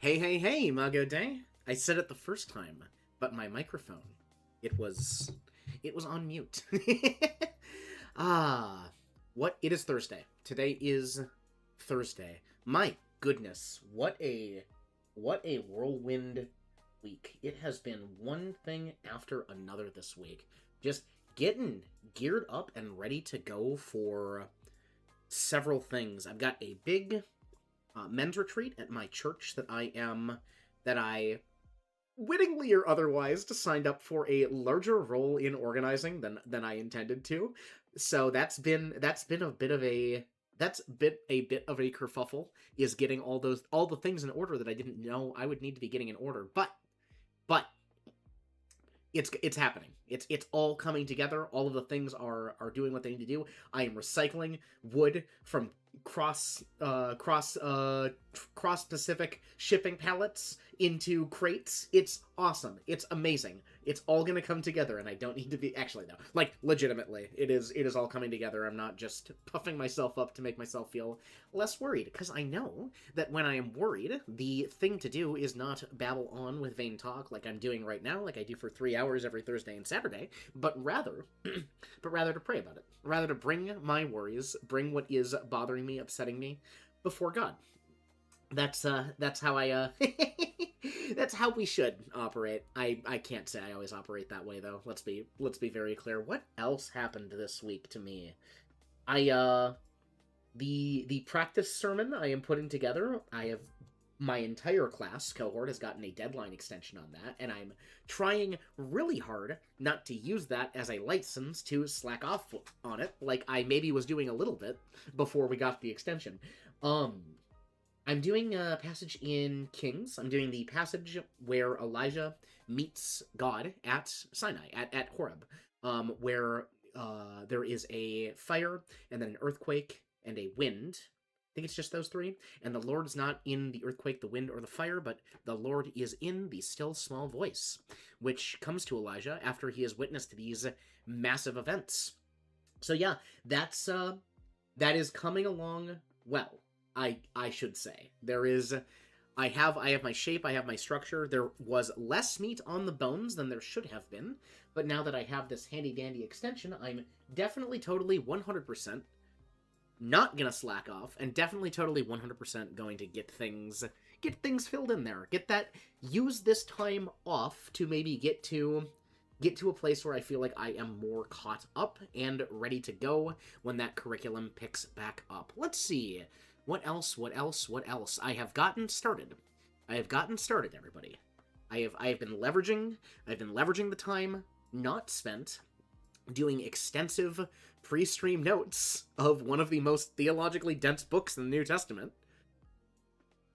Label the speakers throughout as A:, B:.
A: Hey, Mago Day. I said it the first time, but my microphone, it was, it was on mute. ah, it is Thursday. Today is Thursday. My goodness, what a whirlwind week. It has been one thing after another this week. Just getting geared up and ready to go for several things. I've got a big men's retreat at my church that I wittingly or otherwise signed up for a larger role in organizing than I intended to. So that's been a bit of a kerfuffle, is getting all the things in order that I didn't know I would need to be getting in order. But it's happening. It's all coming together. All of the things are doing what they need to do. I am recycling wood from cross Pacific shipping pallets into crates. It's awesome. It's amazing. It's all gonna come together, and I don't need to be actually no. Like, legitimately, it is all coming together. I'm not just puffing myself up to make myself feel less worried, because I know that when I am worried, the thing to do is not babble on with vain talk like I'm doing right now, like I do for 3 hours every Thursday and Saturday, but rather to pray about it, rather to bring my worries, bring what is bothering me, upsetting me, before God. That's how I that's how we should operate. I can't say I always operate that way, though. Let's be very clear. What else happened this week to me? I the practice sermon I am putting together, I have my entire class cohort has gotten a deadline extension on that, and I'm trying really hard not to use that as a license to slack off on it, like I maybe was doing a little bit before we got the extension. I'm doing a passage in Kings. I'm doing the passage where Elijah meets God at Sinai, at Horeb, where there is a fire, and then an earthquake, and a wind. I think it's just those three. And the Lord is not in the earthquake, the wind, or the fire, but the Lord is in the still small voice, which comes to Elijah after he has witnessed these massive events. So yeah, that is coming along well. I should say. I have my shape, I have my structure. There was less meat on the bones than there should have been, but now that I have this handy dandy extension, I'm definitely totally 100% not gonna slack off, and definitely totally 100% going to get things filled in there. Use this time off to maybe get to a place where I feel like I am more caught up and ready to go when that curriculum picks back up. Let's see. What else? I have gotten started, everybody. I've been leveraging the time not spent doing extensive pre-stream notes of one of the most theologically dense books in the New Testament.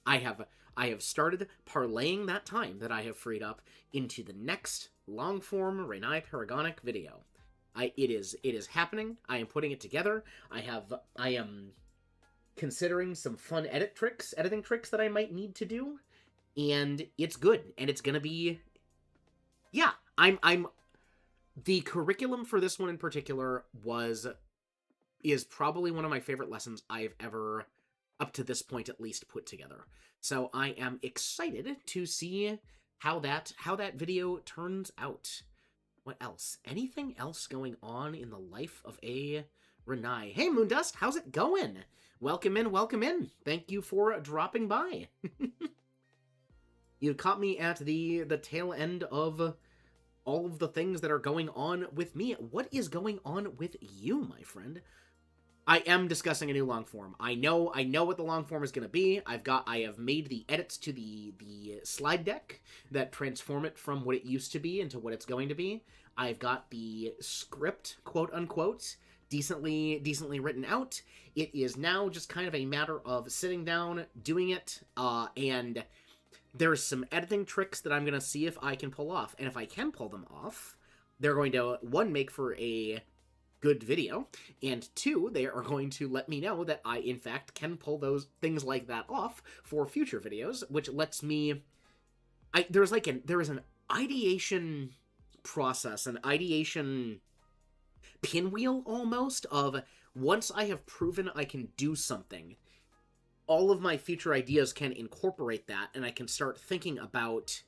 A: I have started parlaying that time that I have freed up into the next long-form Renai Paragonic video. It is happening. I am putting it together. I am considering some fun editing tricks that I might need to do, and it's good, and it's gonna be, yeah, I'm the curriculum for this one in particular is probably one of my favorite lessons I've ever, up to this point at least, put together. So I am excited to see how that video turns out. What else? Anything else going on in the life of a Renai? Hey, Moondust, how's it going? Welcome in. Thank you for dropping by. You caught me at the tail end of all of the things that are going on with me. What is going on with you, my friend? I am discussing a new long form. I know what the long form is going to be. I have made the edits to the slide deck that transform it from what it used to be into what it's going to be. I've got the script, quote unquote, decently written out. It is now just kind of a matter of sitting down, doing it, and there's some editing tricks that I'm going to see if I can pull off. And if I can pull them off, they're going to, one, make for a good video, and two, they are going to let me know that I, in fact, can pull those things like that off for future videos, which lets me... there is an ideation process, an ideation pinwheel, almost, of once I have proven I can do something, all of my future ideas can incorporate that, and I can start thinking about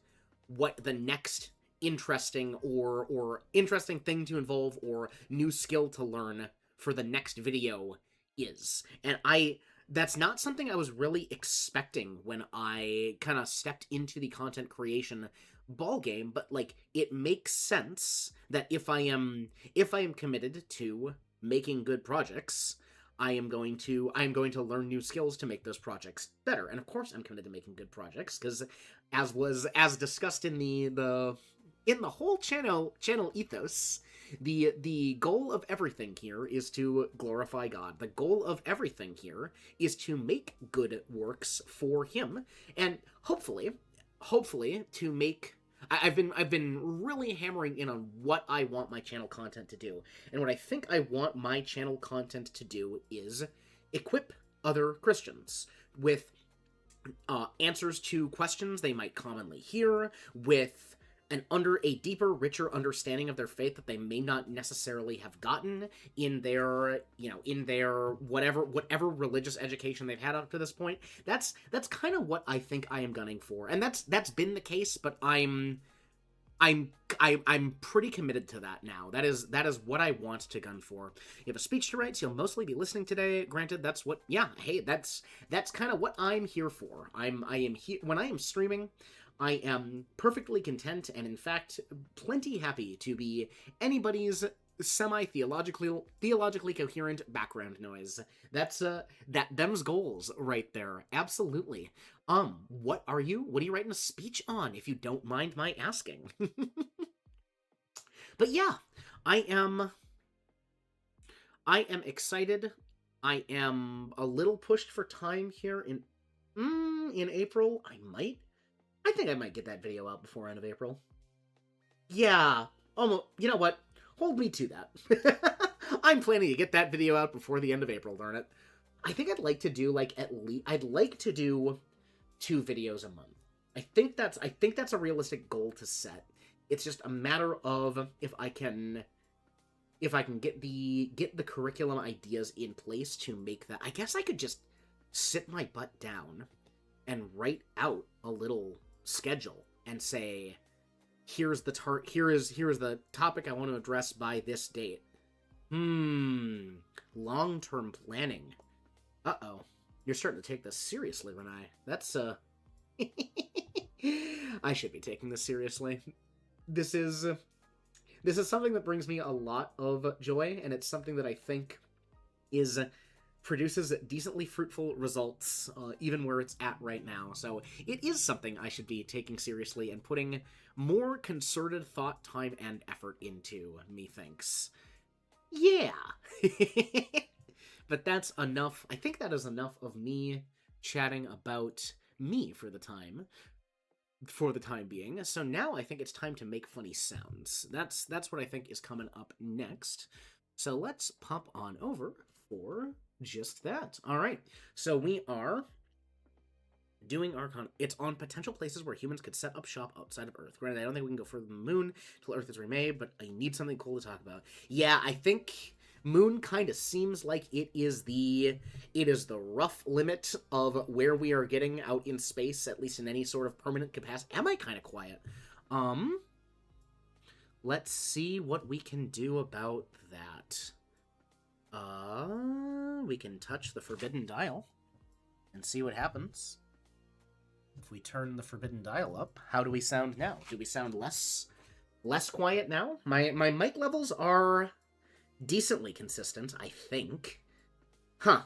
A: what the next interesting thing to involve or new skill to learn for the next video is. And that's not something I was really expecting when I kind of stepped into the content creation ball game, but like it makes sense that if I am committed to making good projects, I am going to learn new skills to make those projects better. And of course I'm committed to making good projects, because as discussed in the whole channel ethos, the goal of everything here is to glorify God. The goal of everything here is to make good works for him, and hopefully to make. I've been really hammering in on what I want my channel content to do. And what I think I want my channel content to do is equip other Christians with answers to questions they might commonly hear, with a deeper, richer understanding of their faith that they may not necessarily have gotten in their whatever religious education they've had up to this point. That's kind of what I think I am gunning for, and that's been the case. But I'm pretty committed to that now. That is what I want to gun for. You have a speech to write, so you'll mostly be listening today. Granted, that's kind of what I'm here for. I am here when I am streaming. I am perfectly content, and in fact, plenty happy to be anybody's theologically coherent background noise. That's them's goals right there. Absolutely. What are you writing a speech on, if you don't mind my asking? But yeah, I am excited. I am a little pushed for time here in April. I think I might get that video out before end of April. Yeah, almost. You know what? Hold me to that. I'm planning to get that video out before the end of April, darn it. I think I'd like to do I'd like to do 2 videos a month. I think that's a realistic goal to set. It's just a matter of if I can get the curriculum ideas in place to make that. I guess I could just sit my butt down and write out a little schedule and say, here is the topic I want to address by this date. Long-term planning. Uh-oh. You're starting to take this seriously, Renai. That's I should be taking this seriously. This is something that brings me a lot of joy, and it's something that I think produces decently fruitful results, even where it's at right now. So it is something I should be taking seriously and putting more concerted thought, time, and effort into, methinks. Yeah! But that's enough. I think that is enough of me chatting about me for the time being. So now I think it's time to make funny sounds. That's what I think is coming up next. So let's pop on over for just that. All right. So we are doing our it's on potential places where humans could set up shop outside of Earth. Granted, I don't think we can go further than the moon till Earth is remade, but I need something cool to talk about. Yeah, I think moon kind of seems like it is the rough limit of where we are getting out in space, at least in any sort of permanent capacity. Am I kind of quiet? Let's see what we can do about that. We can touch the forbidden dial and see what happens. If we turn the forbidden dial up, how do we sound now? Do we sound less quiet now? My mic levels are decently consistent, I think. Huh.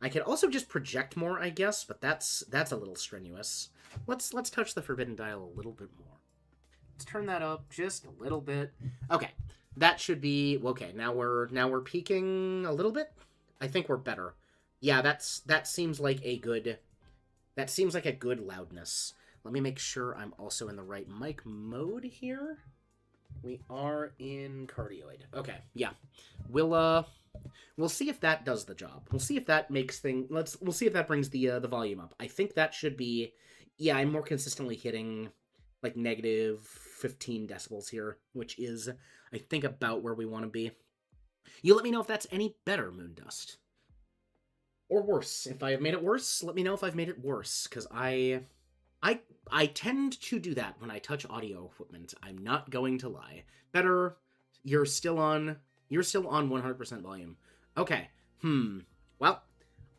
A: I could also just project more, I guess, but that's a little strenuous. Let's touch the forbidden dial a little bit more. Let's turn that up just a little bit. Okay. That should be okay. Now we're peaking a little bit. I think we're better. Yeah, that seems like a good loudness. Let me make sure I'm also in the right mic mode here. We are in cardioid. Okay, yeah. We'll see if that does the job. We'll see if that makes we'll see if that brings the volume up. I think that should be, yeah, I'm more consistently hitting like negative 15 decibels here, which is, I think, about where we want to be. You let me know if that's any better, Moondust. Or worse. If I have made it worse, let me know if I've made it worse, because I I tend to do that when I touch audio equipment. I'm not going to lie. Better, you're still on 100% volume. Okay. Well,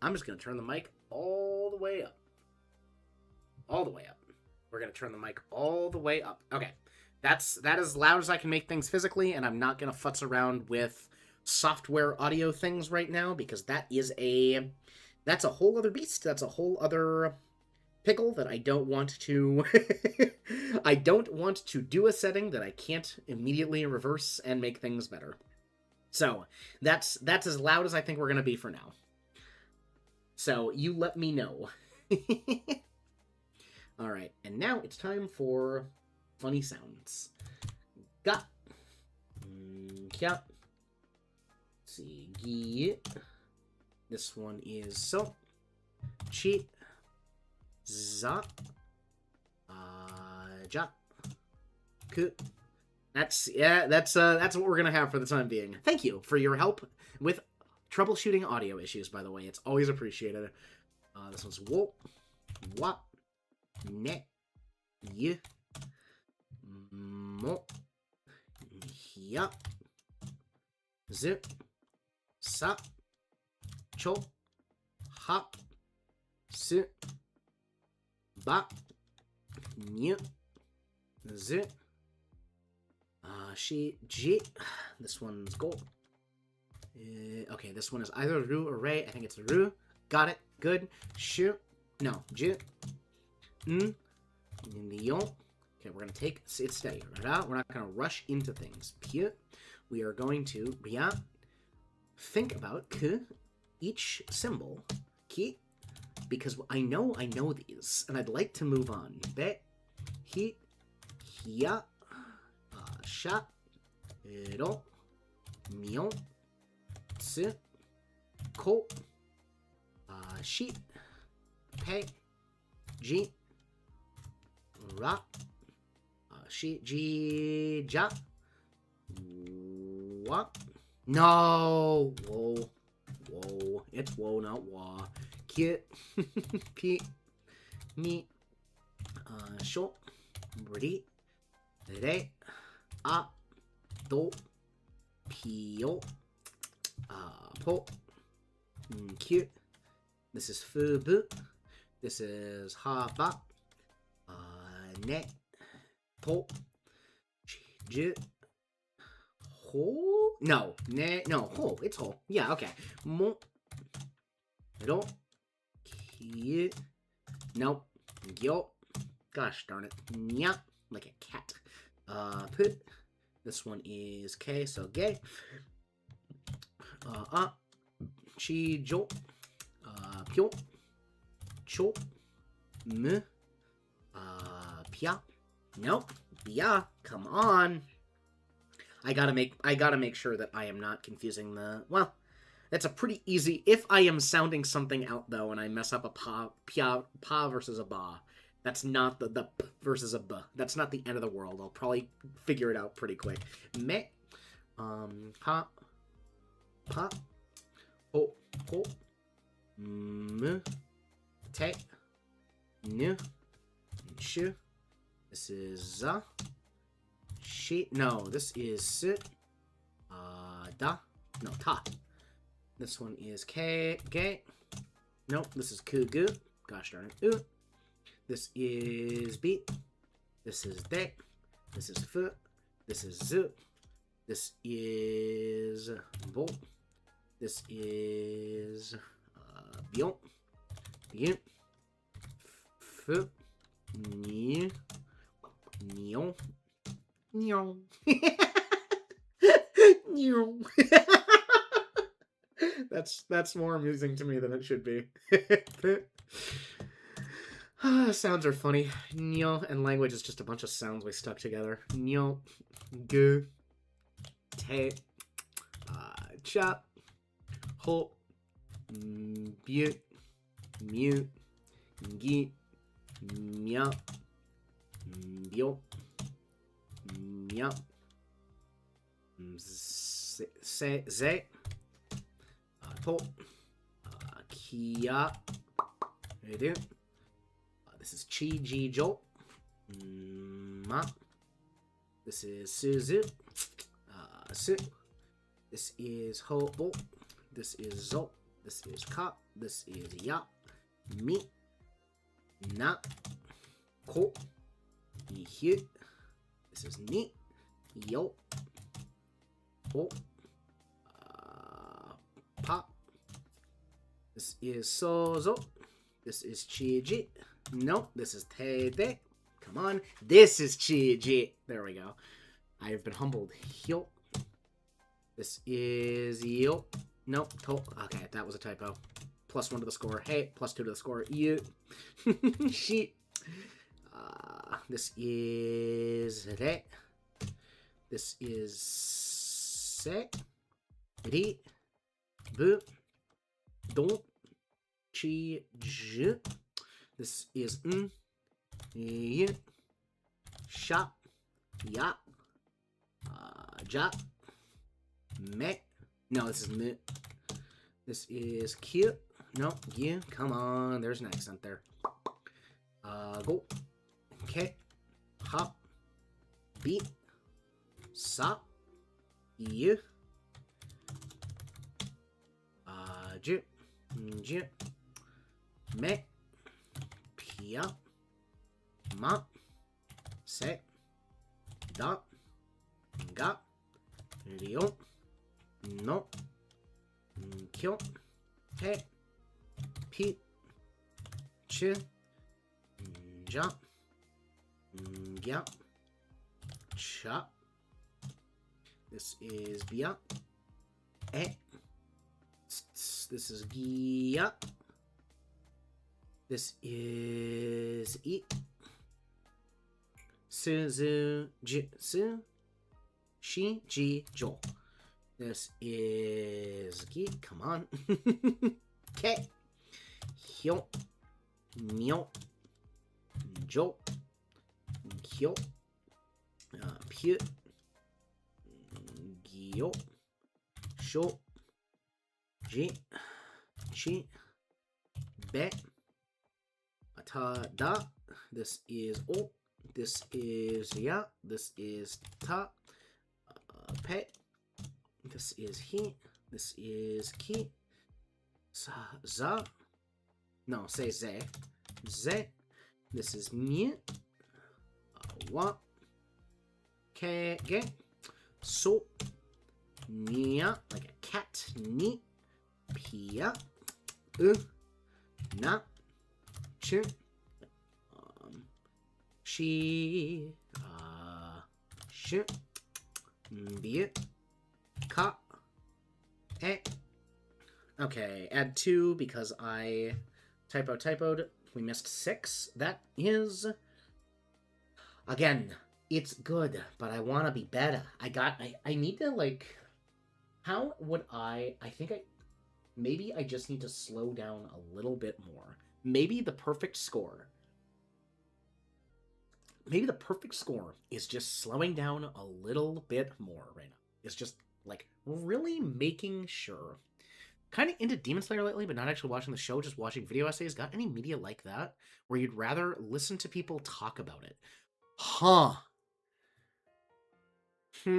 A: I'm just gonna turn the mic all the way up. All the way up. We're gonna turn the mic all the way up. Okay. That as loud as I can make things physically, and I'm not gonna futz around with software audio things right now, because that's a whole other beast. That's a whole other pickle that I don't want to I don't want to do a setting that I can't immediately reverse and make things better. So that's as loud as I think we're gonna be for now. So you let me know. Alright, and now it's time for funny sounds. Ga. Kya. See. Gi. This one is so. Chi. Za. Ja. Ku. That's what we're gonna have for the time being. Thank you for your help with troubleshooting audio issues, by the way. It's always appreciated. This one's wo. Wa. Ne. Y. Mo. Ya. Z. Sa. Cho. Ha. Su. Ba. Nyu. Z. She. Ji. This one's gold. Okay, this one is either Ru or Ray. I think it's Ru. Got it. Good. Shu. No. Ji. Nyon. Okay, we're going to take it steady. We're not going to rush into things. Pia. We are going to think about each symbol. Ki. Because I know these, and I'd like to move on. Be. Hi. Hia. Sha. Ro. Myon. Tsu. Ko. Shi. Pe. Ji. Ra. Shi. Ji. Ja. Wa. No. Whoa. Whoa. It's whoa, not wah. Kit. Pi. Ni. Sho. Ri. Re. A. Do. Pio. Po. Q. This is fu bu. This is ha ba. Ne. Po. Ji. Ho. No. Ne. No. Ho. It's ho. Yeah. Okay. Mo. Ro. Ki. Nope. Gyo. Gosh darn it. Nya. Like a cat. Put. This one is K, so gay. Chi. Jo. Pyo. Cho. M. Pia. Nope. Bia. Come on. I gotta make sure that I am not confusing the. Well, that's a pretty easy. If I am sounding something out though, and I mess up a pa versus a ba, that's not the p versus a b. That's not the end of the world. I'll probably figure it out pretty quick. Me. Pa. Pa. Ho. Ho. M. Te. N. Sh. This is za. She. No, this is sit. Da. No, ta. This one is K. Gay. Nope, this is Kugu. Gosh darn it. Ooh. This is B. This is De. This is Fu. This is Zu. This is Bo. This is Bion. Bion. Fu. Ni. Nion. Nion. Nion. That's more amusing to me than it should be. Sounds are funny. Nyo, and language is just a bunch of sounds we stuck together. Nyo, gu, te, cha, ho, bu, mu, gi, mya, byo, mya, se, ze, po, Kia. This is Chi Ji Jo. Ma. This is Suzu. Su. This is Ho Bo. This is Zo. This is Ka. This is Ya. Mi. Na. Ko. Hyu. This is Ni. Yo. Ho. Pa. This is Sozo. This is Chiji. No, this is Teide. Come on. This is Chiji. There we go. I have been humbled. Hyo. This is Yo. No, to. Okay, that was a typo. +1 to the score. Hey, +2 to the score. You. She. This is Re. This is Se. Ri. Bu. Don. Chi. Ju. This is Y. Sha. Ya. Ja. Me. No, this is Me. This is Q. No, you. Come on. There's an accent there. Go. Ke. Ha. Bi. Sa. You. Ju. Ju. Me. Pia. Ma. Se. Da. Ga. Ryo. No. Kyo. He. Pi. Chi. Ja. Gya. Cha. This is Bia. E. This is Gya. This is I. Suzu. Jitsu. Shi. Ji. Jo. This is Gi. Come on. Ke. Hyo. Myo. Jo. Kyo. Pyu. Gyo. Sho. Ji. Chi. Be. Ta. Da. This is O. This is Ya. This is Ta. Pe. This is He. This is Ki. Za. No, say Ze. Ze. This is Mi. Wa. Ke. Ge. So. Nia. Like a cat. Ni. Pia. Na. Chi. She. Shi. Bi. Ka. E. Okay, add 2 because I typoed. We missed 6. That is... Again, it's good, but I want to be better. I need to, like... How would I think maybe I just need to slow down a little bit more. Maybe the perfect score... Maybe the perfect score is just slowing down a little bit more right now. It's just, like, really making sure. Kind of into Demon Slayer lately, but not actually watching the show, just watching video essays. Got any media like that where you'd rather listen to people talk about it? Huh. Let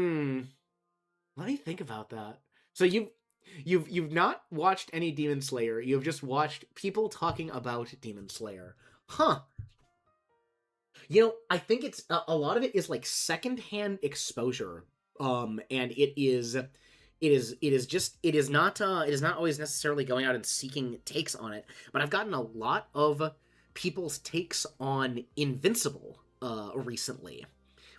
A: me think about that. So you've not watched any Demon Slayer. You've just watched people talking about Demon Slayer. Huh. You know, I think it's a lot of it is like secondhand exposure. And it is not always necessarily going out and seeking takes on it, but I've gotten a lot of people's takes on Invincible recently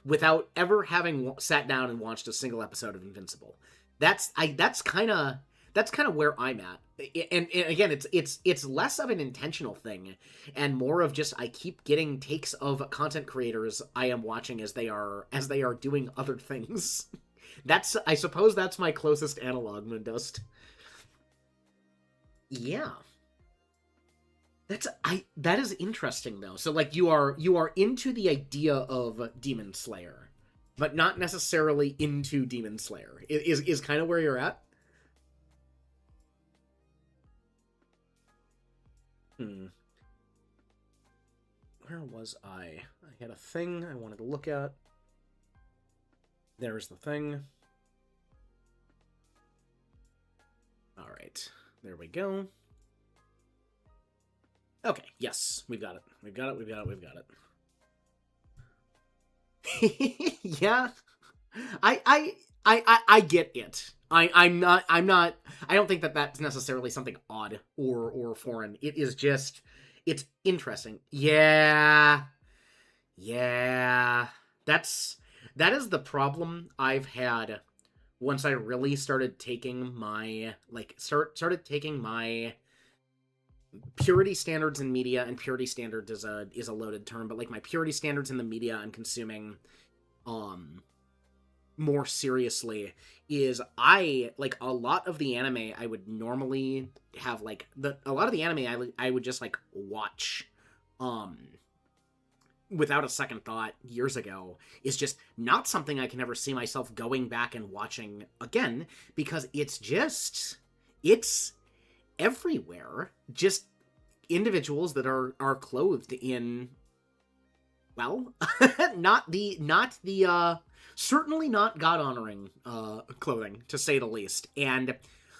A: without ever having sat down and watched a single episode of Invincible. That's kind of where I'm at. And again, it's less of an intentional thing and more of just I keep getting takes of content creators I am watching as they are doing other things. I suppose that's my closest analog, Moondust. Yeah. That is interesting though. So like you are into the idea of Demon Slayer, but not necessarily into Demon Slayer. Is kind of where you're at? Hmm. Where was I? I had a thing I wanted to look at. There's the thing. Alright. There we go. Okay, yes. We've got it. We've got it, we've got it, we've got it. Yeah. I get it. I'm not, I don't think that that's necessarily something odd or foreign. It is just, it's interesting. Yeah. Yeah. That is the problem I've had once I really started taking my, started taking my purity standards in media, and purity standards is a loaded term, but like my purity standards in the media I'm consuming, more seriously, is I like a lot of the anime I would normally have like a lot of the anime I would just like watch without a second thought years ago is just not something I can ever see myself going back and watching again, because it's everywhere. Just individuals that are clothed in, well, not the certainly not God-honoring clothing, to say the least, and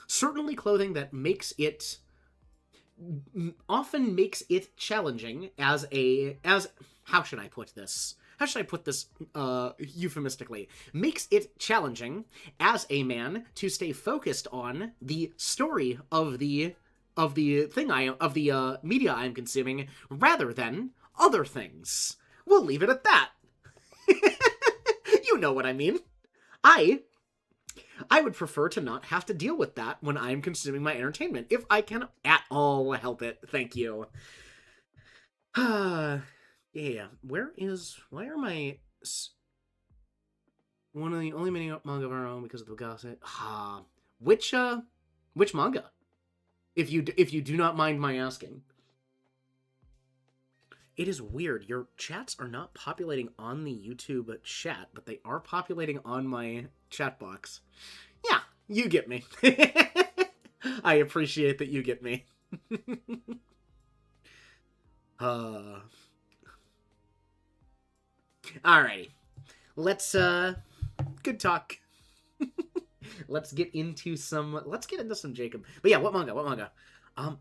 A: certainly clothing that often makes it challenging as how should I put this? How should I put this euphemistically? Makes it challenging as a man to stay focused on the story of the media I'm consuming rather than other things. We'll leave it at that. You know what I mean. I would prefer to not have to deal with that when I'm consuming my entertainment, if I can at all help it. Thank you. Yeah. Why are my... One of the only mini manga of our own because of the gossip. Which manga? If you do not mind my asking. It is weird. Your chats are not populating on the YouTube chat, but they are populating on my chat box. Yeah, you get me. I appreciate that you get me. Alrighty. Let's, good talk. Let's get into some Jacob. But yeah, what manga?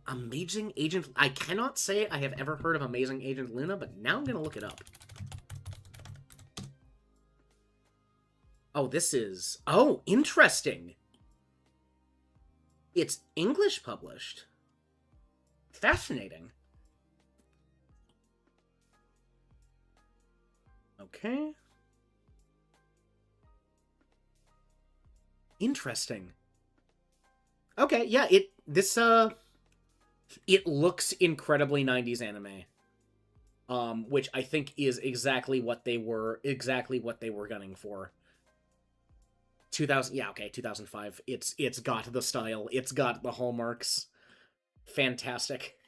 A: Amazing Agent... I cannot say I have ever heard of Amazing Agent Luna, but now I'm gonna look it up. Oh, this is... Oh, interesting. It's English published. Fascinating. Okay. Interesting. Okay, yeah, it looks incredibly 90s anime. Which I think is exactly what they were gunning for. 2005. It's got the style, it's got the hallmarks. Fantastic.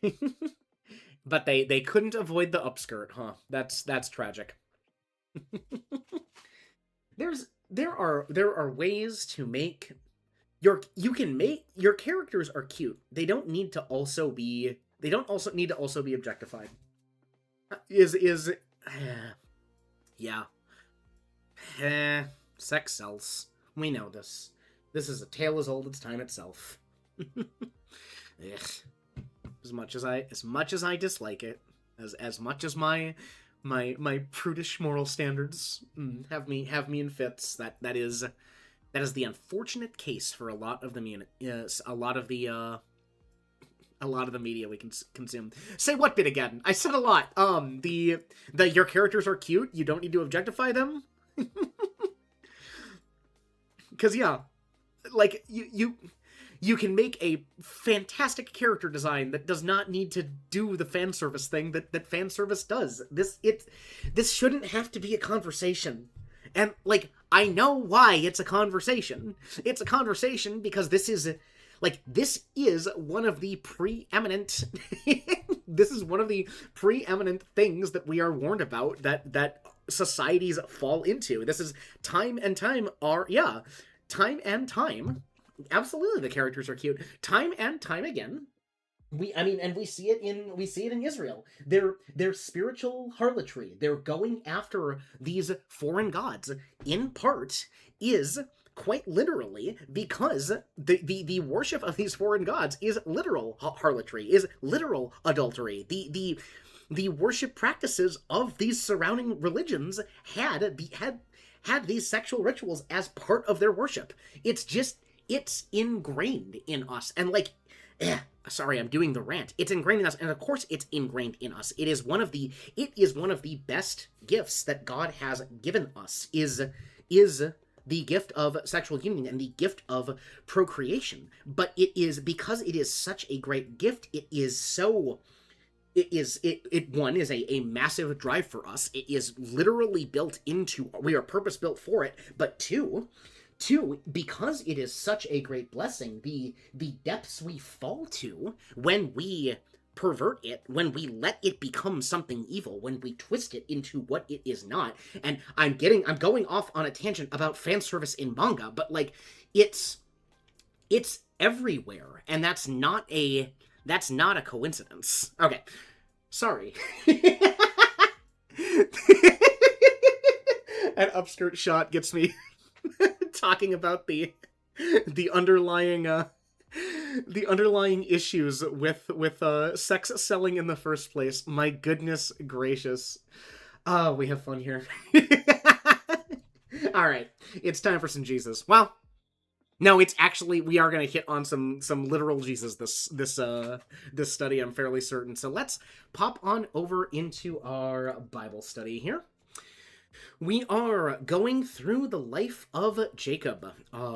A: But they couldn't avoid the upskirt, huh? That's tragic. There are ways to make your characters are cute. They don't also need to also be objectified. Yeah. Sex sells. We know this. This is a tale as old as time itself. As much as I dislike it, as much as my prudish moral standards have me in fits, that is the unfortunate case for a lot of the media we can consume. Say what bit again? I said a lot. Your characters are cute. You don't need to objectify them. Because yeah, like you can make a fantastic character design that does not need to do the fan service thing that fan service does. This shouldn't have to be a conversation. And like, I know why it's a conversation. It's a conversation because this is one of the preeminent this is one of the preeminent things that we are warned about that societies fall into. This is time and time. Absolutely, the characters are cute. Time and time again, And we see it in Israel. Their spiritual harlotry. They're going after these foreign gods. In part, is quite literally because the worship of these foreign gods is literal harlotry, is literal adultery. The worship practices of these surrounding religions had these sexual rituals as part of their worship. It's ingrained in us, and like, sorry, I'm doing the rant. It's ingrained in us, and of course it's ingrained in us. It is one of the best gifts that God has given us, is the gift of sexual union and the gift of procreation. But it is, because it is such a great gift, it one is a massive drive for us. It is literally built into, we are purpose built for it. But two, because it is such a great blessing, the depths we fall to when we pervert it, when we let it become something evil, when we twist it into what it is not. And I'm going off on a tangent about fan service in manga, but like, it's everywhere, and that's not a coincidence. Okay, sorry. An upskirt shot gets me talking about the underlying issues with sex selling in the first place. My goodness gracious. Oh, we have fun here. All right, it's time for some Jesus. Well, no, it's actually, we are going to hit on some literal Jesus this study, I'm fairly certain. So let's pop on over into our Bible study here. We are going through the life of Jacob.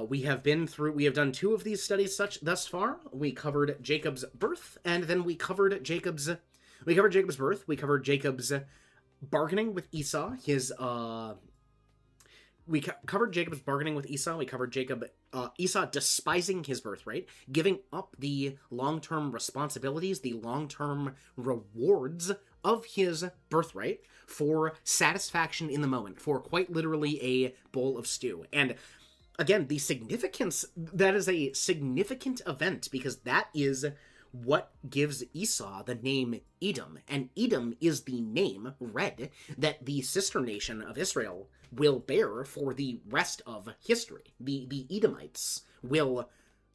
A: We have done 2 of these studies thus far. We covered Jacob's birth, and then we covered Jacob's birth. We covered Jacob's bargaining with Esau. We covered Jacob's bargaining with Esau. We covered Esau despising his birthright, giving up the long-term responsibilities, the long-term rewards of his birthright for satisfaction in the moment, for quite literally a bowl of stew. And again, the significance, that is a significant event, because that is what gives Esau the name Edom. And Edom is the name, read, that the sister nation of Israel will bear for the rest of history. The Edomites will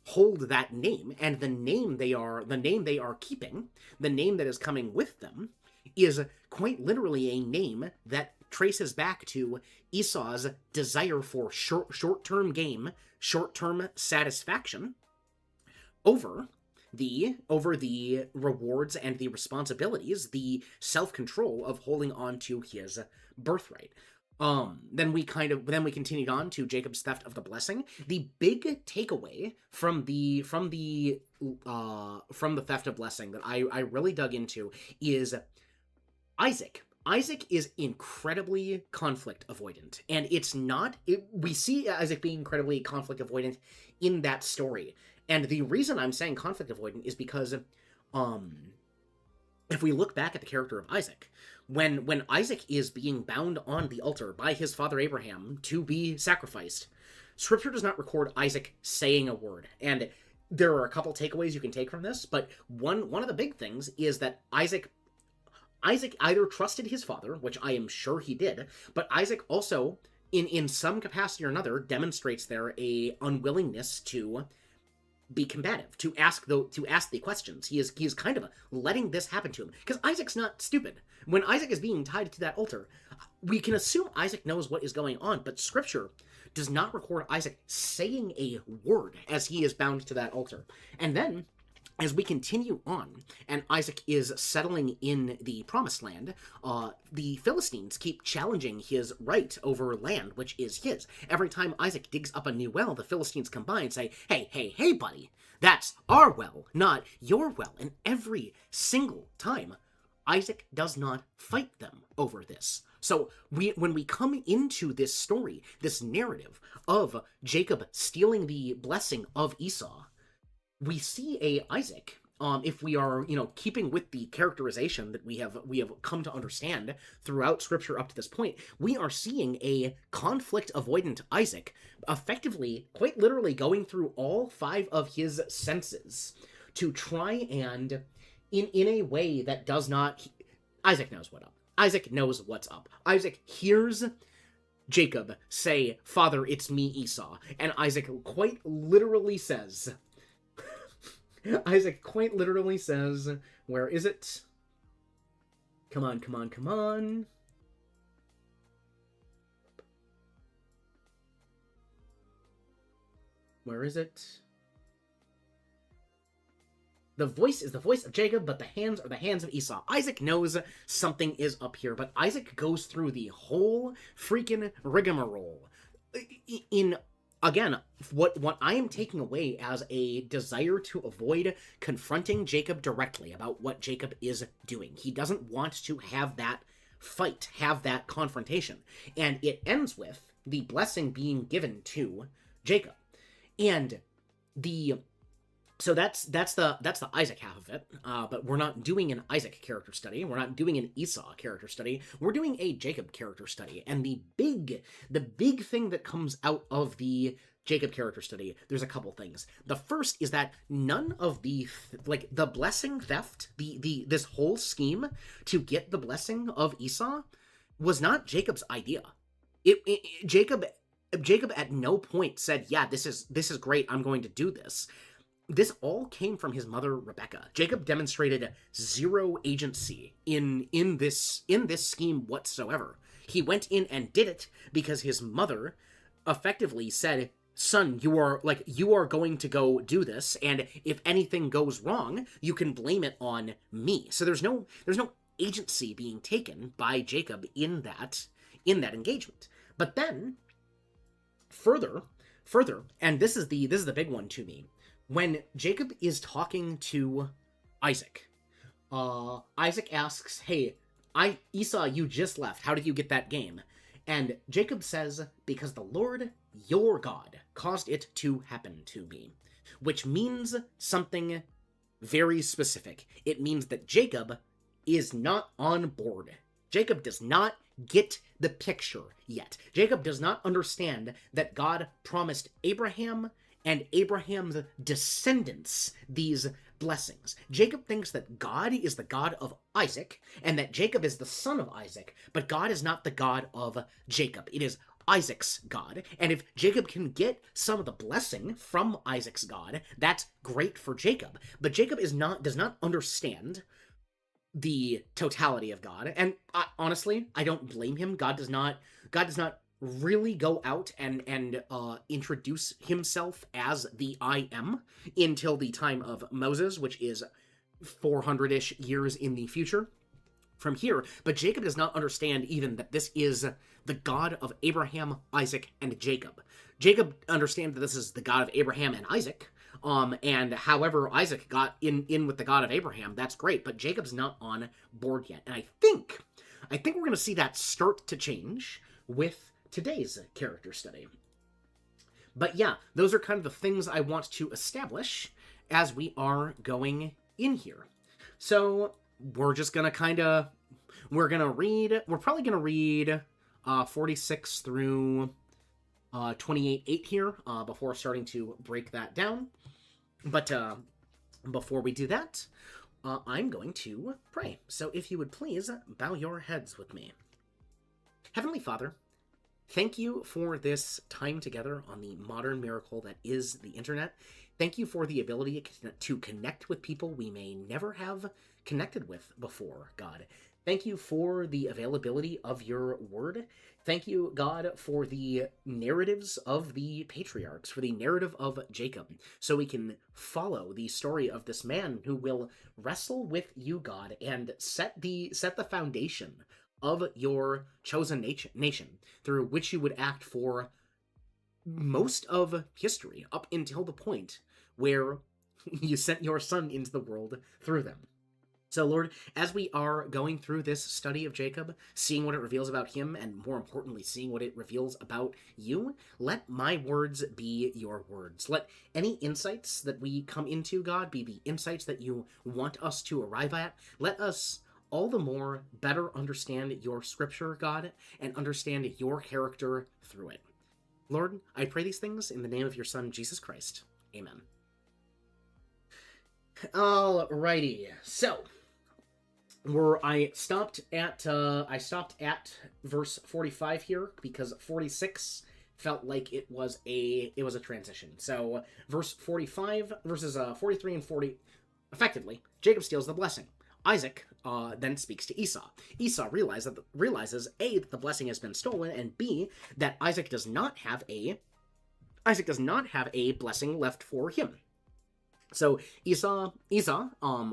A: hold that name, and the name they are keeping, the name that is coming with them, is quite literally a name that traces back to Esau's desire for short-term game, short-term satisfaction over the rewards and the responsibilities, the self-control of holding on to his birthright. Then we continued on to Jacob's theft of the blessing. The big takeaway from the theft of blessing that I really dug into is Isaac. Isaac is incredibly conflict avoidant, and we see Isaac being incredibly conflict avoidant in that story. And the reason I'm saying conflict avoidant is because if we look back at the character of Isaac, when Isaac is being bound on the altar by his father Abraham to be sacrificed, Scripture does not record Isaac saying a word. And there are a couple takeaways you can take from this, but one of the big things is that Isaac either trusted his father, which I am sure he did, but Isaac also, in some capacity or another, demonstrates there a unwillingness to be combative, to ask the questions. He is kind of letting this happen to him, because Isaac's not stupid. When Isaac is being tied to that altar, we can assume Isaac knows what is going on, but Scripture does not record Isaac saying a word as he is bound to that altar. And then, as we continue on, and Isaac is settling in the Promised Land, the Philistines keep challenging his right over land, which is his. Every time Isaac digs up a new well, the Philistines come by and say, hey, buddy, that's our well, not your well. And every single time, Isaac does not fight them over this. So when we come into this story, this narrative of Jacob stealing the blessing of Esau, we see Isaac, if we are, keeping with the characterization that we have come to understand throughout Scripture up to this point, we are seeing a conflict-avoidant Isaac, effectively, quite literally, going through all 5 of his senses to try and, in a way that does not... Isaac knows what up. Isaac knows what's up. Isaac hears Jacob say, "Father, it's me, Esau." And Isaac quite literally says... Isaac quite literally says... Where is it? Come on, come on, come on. Where is it? The voice is the voice of Jacob, but the hands are the hands of Esau. Isaac knows something is up here, but Isaac goes through the whole freaking rigmarole. Again, what I am taking away as a desire to avoid confronting Jacob directly about what Jacob is doing. He doesn't want to have that fight, have that confrontation. And it ends with the blessing being given to Jacob. And so that's the Isaac half of it, but we're not doing an Isaac character study. We're not doing an Esau character study. We're doing a Jacob character study. And the big thing that comes out of the Jacob character study, there's a couple things. The first is that none of the blessing theft, this whole scheme to get the blessing of Esau was not Jacob's idea. Jacob at no point said, "Yeah, this is great. I'm going to do this." This all came from his mother, Rebecca. Jacob demonstrated zero agency in this scheme whatsoever. He went in and did it because his mother effectively said, "Son, you are going to go do this, and if anything goes wrong, you can blame it on me." So there's no agency being taken by Jacob in that engagement. But then further, and this is the big one to me. When Jacob is talking to Isaac, Isaac asks, "Hey, Esau, you just left. How did you get that game?" And Jacob says, "Because the Lord, your God, caused it to happen to me," which means something very specific. It means that Jacob is not on board. Jacob does not get the picture yet. Jacob does not understand that God promised Abraham and Abraham's descendants these blessings. Jacob thinks that God is the God of Isaac, and that Jacob is the son of Isaac, but God is not the God of Jacob. It is Isaac's God, and if Jacob can get some of the blessing from Isaac's God, that's great for Jacob. But Jacob does not understand the totality of God, and honestly, I don't blame him. God does not really go out and introduce himself as the I Am until the time of Moses, which is 400-ish years in the future from here. But Jacob does not understand even that this is the God of Abraham, Isaac, and Jacob. Jacob understands that this is the God of Abraham and Isaac, and however Isaac got in with the God of Abraham, that's great, but Jacob's not on board yet. And I think we're going to see that start to change with today's character study. But yeah, those are kind of the things I want to establish as we are going in here. So we're just gonna we're probably gonna read 46 through 28:8 here before starting to break that down. But before we do that, I'm going to pray. So if you would please bow your heads with me. Heavenly Father, thank you for this time together on the modern miracle that is the internet. Thank you for the ability to connect with people we may never have connected with before, God. Thank you for the availability of your word. Thank you, God, for the narratives of the patriarchs, for the narrative of Jacob, so we can follow the story of this man who will wrestle with you, God, and set the foundation of your chosen nation, through which you would act for most of history, up until the point where you sent your son into the world through them. So, Lord, as we are going through this study of Jacob, seeing what it reveals about him, and more importantly, seeing what it reveals about you, let my words be your words. Let any insights that we come into, God, be the insights that you want us to arrive at. Let us all the more better understand your scripture, God, and understand your character through it. Lord, I pray these things in the name of your Son, Jesus Christ. Amen. Alrighty, so I stopped at verse 45 here because 46 felt like it was a transition. So verse 45 verses 43 and 40, effectively Jacob steals the blessing. Isaac then speaks to Esau. Esau realizes A, that the blessing has been stolen, and B, that Isaac does not have a blessing left for him. So Esau,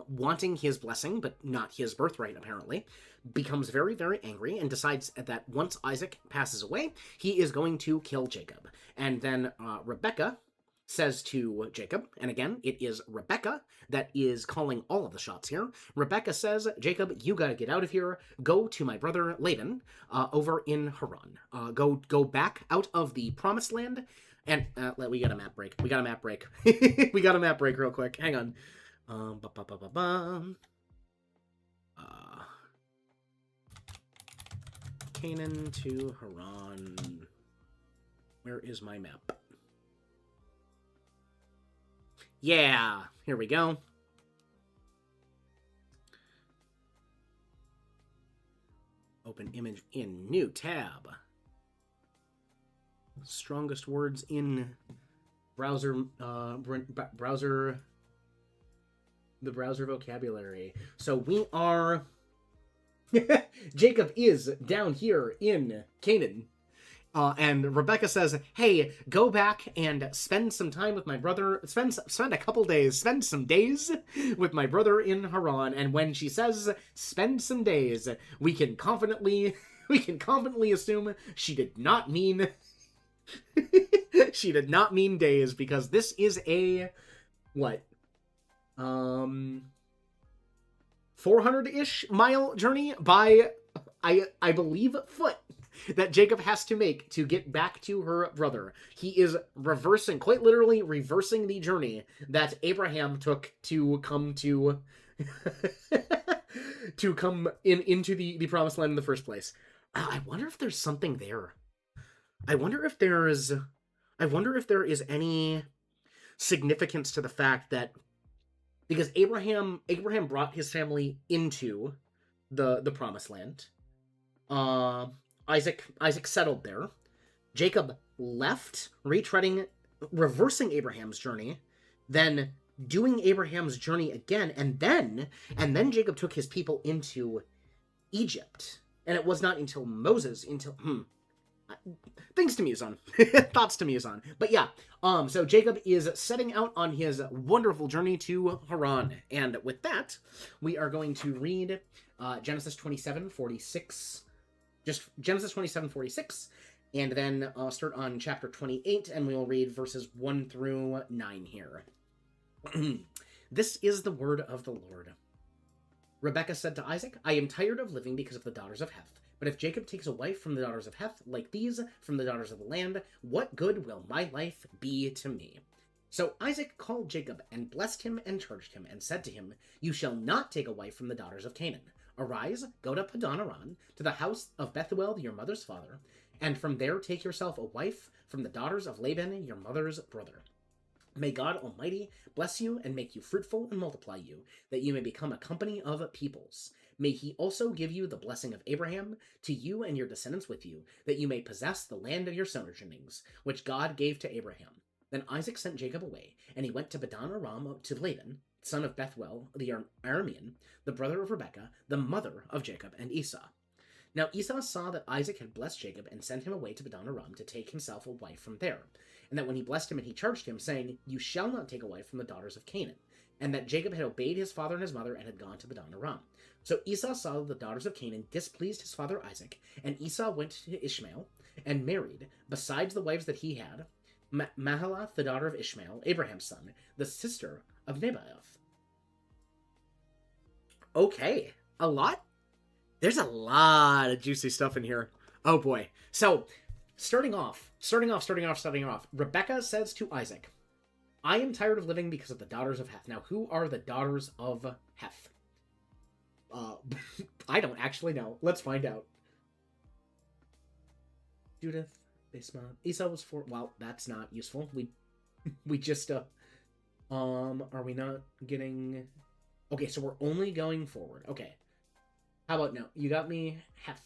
A: wanting his blessing, but not his birthright apparently, becomes very, very angry and decides that once Isaac passes away, he is going to kill Jacob. And then Rebekah says to Jacob, and again, it is Rebekah that is calling all of the shots here. Rebekah says, Jacob, you gotta get out of here. Go to my brother Laban over in Haran. Go back out of the promised land. And we got a map break. We got a map break real quick. Hang on. Canaan to Haran. Where is my map? Yeah, here we go. Open image in new tab. Strongest words in browser, the browser vocabulary. So we are... Jacob is down here in Canaan. And Rebekah says, hey, go back and spend some time with my brother. Spend a couple days. Spend some days with my brother in Haran. And when she says, spend some days, we can confidently assume she did not mean... she did not mean days, because this is a 400-ish mile journey by I believe foot that Jacob has to make to get back to her brother. He is quite literally reversing the journey that Abraham took to come to into the promised land in the first place. I wonder if there's something there. I wonder if there is any significance to the fact that, because Abraham brought his family into the promised land. Isaac settled there. Jacob left, reversing Abraham's journey, then doing Abraham's journey again, and then Jacob took his people into Egypt. And it was not until things to muse on. Thoughts to muse on. But yeah, so Jacob is setting out on his wonderful journey to Haran. And with that, we are going to read Genesis 27:46. Just Genesis 27:46. And then start on chapter 28, and we will read verses 1 through 9 here. This is the word of the Lord. Rebekah said to Isaac, I am tired of living because of the daughters of Heth. But if Jacob takes a wife from the daughters of Heth, like these from the daughters of the land, what good will my life be to me? So Isaac called Jacob and blessed him and charged him and said to him, You shall not take a wife from the daughters of Canaan. Arise, go to Padan Aram, to the house of Bethuel your mother's father, and from there take yourself a wife from the daughters of Laban your mother's brother. May God Almighty bless you and make you fruitful and multiply you, that you may become a company of peoples. May he also give you the blessing of Abraham to you and your descendants with you, that you may possess the land of your sojournings, which God gave to Abraham. Then Isaac sent Jacob away, and he went to Padan Aram to Laban, son of Bethuel the Aramean, the brother of Rebekah, the mother of Jacob and Esau. Now Esau saw that Isaac had blessed Jacob and sent him away to Padan Aram to take himself a wife from there, and that when he blessed him and he charged him, saying, You shall not take a wife from the daughters of Canaan, and that Jacob had obeyed his father and his mother and had gone to Padan Aram. So Esau saw that the daughters of Canaan displeased his father Isaac, and Esau went to Ishmael and married, besides the wives that he had, Mahalath, the daughter of Ishmael, Abraham's son, the sister of Nebaioth. Okay, there's a lot of juicy stuff in here. Oh boy. So, starting off, Rebekah says to Isaac, I am tired of living because of the daughters of Heth. Now, who are the daughters of Heth? I don't actually know. Let's find out. Judith, Basma. Esau was 4. Well, that's not useful. We just, Are we not getting... Okay, so we're only going forward. Okay. How about no? You got me Hef.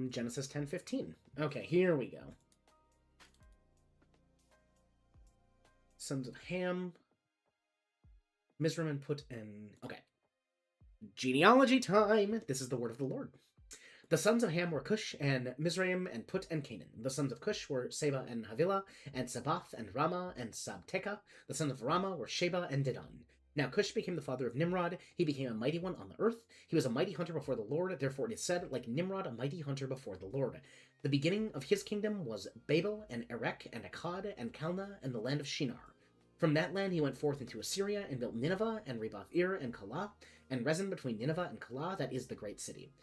A: Genesis 10:15. Okay, here we go. Sons of Ham. Mizraim and Put and... Okay. Genealogy time! This is the word of the Lord. The sons of Ham were Cush and Mizraim and Put and Canaan. The sons of Cush were Seba and Havilah and Sabath and Rama and Sabteka. The sons of Rama were Sheba and Dedan. Now Cush became the father of Nimrod. He became a mighty one on the earth. He was a mighty hunter before the Lord. Therefore it is said, like Nimrod, a mighty hunter before the Lord. The beginning of his kingdom was Babel and Erech and Akkad and Calneh and the land of Shinar. From that land he went forth into Assyria and built Nineveh and Reboth-ir and Calah and Rezin between Nineveh and Calah, that is the great city.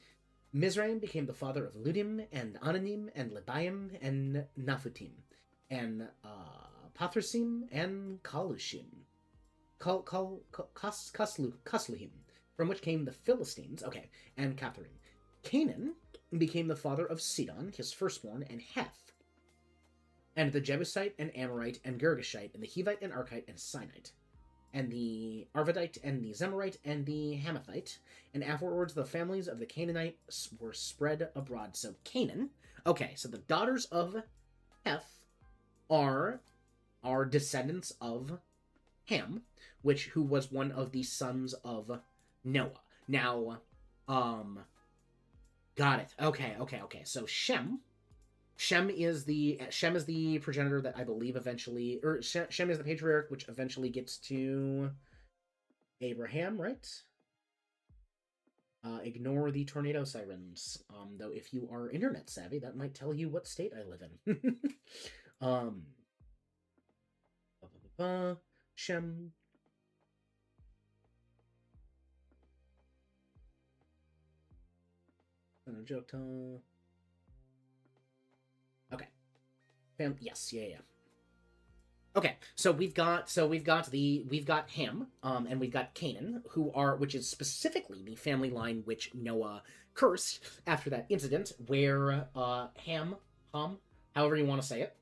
A: Mizraim became the father of Ludim and Ananim and Lebaim and Naphutim and Pathrasim and Kalushim. Kasluhim, from which came the Philistines, and Catharim. Canaan became the father of Sidon, his firstborn, and Heth, and the Jebusite and Amorite and Girgashite and the Hivite and Archite and Sinite, and the Arvadite and the Zemarite and the Hamathite, and afterwards the families of the Canaanites were spread abroad. So Canaan, so the daughters of Heth are descendants of Ham, who was one of the sons of Noah. Now, got it. Okay. So Shem is the progenitor that I believe eventually, or Shem is the patriarch, which eventually gets to Abraham, right? Ignore the tornado sirens. Though if you are internet savvy, that might tell you what state I live in. Shem. Okay. Yes, yeah. Okay, so we've got Ham, and we've got Canaan, which is specifically the family line which Noah cursed after that incident where Ham, however you want to say it,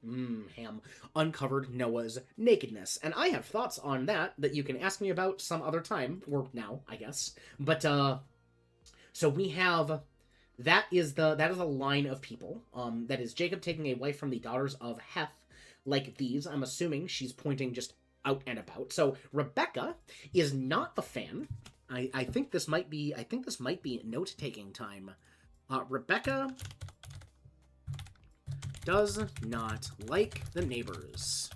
A: Ham, uncovered Noah's nakedness. And I have thoughts on that you can ask me about some other time, or now, I guess. But, so we have, that is a line of people, that is Jacob taking a wife from the daughters of Heth, like these. I'm assuming she's pointing just out and about. So Rebecca is not a fan. I think this might be note-taking time. Rebecca does not like the neighbors.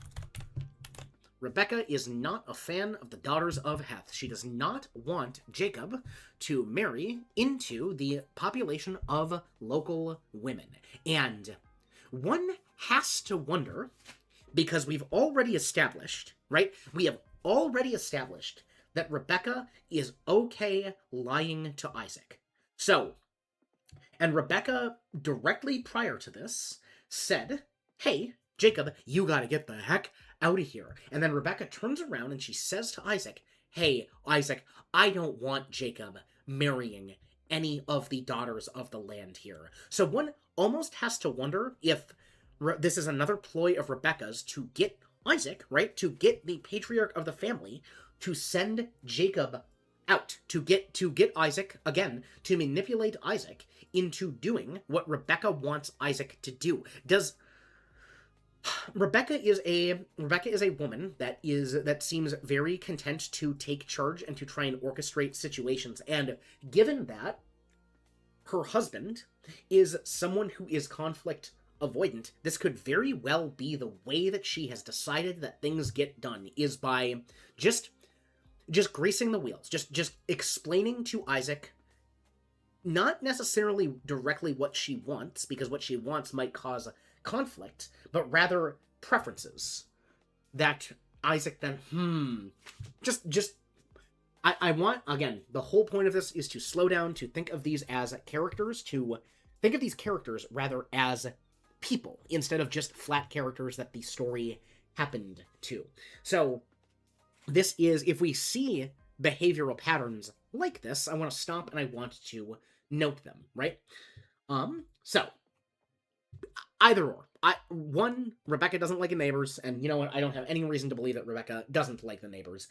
A: Rebecca is not a fan of the daughters of Heth. She does not want Jacob to marry into the population of local women. And one has to wonder, because we've already established, right? We have already established that Rebecca is okay lying to Isaac. So, and Rebecca, directly prior to this, said, hey, Jacob, you gotta get the heck out of here. And then Rebecca turns around and she says to Isaac, hey, Isaac, I don't want Jacob marrying any of the daughters of the land here. So one almost has to wonder if this is another ploy of Rebecca's to get Isaac, right, to get the patriarch of the family to send Jacob out, to get Isaac, again, to manipulate Isaac into doing what Rebecca wants Isaac to do. Rebecca is a woman that seems very content to take charge and to try and orchestrate situations. And given that her husband is someone who is conflict avoidant, this could very well be the way that she has decided that things get done, is by just greasing the wheels, just explaining to Isaac not necessarily directly what she wants, because what she wants might cause conflict, but rather preferences that Isaac then I want, again, the whole point of this is to slow down, to think of these as characters, to think of these characters rather as people instead of just flat characters that the story happened to. So this is, if we see behavioral patterns like this, I want to stop and I want to note them, right? So Either or. One, Rebecca doesn't like the neighbors, and you know what? I don't have any reason to believe that Rebecca doesn't like the neighbors.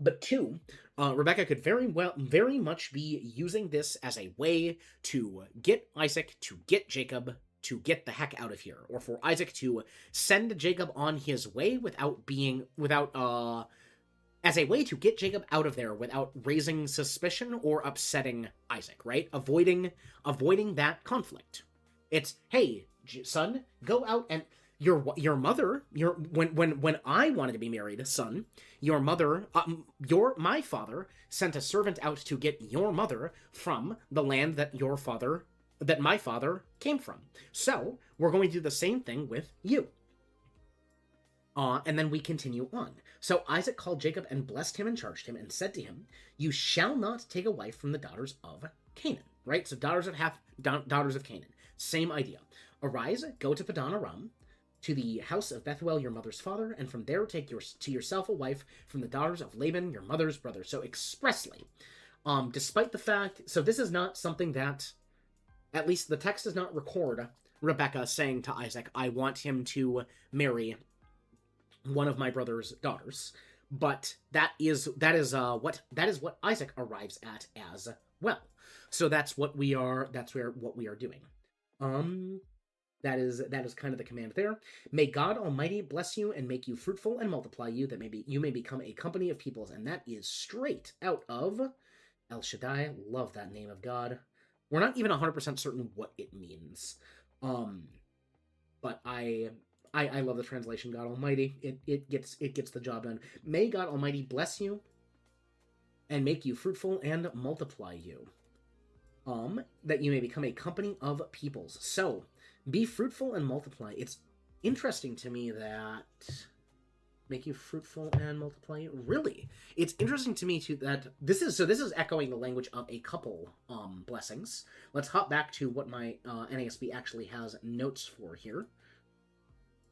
A: But two, Rebecca could very much be using this as a way to get Isaac, to get Jacob, to get the heck out of here, or for Isaac to send Jacob on his way as a way to get Jacob out of there without raising suspicion or upsetting Isaac, right? Avoiding that conflict. It's, hey, son, go out and your mother, when I wanted to be married, son, your mother, my father sent a servant out to get your mother from the land that my father came from. So we're going to do the same thing with you. And then we continue on. So Isaac called Jacob and blessed him and charged him and said to him, "You shall not take a wife from the daughters of Canaan." Right? So daughters of Canaan. Same idea. Arise, go to Padan Aram, to the house of Bethuel your mother's father, and from there take to yourself a wife from the daughters of Laban your mother's brother. So expressly, despite the fact, so this is not something that, at least the text does not record Rebecca saying to Isaac, "I want him to marry one of my brother's daughters," but that is what Isaac arrives at as well. So that's what we are doing. That is kind of the command there. May God Almighty bless you and make you fruitful and multiply you, that you may become a company of peoples. And that is straight out of El Shaddai. Love that name of God. We're not even 100% certain what it means. But I love the translation, God Almighty. It gets the job done. May God Almighty bless you and make you fruitful and multiply you. That you may become a company of peoples. So, be fruitful and multiply. It's interesting to me that make you fruitful and multiply you. Really, it's interesting to me too that this is echoing the language of a couple blessings. Let's hop back to what my NASB actually has notes for here.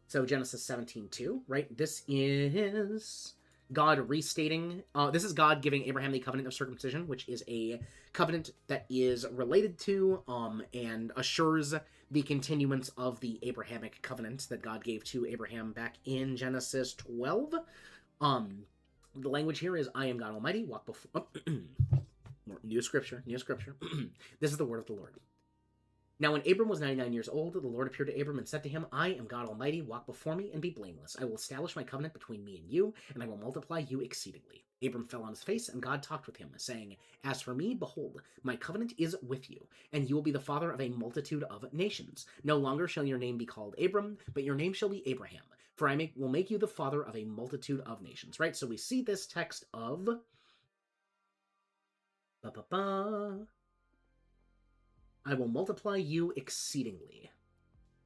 A: So Genesis 17:2, right? This is God restating. This is God giving Abraham the covenant of circumcision, which is a covenant that is related to and assures the continuance of the Abrahamic covenant that God gave to Abraham back in Genesis 12. The language here is, "I am God Almighty, walk before..." New scripture. This is the word of the Lord. Now when Abram was 99 years old, the Lord appeared to Abram and said to him, "I am God Almighty, walk before me and be blameless. I will establish my covenant between me and you, and I will multiply you exceedingly." Abram fell on his face, and God talked with him, saying, "As for me, behold, my covenant is with you, and you will be the father of a multitude of nations. No longer shall your name be called Abram, but your name shall be Abraham, for I will make you the father of a multitude of nations." Right? So we see this text of... I will multiply you exceedingly.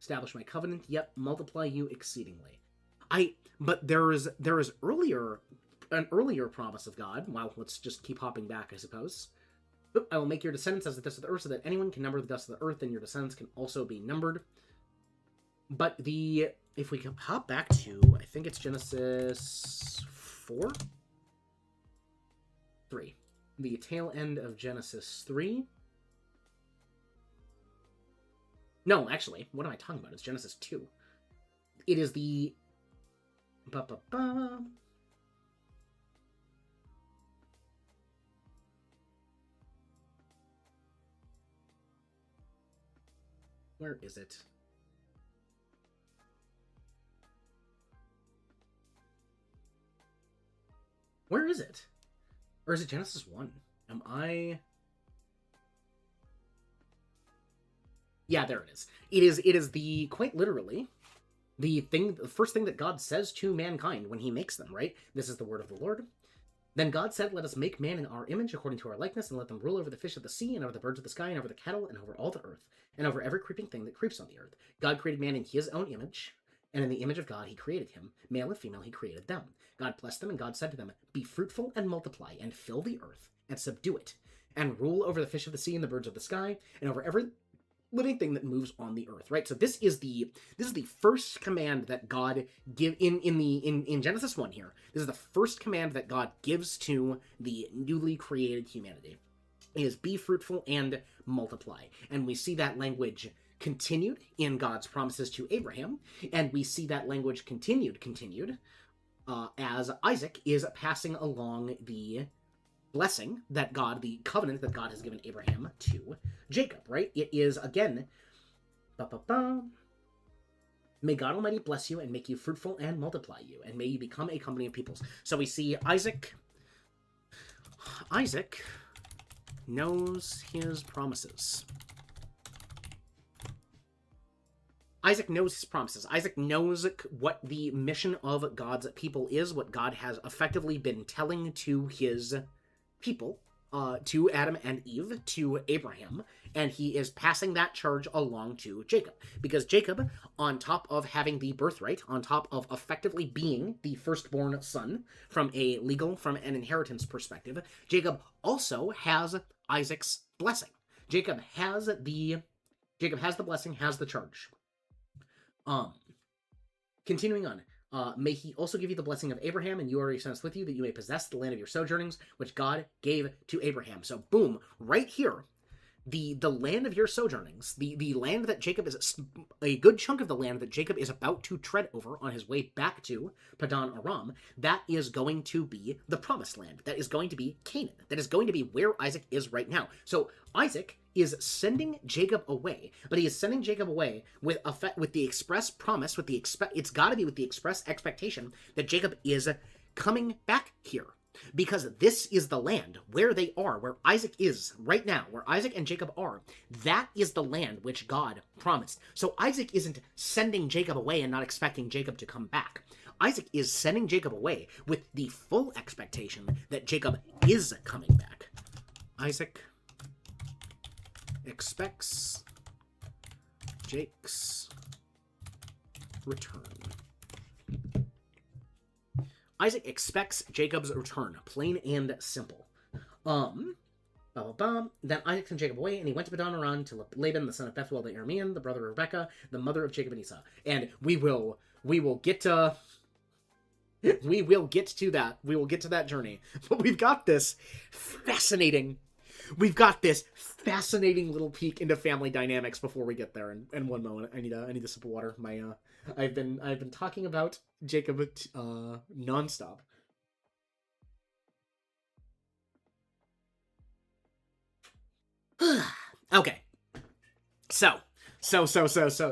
A: Establish my covenant, yep, multiply you exceedingly. But there is an earlier promise of God. Well, let's just keep hopping back, I suppose. I will make your descendants as the dust of the earth, so that anyone can number the dust of the earth, and your descendants can also be numbered. But if we can hop back to, I think it's Genesis 4? 3. The tail end of Genesis 3. No, actually, what am I talking about? It's Genesis 2. It is the... Where is it? Where is it? Or is it Genesis 1? Am I... Yeah, there it is. It is the, quite literally, the first thing that God says to mankind when he makes them, right? This is the word of the Lord. Then God said, "Let us make man in our image, according to our likeness, and let them rule over the fish of the sea, and over the birds of the sky, and over the cattle, and over all the earth, and over every creeping thing that creeps on the earth." God created man in his own image, and in the image of God he created him. Male and female he created them. God blessed them, and God said to them, "Be fruitful and multiply, and fill the earth, and subdue it, and rule over the fish of the sea and the birds of the sky, and over every living thing that moves on the earth." Right? So this is the first command that God give in Genesis 1 here. This is the first command that God gives to the newly created humanity. is be fruitful and multiply. And we see that language continued in God's promises to Abraham, and we see that language continued as Isaac is passing along the blessing that God, the covenant that God has given Abraham to Jacob, right? It is, again, may God Almighty bless you and make you fruitful and multiply you, and may you become a company of peoples. So we see Isaac knows his promises. Isaac knows his promises. Isaac knows what the mission of God's people is, what God has effectively been telling to his people, to Adam and Eve, to Abraham, and he is passing that charge along to Jacob. Because Jacob, on top of having the birthright, on top of effectively being the firstborn son from an inheritance perspective, Jacob also has Isaac's blessing. Jacob has the blessing, has the charge. Continuing on. May he also give you the blessing of Abraham and you or your sons with you, that you may possess the land of your sojournings, which God gave to Abraham. So boom, right here, the land of your sojournings, the land that Jacob is, a good chunk of the land that Jacob is about to tread over on his way back to Padan Aram, that is going to be the promised land. That is going to be Canaan. That is going to be where Isaac is right now. So Isaac is sending Jacob away, but he is sending Jacob away with the express promise, it's got to be with the express expectation that Jacob is coming back here. Because this is the land where they are, where Isaac is right now, where Isaac and Jacob are. That is the land which God promised. So Isaac isn't sending Jacob away and not expecting Jacob to come back. Isaac is sending Jacob away with the full expectation that Jacob is coming back. Isaac expects Jake's return. Isaac expects Jacob's return, plain and simple. Then Isaac sent Jacob away, and he went to Padan Aram to Laban, the son of Bethuel the Aramean, the brother of Rebekah, the mother of Jacob and Esau. And we will get to that. We will get to that journey. But we've got this fascinating little peek into family dynamics before we get there. And one moment, I need a sip of water. I've been talking about Jacob nonstop. Okay. So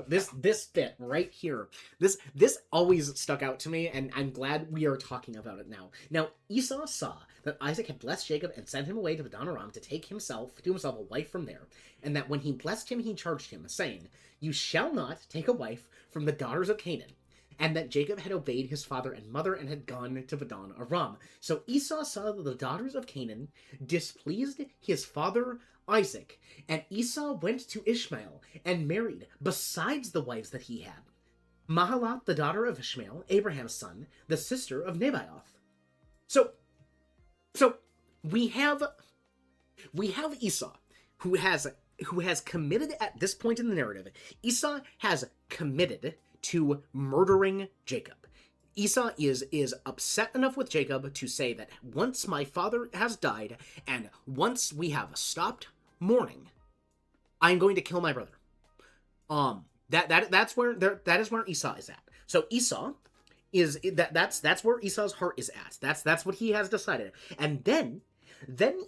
A: this bit right here, this always stuck out to me, and I'm glad we are talking about it now. Now, Esau saw that Isaac had blessed Jacob and sent him away to Padan Aram to take himself a wife from there, and that when he blessed him, he charged him, saying, "You shall not take a wife from the daughters of Canaan," and that Jacob had obeyed his father and mother and had gone to Padan Aram. So Esau saw that the daughters of Canaan displeased his father Isaac, and Esau went to Ishmael and married, besides the wives that he had, Mahalat, the daughter of Ishmael, Abraham's son, the sister of Nebaioth. So we have Esau, who has committed at this point in the narrative. Esau has committed to murdering Jacob. Esau is upset enough with Jacob to say that once my father has died and once we have stopped mourning, I'm going to kill my brother. That is where Esau is at. So Esau that's where Esau's heart is at. That's what he has decided. And then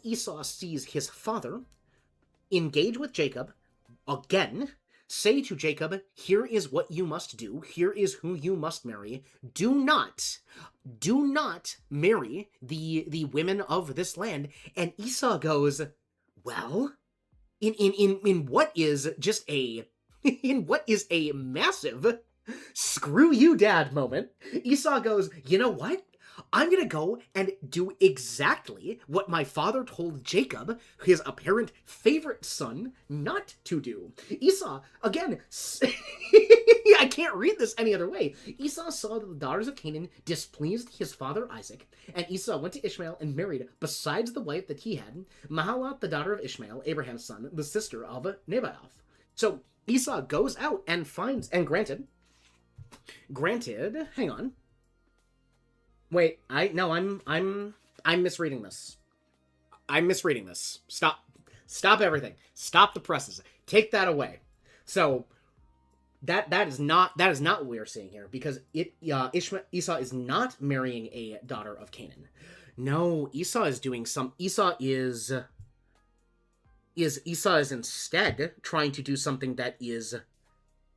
A: Esau sees his father engage with Jacob again, say to Jacob, "Here is what you must do. Here is who you must marry. Do not marry the women of this land." And Esau goes, "Well, in what is just a massive screw you dad moment, Esau goes, "You know what? I'm going to go and do exactly what my father told Jacob, his apparent favorite son, not to do." Esau, again, I can't read this any other way. Esau saw that the daughters of Canaan displeased his father Isaac, and Esau went to Ishmael and married, besides the wife that he had, Mahalat, the daughter of Ishmael, Abraham's son, the sister of Nebaioth. So Esau goes out and finds, and granted, hang on. Wait, I'm misreading this. I'm misreading this. Stop. Stop everything. Stop the presses. Take that away. So that is not what we are seeing here, because Esau is not marrying a daughter of Canaan. No, Esau is doing some. Esau is instead trying to do something that is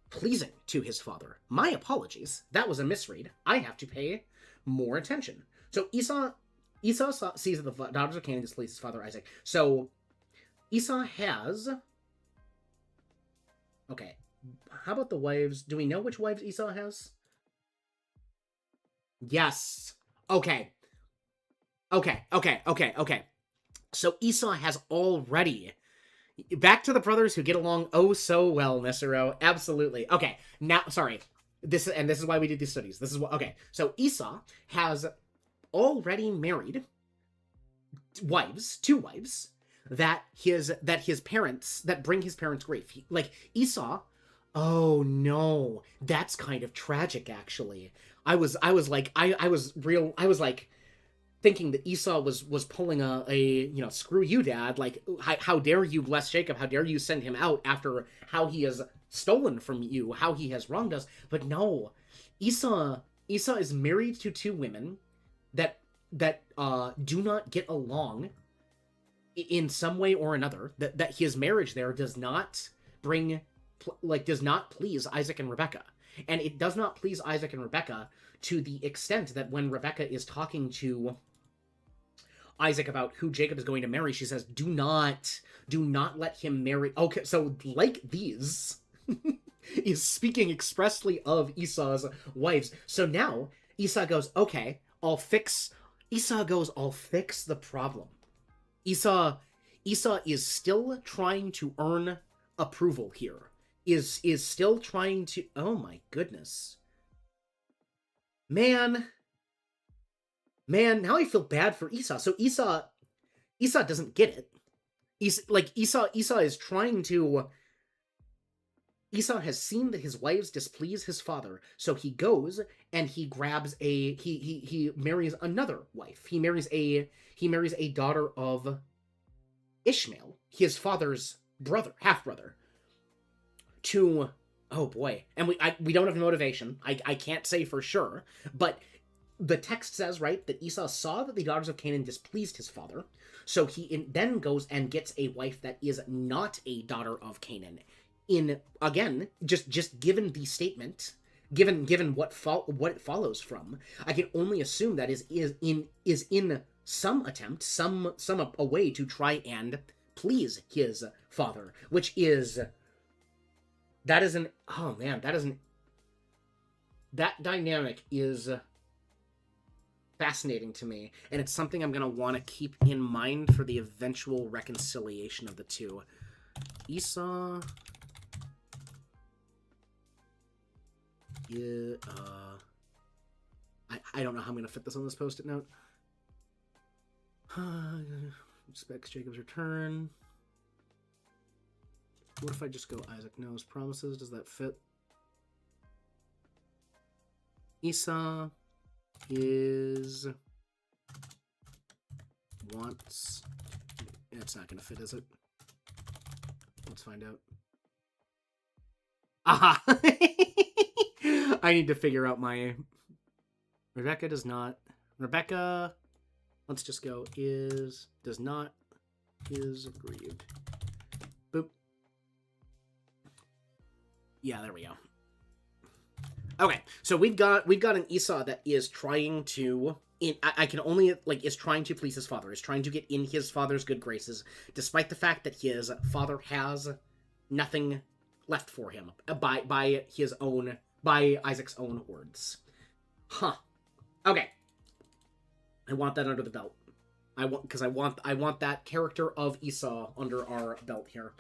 A: pleasing to his father. My apologies. That was a misread. I have to pay more attention. So Esau sees that the daughters of Canaan displease his father Isaac. So Esau has... Okay. How about the wives? Do we know which wives Esau has? Yes. Okay. Okay. So Esau has already... Back to the brothers who get along oh so well, Nesero. Absolutely. Okay, now, sorry. This is why we did these studies. This is what... Okay, so Esau has already married two wives, that bring his parents grief. Esau... Oh no, that's kind of tragic, actually. I was thinking that Esau was pulling a screw you, Dad, like, how dare you bless Jacob, how dare you send him out after how he has stolen from you, how he has wronged us. But no, Esau is married to two women that do not get along in some way or another, that his marriage there does not please Isaac and Rebekah. And it does not please Isaac and Rebekah to the extent that when Rebekah is talking to Isaac about who Jacob is going to marry, she says, do not let him marry... Okay, so like these is speaking expressly of Esau's wives. So now Esau goes, okay, I'll fix the problem. Esau is still trying to earn approval here. Is still trying to... Oh my goodness. Man, now I feel bad for Esau. So Esau doesn't get it. Esau is trying to... Esau has seen that his wives displease his father, so he goes and he grabs he marries another wife. He marries a daughter of Ishmael, his father's half brother. To... Oh boy. And we don't have motivation. I can't say for sure, but the text says, right, that Esau saw that the daughters of Canaan displeased his father, so he then goes and gets a wife that is not a daughter of Canaan. Again, just given the statement, given what it follows from, I can only assume that is in some attempt, a way to try and please his father, which is... That dynamic is fascinating to me, and it's something I'm going to want to keep in mind for the eventual reconciliation of the two. Esau... Yeah, I don't know how I'm going to fit this on this post-it note. Expects Jacob's return. What if I just go Isaac knows promises? Does that fit? Esau wants... It's not going to fit, is it? Let's find out. Aha! I need to figure out my... Rebecca does not... Rebecca... Let's just go is grieved. Boop. Yeah, there we go. Okay, so we've got an Esau that is trying to... is trying to please his father, is trying to get in his father's good graces, despite the fact that his father has nothing left for him, by Isaac's own words. Huh. Okay. I want that under the belt. I want that character of Esau under our belt here.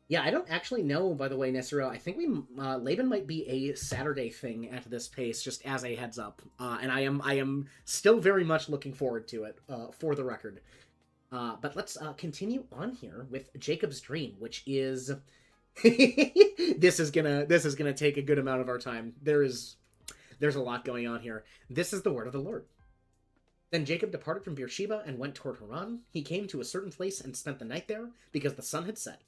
A: Yeah, I don't actually know, by the way, Nesero. I think Laban might be a Saturday thing at this pace, just as a heads up. And I am still very much looking forward to it, for the record. But let's continue on here with Jacob's dream, which is... this is gonna take a good amount of our time. There's a lot going on here. This is the word of the Lord. Then Jacob departed from Beersheba and went toward Haran. He came to a certain place and spent the night there, because the sun had set.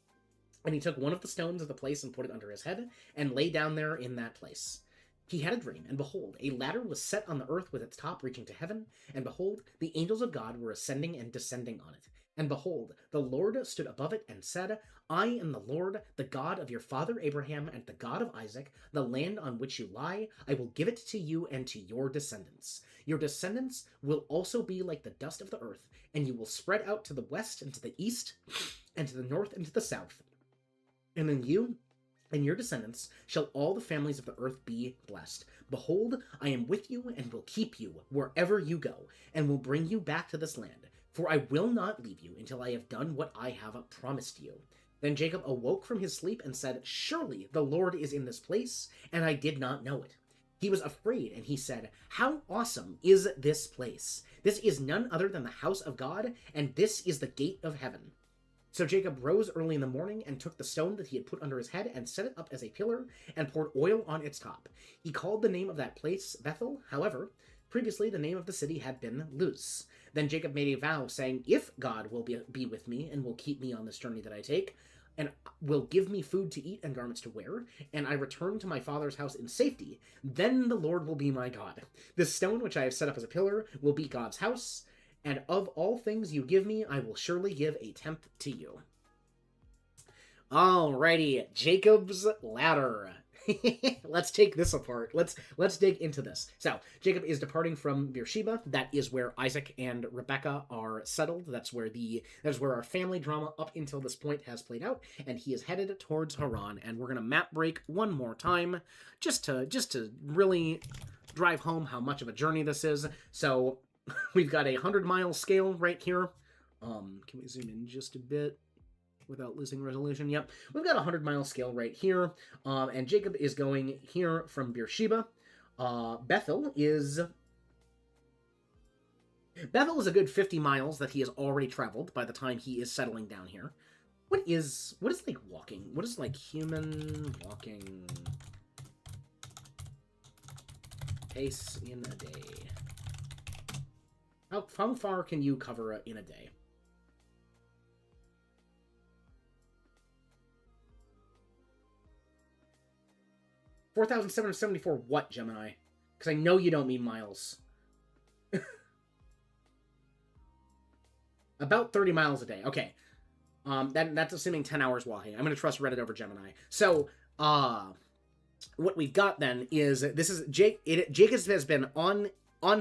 A: And he took one of the stones of the place and put it under his head, and lay down there in that place. He had a dream, and behold, a ladder was set on the earth with its top reaching to heaven, and behold, the angels of God were ascending and descending on it. And behold, the Lord stood above it and said, I am the Lord, the God of your father Abraham, and the God of Isaac. The land on which you lie, I will give it to you and to your descendants. Your descendants will also be like the dust of the earth, and you will spread out to the west and to the east, and to the north and to the south. And in you and your descendants shall all the families of the earth be blessed. Behold, I am with you and will keep you wherever you go, and will bring you back to this land. For I will not leave you until I have done what I have promised you. Then Jacob awoke from his sleep and said, Surely the Lord is in this place, and I did not know it. He was afraid, and he said, How awesome is this place! This is none other than the house of God, and this is the gate of heaven. So Jacob rose early in the morning and took the stone that he had put under his head and set it up as a pillar and poured oil on its top. He called the name of that place Bethel. However, previously the name of the city had been Luz. Then Jacob made a vow, saying, If God will be with me and will keep me on this journey that I take, and will give me food to eat and garments to wear, and I return to my father's house in safety, then the Lord will be my God. This stone which I have set up as a pillar will be God's house, and of all things you give me, I will surely give a tenth to you. Alrighty, Jacob's ladder. Let's take this apart. Let's dig into this. So, Jacob is departing from Beersheba. That is where Isaac and Rebekah are settled. That's where our family drama up until this point has played out, and he is headed towards Haran. And we're gonna map break one more time, just to really drive home how much of a journey this is. So, we've got a 100-mile scale right here. Can we zoom in just a bit without losing resolution? Yep. We've got a 100-mile scale right here. And Jacob is going here from Beersheba. Bethel is a good 50 miles that he has already traveled by the time he is settling down here. What is like walking? What is like human walking pace in a day? How far can you cover in a day? $4,774 what, Gemini? Because I know you don't mean miles. About 30 miles a day. Okay. That's assuming 10 hours walking. I'm going to trust Reddit over Gemini. So, what we've got then is, Jacob has been on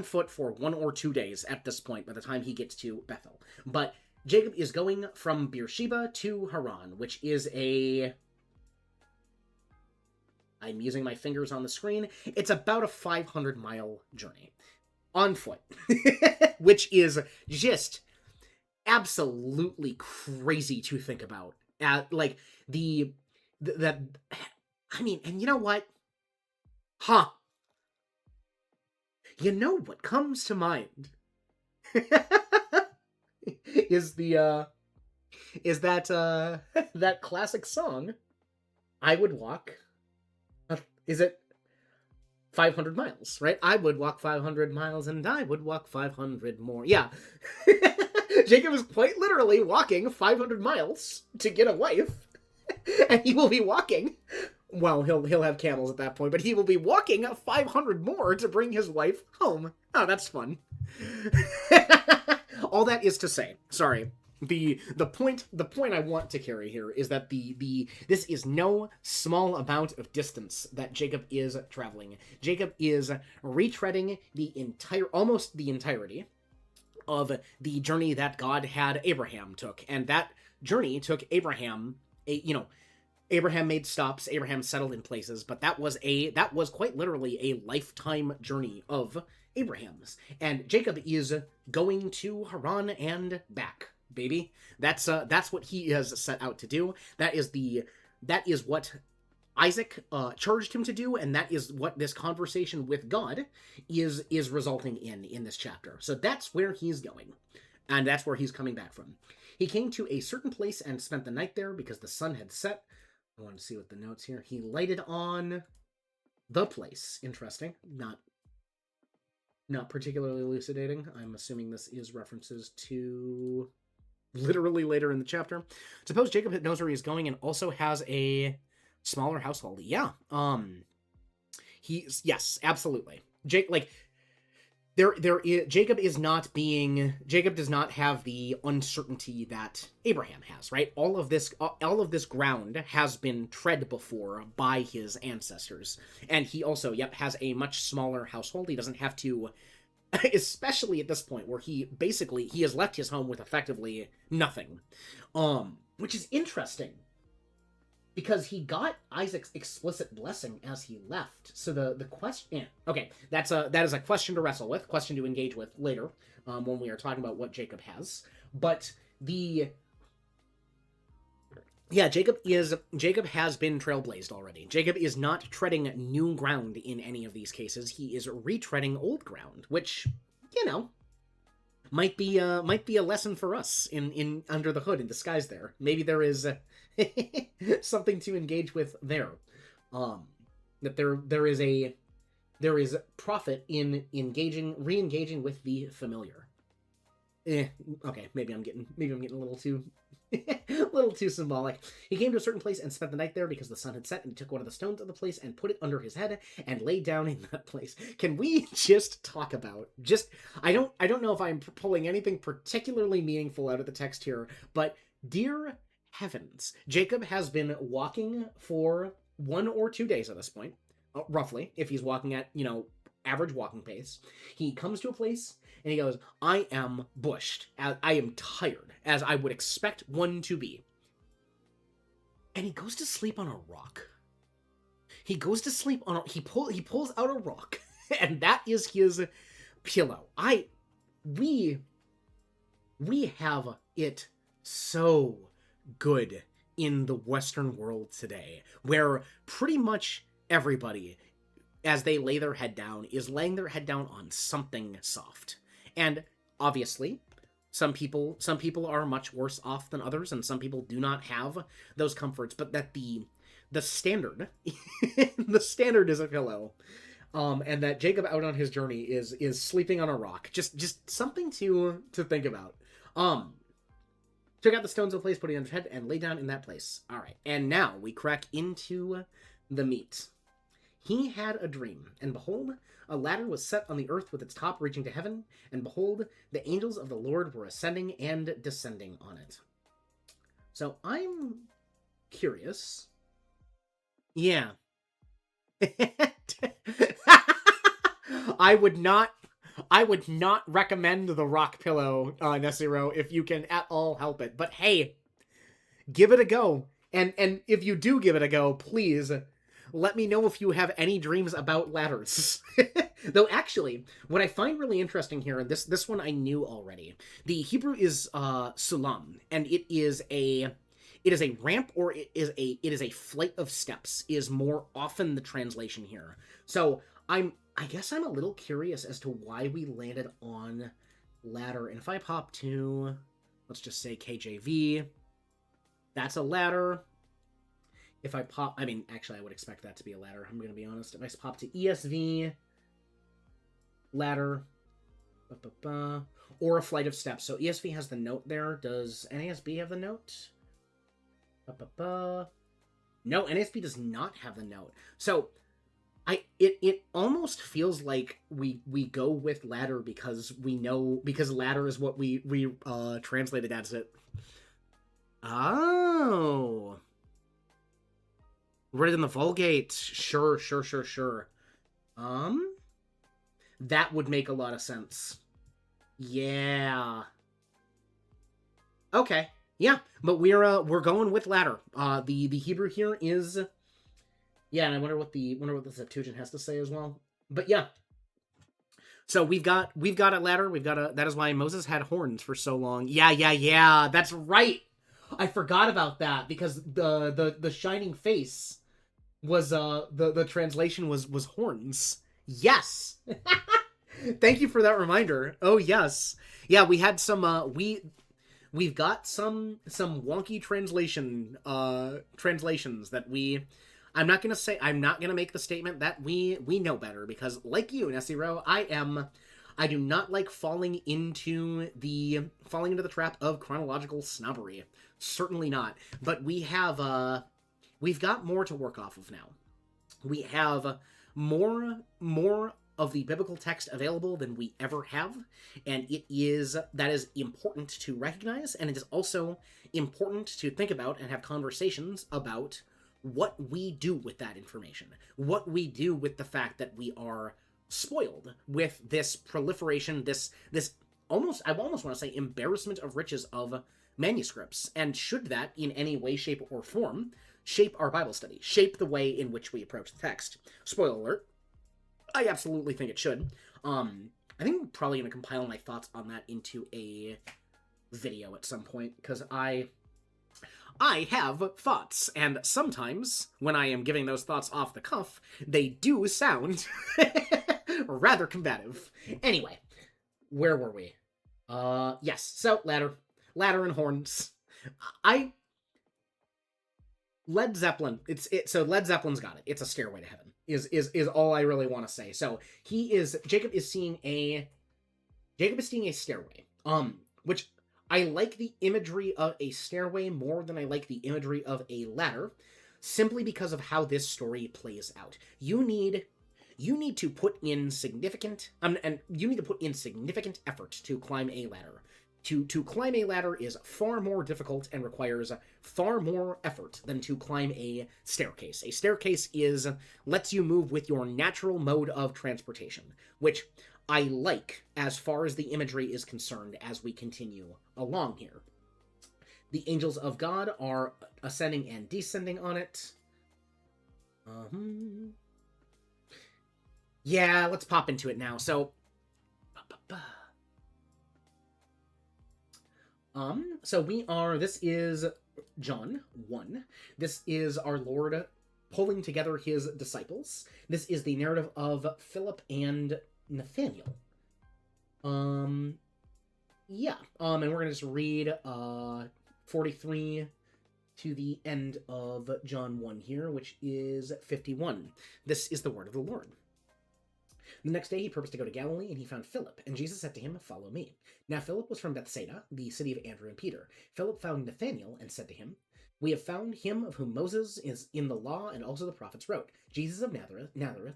A: foot for 1 or 2 days at this point by the time he gets to Bethel. But Jacob is going from Beersheba to Haran, which is I'm using my fingers on the screen. It's about a 500-mile journey on foot, which is just absolutely crazy to think about. Like and you know what? Huh. You know what comes to mind is that classic song, I Would Walk, is it 500 miles, right? I would walk 500 miles and I would walk 500 more. Yeah. Jacob is quite literally walking 500 miles to get a wife, and he will be walking, well, he'll have camels at that point, but he will be walking 500 more to bring his wife home. Oh, that's fun. All that is to say, sorry, the point I want to carry here is that this is no small amount of distance that Jacob is traveling. Jacob is retreading almost the entirety of the journey that God had Abraham took, and that journey took Abraham Abraham made stops, Abraham settled in places, but that was quite literally a lifetime journey of Abraham's. And Jacob is going to Haran and back, baby. That's what he has set out to do. That is what Isaac charged him to do, and that is what this conversation with God is resulting in this chapter. So that's where he's going, and that's where he's coming back from. He came to a certain place and spent the night there because the sun had set. I want to see what the notes here. He lighted on the place. Interesting. Not Not particularly elucidating. I'm assuming this is references to literally later in the chapter. Suppose Jacob knows where he's going and also has a smaller household. Yeah. He's yes, absolutely. Jake, like Jacob does not have the uncertainty that Abraham has, right? All of this ground has been tread before by his ancestors, and he also has a much smaller household. He doesn't have to, especially at this point where he has left his home with effectively nothing, which is interesting because he got Isaac's explicit blessing as he left. So the question, okay, that is a question to wrestle with, question to engage with later, when we are talking about what Jacob has. But Jacob has been trailblazed already. Jacob is not treading new ground in any of these cases. He is retreading old ground, which, might be a lesson for us in under the hood in disguise there. Maybe there is something to engage with there. That there is profit in re-engaging with the familiar. Okay, maybe I'm getting a little too symbolic. He came to a certain place and spent the night there because the sun had set, and he took one of the stones of the place and put it under his head and lay down in that place. Can we just talk about I don't know if I'm pulling anything particularly meaningful out of the text here, but dear heavens, Jacob has been walking for 1 or 2 days at this point, roughly, if he's walking at, average walking pace. He comes to a place and he goes, I am bushed. I am tired, as I would expect one to be. And he goes to sleep on a rock. He pulls out a rock, and that is his pillow. We have it so good in the Western world today, where pretty much everybody, as they lay their head down, is laying their head down on something soft. And obviously, some people are much worse off than others, and some people do not have those comforts, but that the standard the standard is a pillow. And that Jacob out on his journey is sleeping on a rock. Just something to think about. Took out the stones of the place, put it on his head, and lay down in that place. All right, and now we crack into the meat. He had a dream, and behold, a ladder was set on the earth with its top reaching to heaven, and behold, the angels of the Lord were ascending and descending on it. So I'm curious. Yeah. I would not recommend the rock pillow, Nesiro, if you can at all help it. But hey, give it a go. And if you do give it a go, please let me know if you have any dreams about ladders. Though actually, what I find really interesting here, and this one I knew already, the Hebrew is sulam, and it is a ramp, or it is a flight of steps, is more often the translation here. So I guess I'm a little curious as to why we landed on ladder. And if I pop to, let's just say KJV, that's a ladder. If I pop, actually I would expect that to be a ladder, I'm going to be honest. If I pop to ESV, ladder, or a flight of steps. So ESV has the note there. Does NASB have the note? No, NASB does not have the note. So it almost feels like we go with ladder because ladder is what we translated as it. Oh. Right in the Vulgate. Sure. That would make a lot of sense. Yeah. Okay. Yeah, but we're going with ladder. The Hebrew here is, yeah, and I wonder what the Septuagint has to say as well. But yeah. So we've got a ladder. That is why Moses had horns for so long. Yeah. That's right. I forgot about that because the shining face was the translation was horns. Yes. Thank you for that reminder. Oh yes. Yeah, we had some we've got some wonky translations that I'm not gonna make the statement that we know better, because like you, Nesiro, I am I do not like falling into the trap of chronological snobbery. Certainly not. But we've got more to work off of now. We have more of the biblical text available than we ever have, and that is important to recognize, and it is also important to think about and have conversations about what we do with that information, what we do with the fact that we are spoiled with this proliferation, this I almost want to say embarrassment of riches of manuscripts, and should that in any way, shape, or form shape our Bible study, shape the way in which we approach the text. Spoiler alert, I absolutely think it should. I think I'm probably going to compile my thoughts on that into a video at some point, because I have thoughts, and sometimes when I am giving those thoughts off the cuff, they do sound rather combative. Anyway, where were we? Yes, so ladder and horns. Led Zeppelin. So Led Zeppelin's got it. It's a stairway to heaven. Is all I really want to say. So Jacob is seeing a stairway. Which I like the imagery of a stairway more than I like the imagery of a ladder, simply because of how this story plays out. You need to put in significant effort to climb a ladder. To climb a ladder is far more difficult and requires far more effort than to climb a staircase. A staircase lets you move with your natural mode of transportation, which I like as far as the imagery is concerned as we continue along here. The angels of God are ascending and descending on it. Yeah, let's pop into it now. So, this is John 1. This is our Lord pulling together his disciples. This is the narrative of Philip and Nathaniel. And we're gonna just read 43 to the end of John 1 here, which is 51. This is the word of the Lord. The next day he purposed to go to Galilee, and he found Philip, and Jesus said to him, "Follow me." Now Philip was from Bethsaida, the city of Andrew and Peter. Philip found Nathanael and said to him, "We have found him of whom Moses is in the law and also the prophets wrote, Jesus of Nazareth,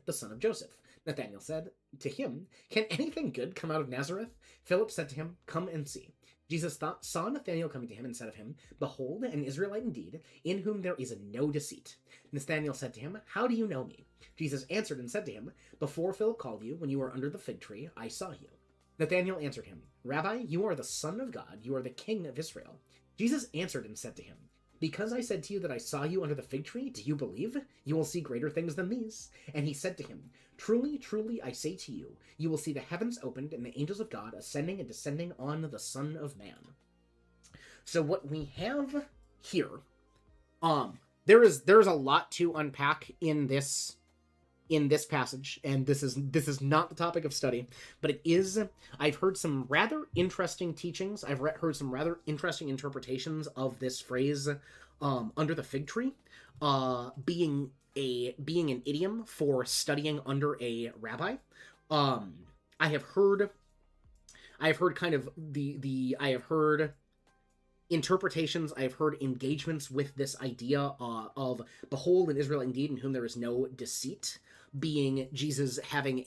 A: the son of Joseph." Nathanael said to him, "Can anything good come out of Nazareth?" Philip said to him, "Come and see." Jesus saw Nathanael coming to him and said of him, "Behold, an Israelite indeed, in whom there is no deceit." Nathanael said to him, "How do you know me?" Jesus answered and said to him, "Before Philip called you, when you were under the fig tree, I saw you." Nathanael answered him, "Rabbi, you are the Son of God, you are the King of Israel." Jesus answered and said to him, "Because I said to you that I saw you under the fig tree, do you believe? You will see greater things than these." And he said to him, "Truly, truly, I say to you, you will see the heavens opened and the angels of God ascending and descending on the Son of Man." So what we have here, there's a lot to unpack in this passage, and this is not the topic of study, but it is. I've heard some rather interesting teachings. I've heard some rather interesting interpretations of this phrase, "under the fig tree," being an idiom for studying under a rabbi. I have heard kind of I have heard interpretations, I've heard engagements with this idea of "Behold, an Israel indeed, in whom there is no deceit," being Jesus having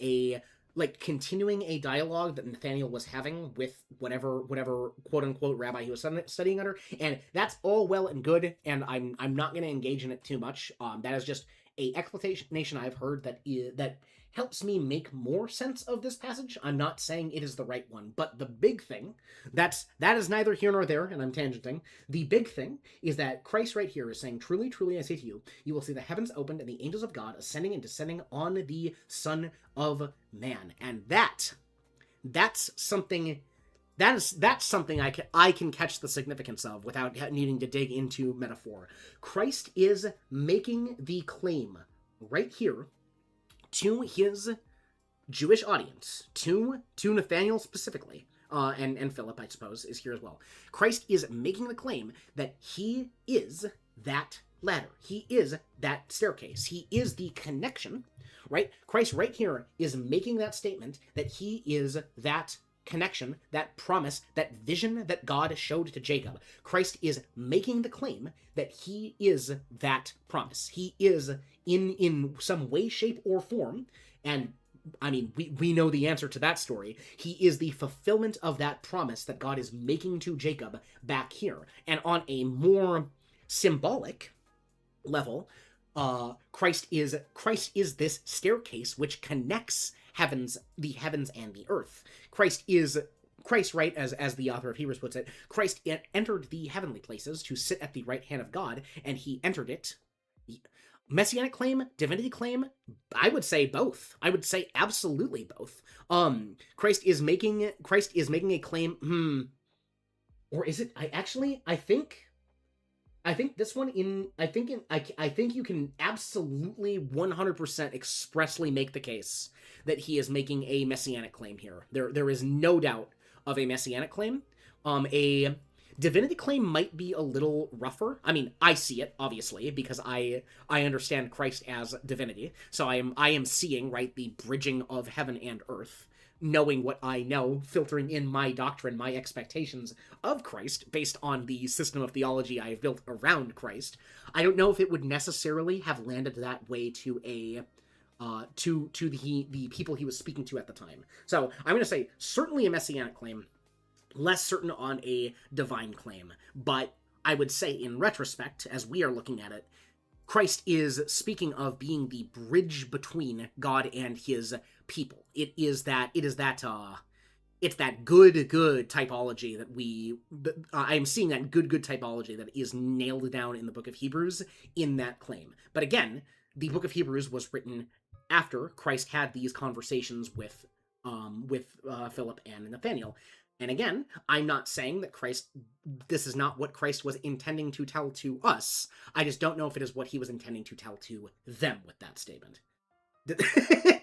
A: continuing a dialogue that Nathanael was having with whatever quote-unquote rabbi he was studying under. And that's all well and good, and I'm not going to engage in it too much. That is just a explanation I've heard that helps me make more sense of this passage. I'm not saying it is the right one, but the big thing, that is neither here nor there, and I'm tangenting. The big thing is that Christ right here is saying, "Truly, truly, I say to you, you will see the heavens opened and the angels of God ascending and descending on the Son of Man." And that's something I can catch the significance of without needing to dig into metaphor. Christ is making the claim right here to his Jewish audience, to Nathanael specifically, and Philip, I suppose, is here as well. Christ is making the claim that he is that ladder. He is that staircase. He is the connection right? Christ right here is making that statement that he is that connection, that promise, that vision that God showed to Jacob. Christ is making the claim that he is that promise. He is in some way, shape, or form, and I mean, we know the answer to that story. He is the fulfillment of that promise that God is making to Jacob back here. And on a more symbolic level, Christ is this staircase which connects the heavens and the earth. Christ, right, as the author of Hebrews puts it, Christ entered the heavenly places to sit at the right hand of God, and he entered it. Messianic claim, divinity claim, I would say both. I would say absolutely both. Christ is making a claim, or is it, I think this one I think you can absolutely 100% expressly make the case that he is making a messianic claim here. There is no doubt of a messianic claim. A divinity claim might be a little rougher. I mean, I see it, obviously, because I understand Christ as divinity. So I am seeing, right, the bridging of heaven and earth, knowing what I know, filtering in my doctrine, my expectations of Christ, based on the system of theology I have built around Christ. I don't know if it would necessarily have landed that way to the people he was speaking to at the time. So I'm going to say certainly a messianic claim, less certain on a divine claim. But I would say in retrospect, as we are looking at it, Christ is speaking of being the bridge between God and his people. It's that good typology that I am seeing that good typology that is nailed down in the book of Hebrews in that claim. But again, the book of Hebrews was written after Christ had these conversations with Philip and Nathaniel. And again, I'm not saying that this is not what Christ was intending to tell to us. I just don't know if it is what he was intending to tell to them with that statement.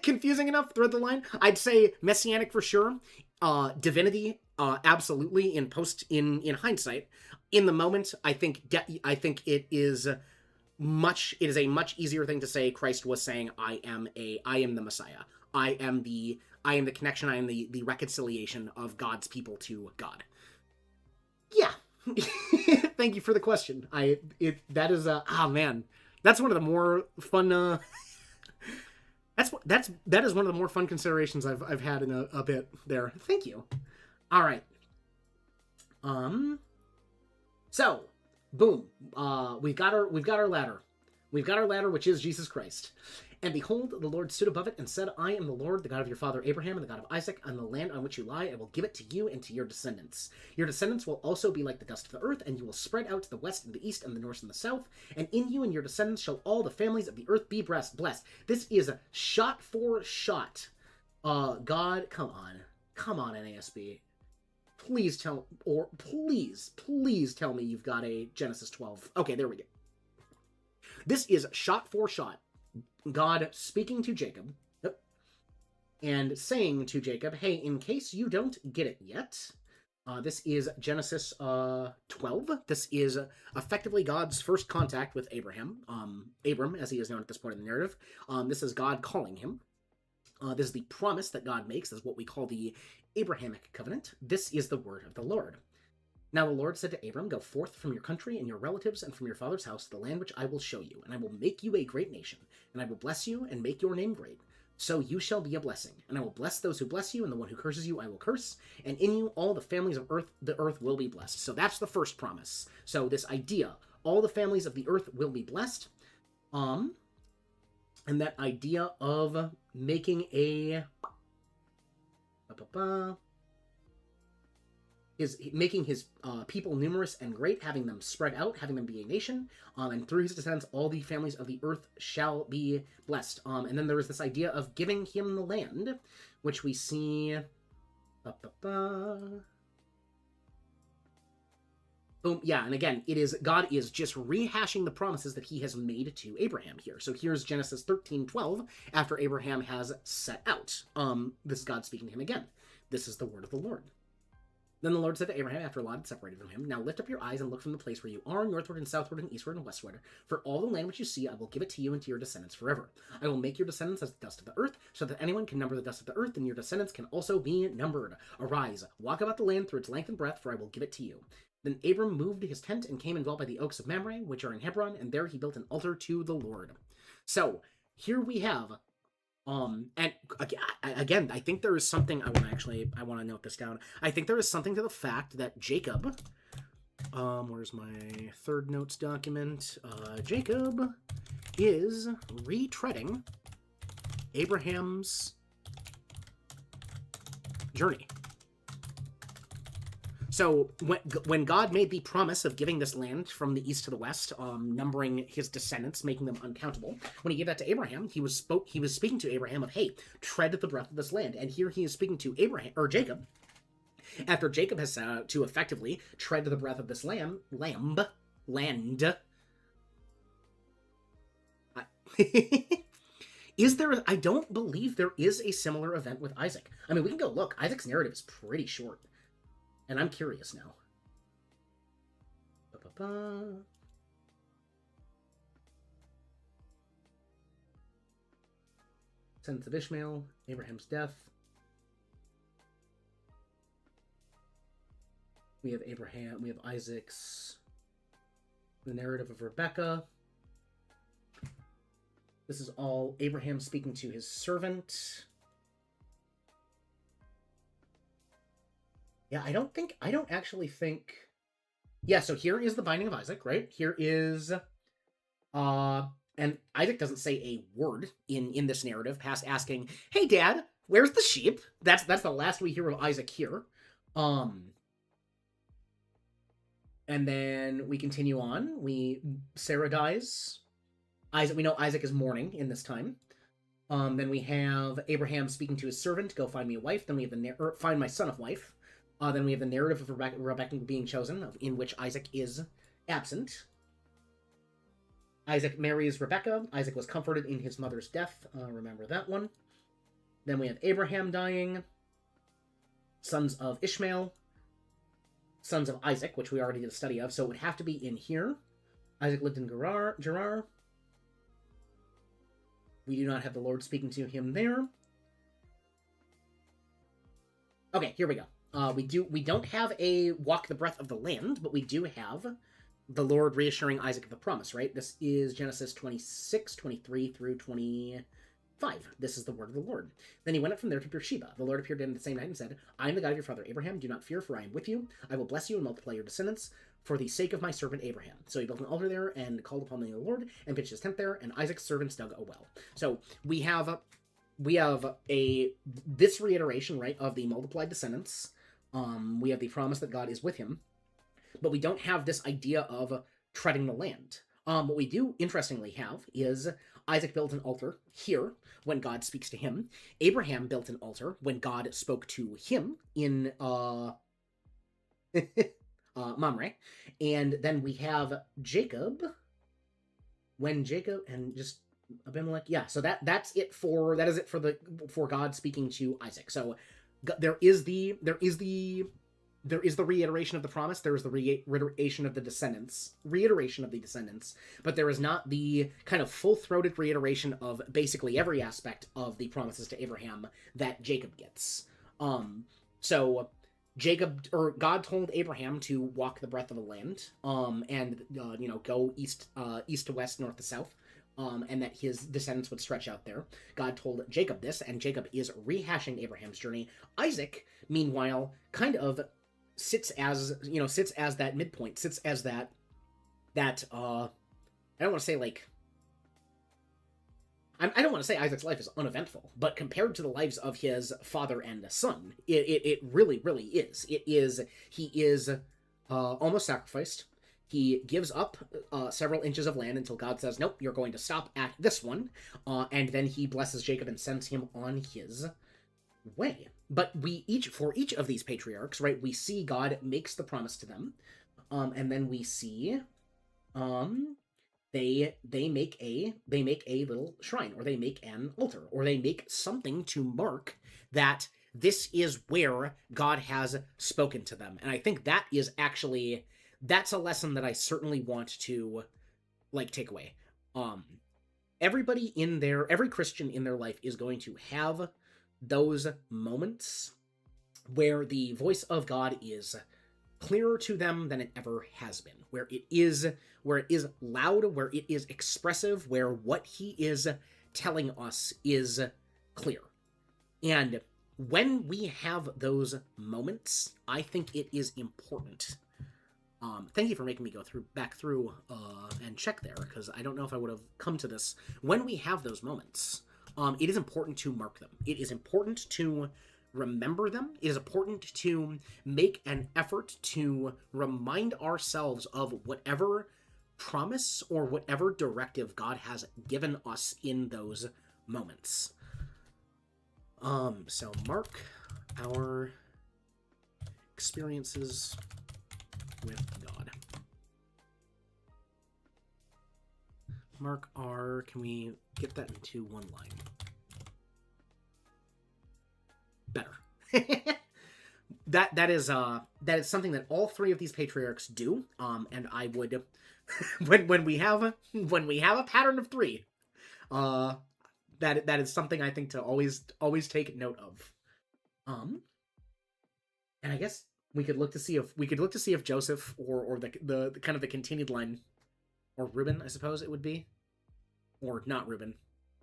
A: Confusing enough? Thread the line? I'd say messianic for sure. Divinity, absolutely. In hindsight, in the moment, I think it is a much easier thing to say. Christ was saying, I am the Messiah. I am the connection. I am the reconciliation of God's people to God. Yeah. Thank you for the question. That is man, that's one of the more fun. That is one of the more fun considerations I've had in a bit there. Thank you. All right. So, boom. We've got our ladder. We've got our ladder, which is Jesus Christ. And behold, the Lord stood above it and said, I am the Lord, the God of your father Abraham, and the God of Isaac. On the land on which you lie, I will give it to you and to your descendants. Your descendants will also be like the dust of the earth, and you will spread out to the west and the east and the north and the south. And in you and your descendants shall all the families of the earth be blessed. This is shot for shot. God, come on, NASB. Please tell me you've got a Genesis 12. Okay, there we go. This is shot for shot. God speaking to Jacob and saying to Jacob, hey, in case you don't get it yet, this is Genesis 12. This is effectively God's first contact with Abraham, Abram, as he is known at this point in the narrative. This is God calling him. This is the promise that God makes. This is what we call the Abrahamic covenant. This is the word of the Lord. Now the Lord said to Abram, go forth from your country and your relatives and from your father's house to the land which I will show you, and I will make you a great nation, and I will bless you and make your name great. So you shall be a blessing, and I will bless those who bless you, and the one who curses you I will curse, and in you all the families of the earth will be blessed. So that's the first promise. So this idea, all the families of the earth will be blessed, and that idea of making is making his people numerous and great, having them spread out, having them be a nation, and through his descendants all the families of the earth shall be blessed. And then there is this idea of giving him the land, which we see... Boom. Yeah, and again, God is just rehashing the promises that he has made to Abraham here. So here's Genesis 13:12, after Abraham has set out. This is God speaking to him again. This is the word of the Lord. Then the Lord said to Abraham, after Lot had separated from him, now lift up your eyes and look from the place where you are, northward and southward and eastward and westward. For all the land which you see, I will give it to you and to your descendants forever. I will make your descendants as the dust of the earth, so that anyone can number the dust of the earth, and your descendants can also be numbered. Arise, walk about the land through its length and breadth, for I will give it to you. Then Abram moved his tent and came and dwelt by the oaks of Mamre, which are in Hebron, and there he built an altar to the Lord. So, here we have and again, I think there is something I want to note this down. I think there is something to the fact that Jacob, where's my third notes document? Jacob is retreading Abraham's journey. So when God made the promise of giving this land from the east to the west, numbering his descendants, making them uncountable, when he gave that to Abraham, he was speaking to Abraham of, hey, tread the breadth of this land. And here he is speaking to Jacob, after Jacob has to effectively tread the breadth of this land. Is there? I don't believe there is a similar event with Isaac. I mean, we can go look. Isaac's narrative is pretty short. And I'm curious now. Descendants of Ishmael, Abraham's death. We have Abraham, we have Isaac's, the narrative of Rebecca. This is all Abraham speaking to his servant. Yeah, I don't actually think... Yeah, so here is the binding of Isaac, right? Here is... and Isaac doesn't say a word in this narrative past asking, hey, Dad, where's the sheep? That's the last we hear of Isaac here. And then we continue on. Sarah dies. We know Isaac is mourning in this time. Then we have Abraham speaking to his servant, go find me a wife. Then we have find my son a wife. Then we have the narrative of Rebecca being chosen, in which Isaac is absent. Isaac marries Rebecca. Isaac was comforted in his mother's death. Remember that one. Then we have Abraham dying. Sons of Ishmael. Sons of Isaac, which we already did a study of, so it would have to be in here. Isaac lived in Gerar. We do not have the Lord speaking to him there. Okay, here we go. We don't have a walk the breadth of the land, but we do have the Lord reassuring Isaac of the promise, right? This is Genesis 26, 23 through 25. This is the word of the Lord. Then he went up from there to Beersheba. The Lord appeared to him the same night and said, I am the God of your father Abraham. Do not fear, for I am with you. I will bless you and multiply your descendants for the sake of my servant Abraham. So he built an altar there and called upon the name of the Lord and pitched his tent there, and Isaac's servants dug a well. So we have this reiteration, right, of the multiplied descendants. We have the promise that God is with him, but we don't have this idea of treading the land. What we do, interestingly, have is Isaac built an altar here when God speaks to him. Abraham built an altar when God spoke to him in Mamre. And then we have Jacob when Jacob and just Abimelech. Yeah, so that is it for God speaking to Isaac. So there is the reiteration of the promise. There is the reiteration of the descendants, but there is not the kind of full-throated reiteration of basically every aspect of the promises to Abraham that Jacob gets. So God told Abraham to walk the breadth of the land, and go east to west, north to south. And that his descendants would stretch out there. God told Jacob this, and Jacob is rehashing Abraham's journey. Isaac, meanwhile, kind of sits as that midpoint, sits as that I don't want to say like... I don't want to say Isaac's life is uneventful, but compared to the lives of his father and son, it really, really is. He is almost sacrificed. He gives up several inches of land until God says, nope, you're going to stop at this one. And then he blesses Jacob and sends him on his way. But for each of these patriarchs, right, we see God makes the promise to them. And then we see they make a little shrine, or they make an altar, or they make something to mark that this is where God has spoken to them. And I think that is actually, that's a lesson that I certainly want to, like, take away. Every Christian in their life is going to have those moments where the voice of God is clearer to them than it ever has been, where it is loud, where it is expressive, where what he is telling us is clear. And when we have those moments, I think it is important. Thank you for making me go back through and check there, because I don't know if I would have come to this. When we have those moments, it is important to mark them. It is important to remember them. It is important to make an effort to remind ourselves of whatever promise or whatever directive God has given us in those moments. So mark our experiences with God. Mark our, can we get that into one line? Better. that is something that all three of these patriarchs do. And I would when we have a pattern of three, that is something I think to always take note of. And I guess we could look to see if Joseph or the kind of the continued line, or Reuben, I suppose it would be, or not Reuben.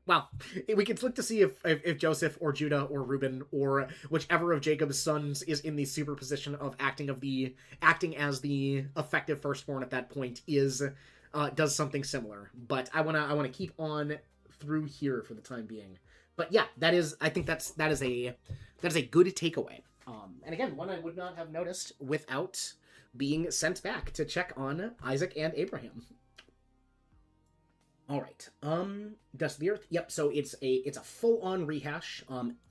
A: Well, we could look to see if Joseph or Judah or Reuben or whichever of Jacob's sons is in the superposition of acting as the effective firstborn at that point does something similar. But I wanna keep on through here for the time being. But yeah, I think that is a good takeaway. And again, one I would not have noticed without being sent back to check on Isaac and Abraham. All right. Dust of the earth. Yep. So it's a full-on rehash.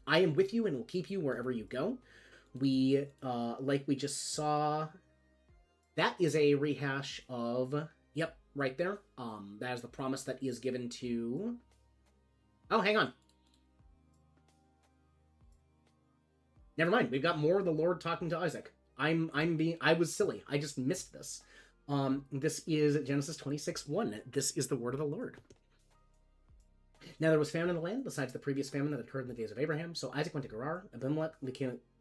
A: I am with you and will keep you wherever you go. We like we just saw. That is a rehash of. Yep, right there. That is the promise that is given to. Oh, hang on. Never mind. We've got more of the Lord talking to Isaac. I was silly. I just missed this. This is Genesis 26:1. This is the word of the Lord. Now there was famine in the land, besides the previous famine that occurred in the days of Abraham. So Isaac went to Gerar,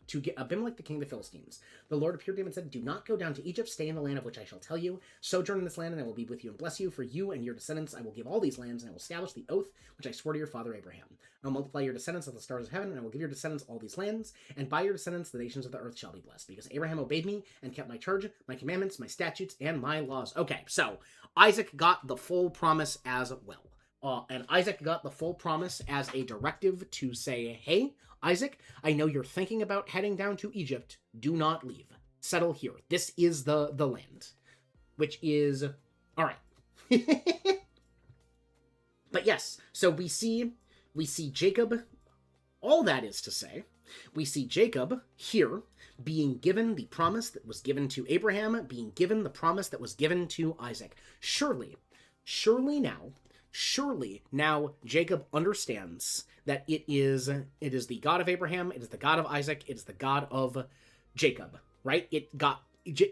A: to get Abimelech the king of the Philistines. The Lord appeared to him and said, "Do not go down to Egypt, stay in the land of which I shall tell you. Sojourn in this land, and I will be with you and bless you. For you and your descendants I will give all these lands, and I will establish the oath which I swore to your father Abraham. I will multiply your descendants as the stars of heaven, and I will give your descendants all these lands, and by your descendants the nations of the earth shall be blessed, because Abraham obeyed me and kept my charge, my commandments, my statutes, and my laws." Okay, so Isaac got the full promise as well. And Isaac got the full promise as a directive to say, hey, Isaac, I know you're thinking about heading down to Egypt. Do not leave. Settle here. This is the land. Which is... all right. But yes, so we see Jacob, all that is to say, we see Jacob here being given the promise that was given to Abraham, being given the promise that was given to Isaac. Surely now Jacob understands that it is the God of Abraham, it is the God of Isaac, it is the God of Jacob, right?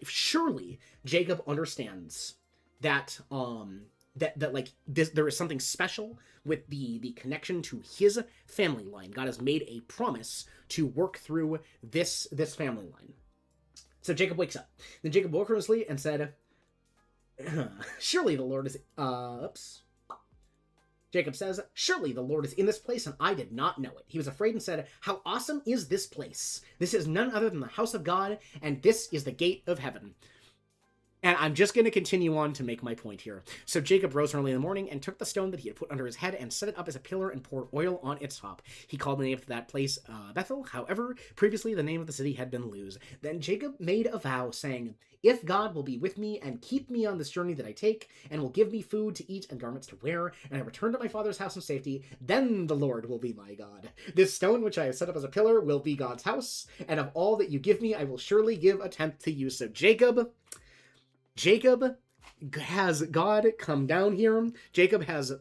A: Surely Jacob understands that that like this, there is something special with the connection to his family line. God has made a promise to work through this family line. So Jacob wakes up. Then Jacob woke from his sleep and said, "Surely the Lord is..." Jacob says, "Surely the Lord is in this place, and I did not know it." He was afraid and said, "How awesome is this place? This is none other than the house of God, and this is the gate of heaven." And I'm just going to continue on to make my point here. So Jacob rose early in the morning and took the stone that he had put under his head and set it up as a pillar and poured oil on its top. He called the name of that place Bethel. However, previously the name of the city had been Luz. Then Jacob made a vow, saying, "If God will be with me and keep me on this journey that I take, and will give me food to eat and garments to wear, and I return to my father's house in safety, then the Lord will be my God. This stone which I have set up as a pillar will be God's house, and of all that you give me, I will surely give a tenth to you." So Jacob has God come down here. Jacob has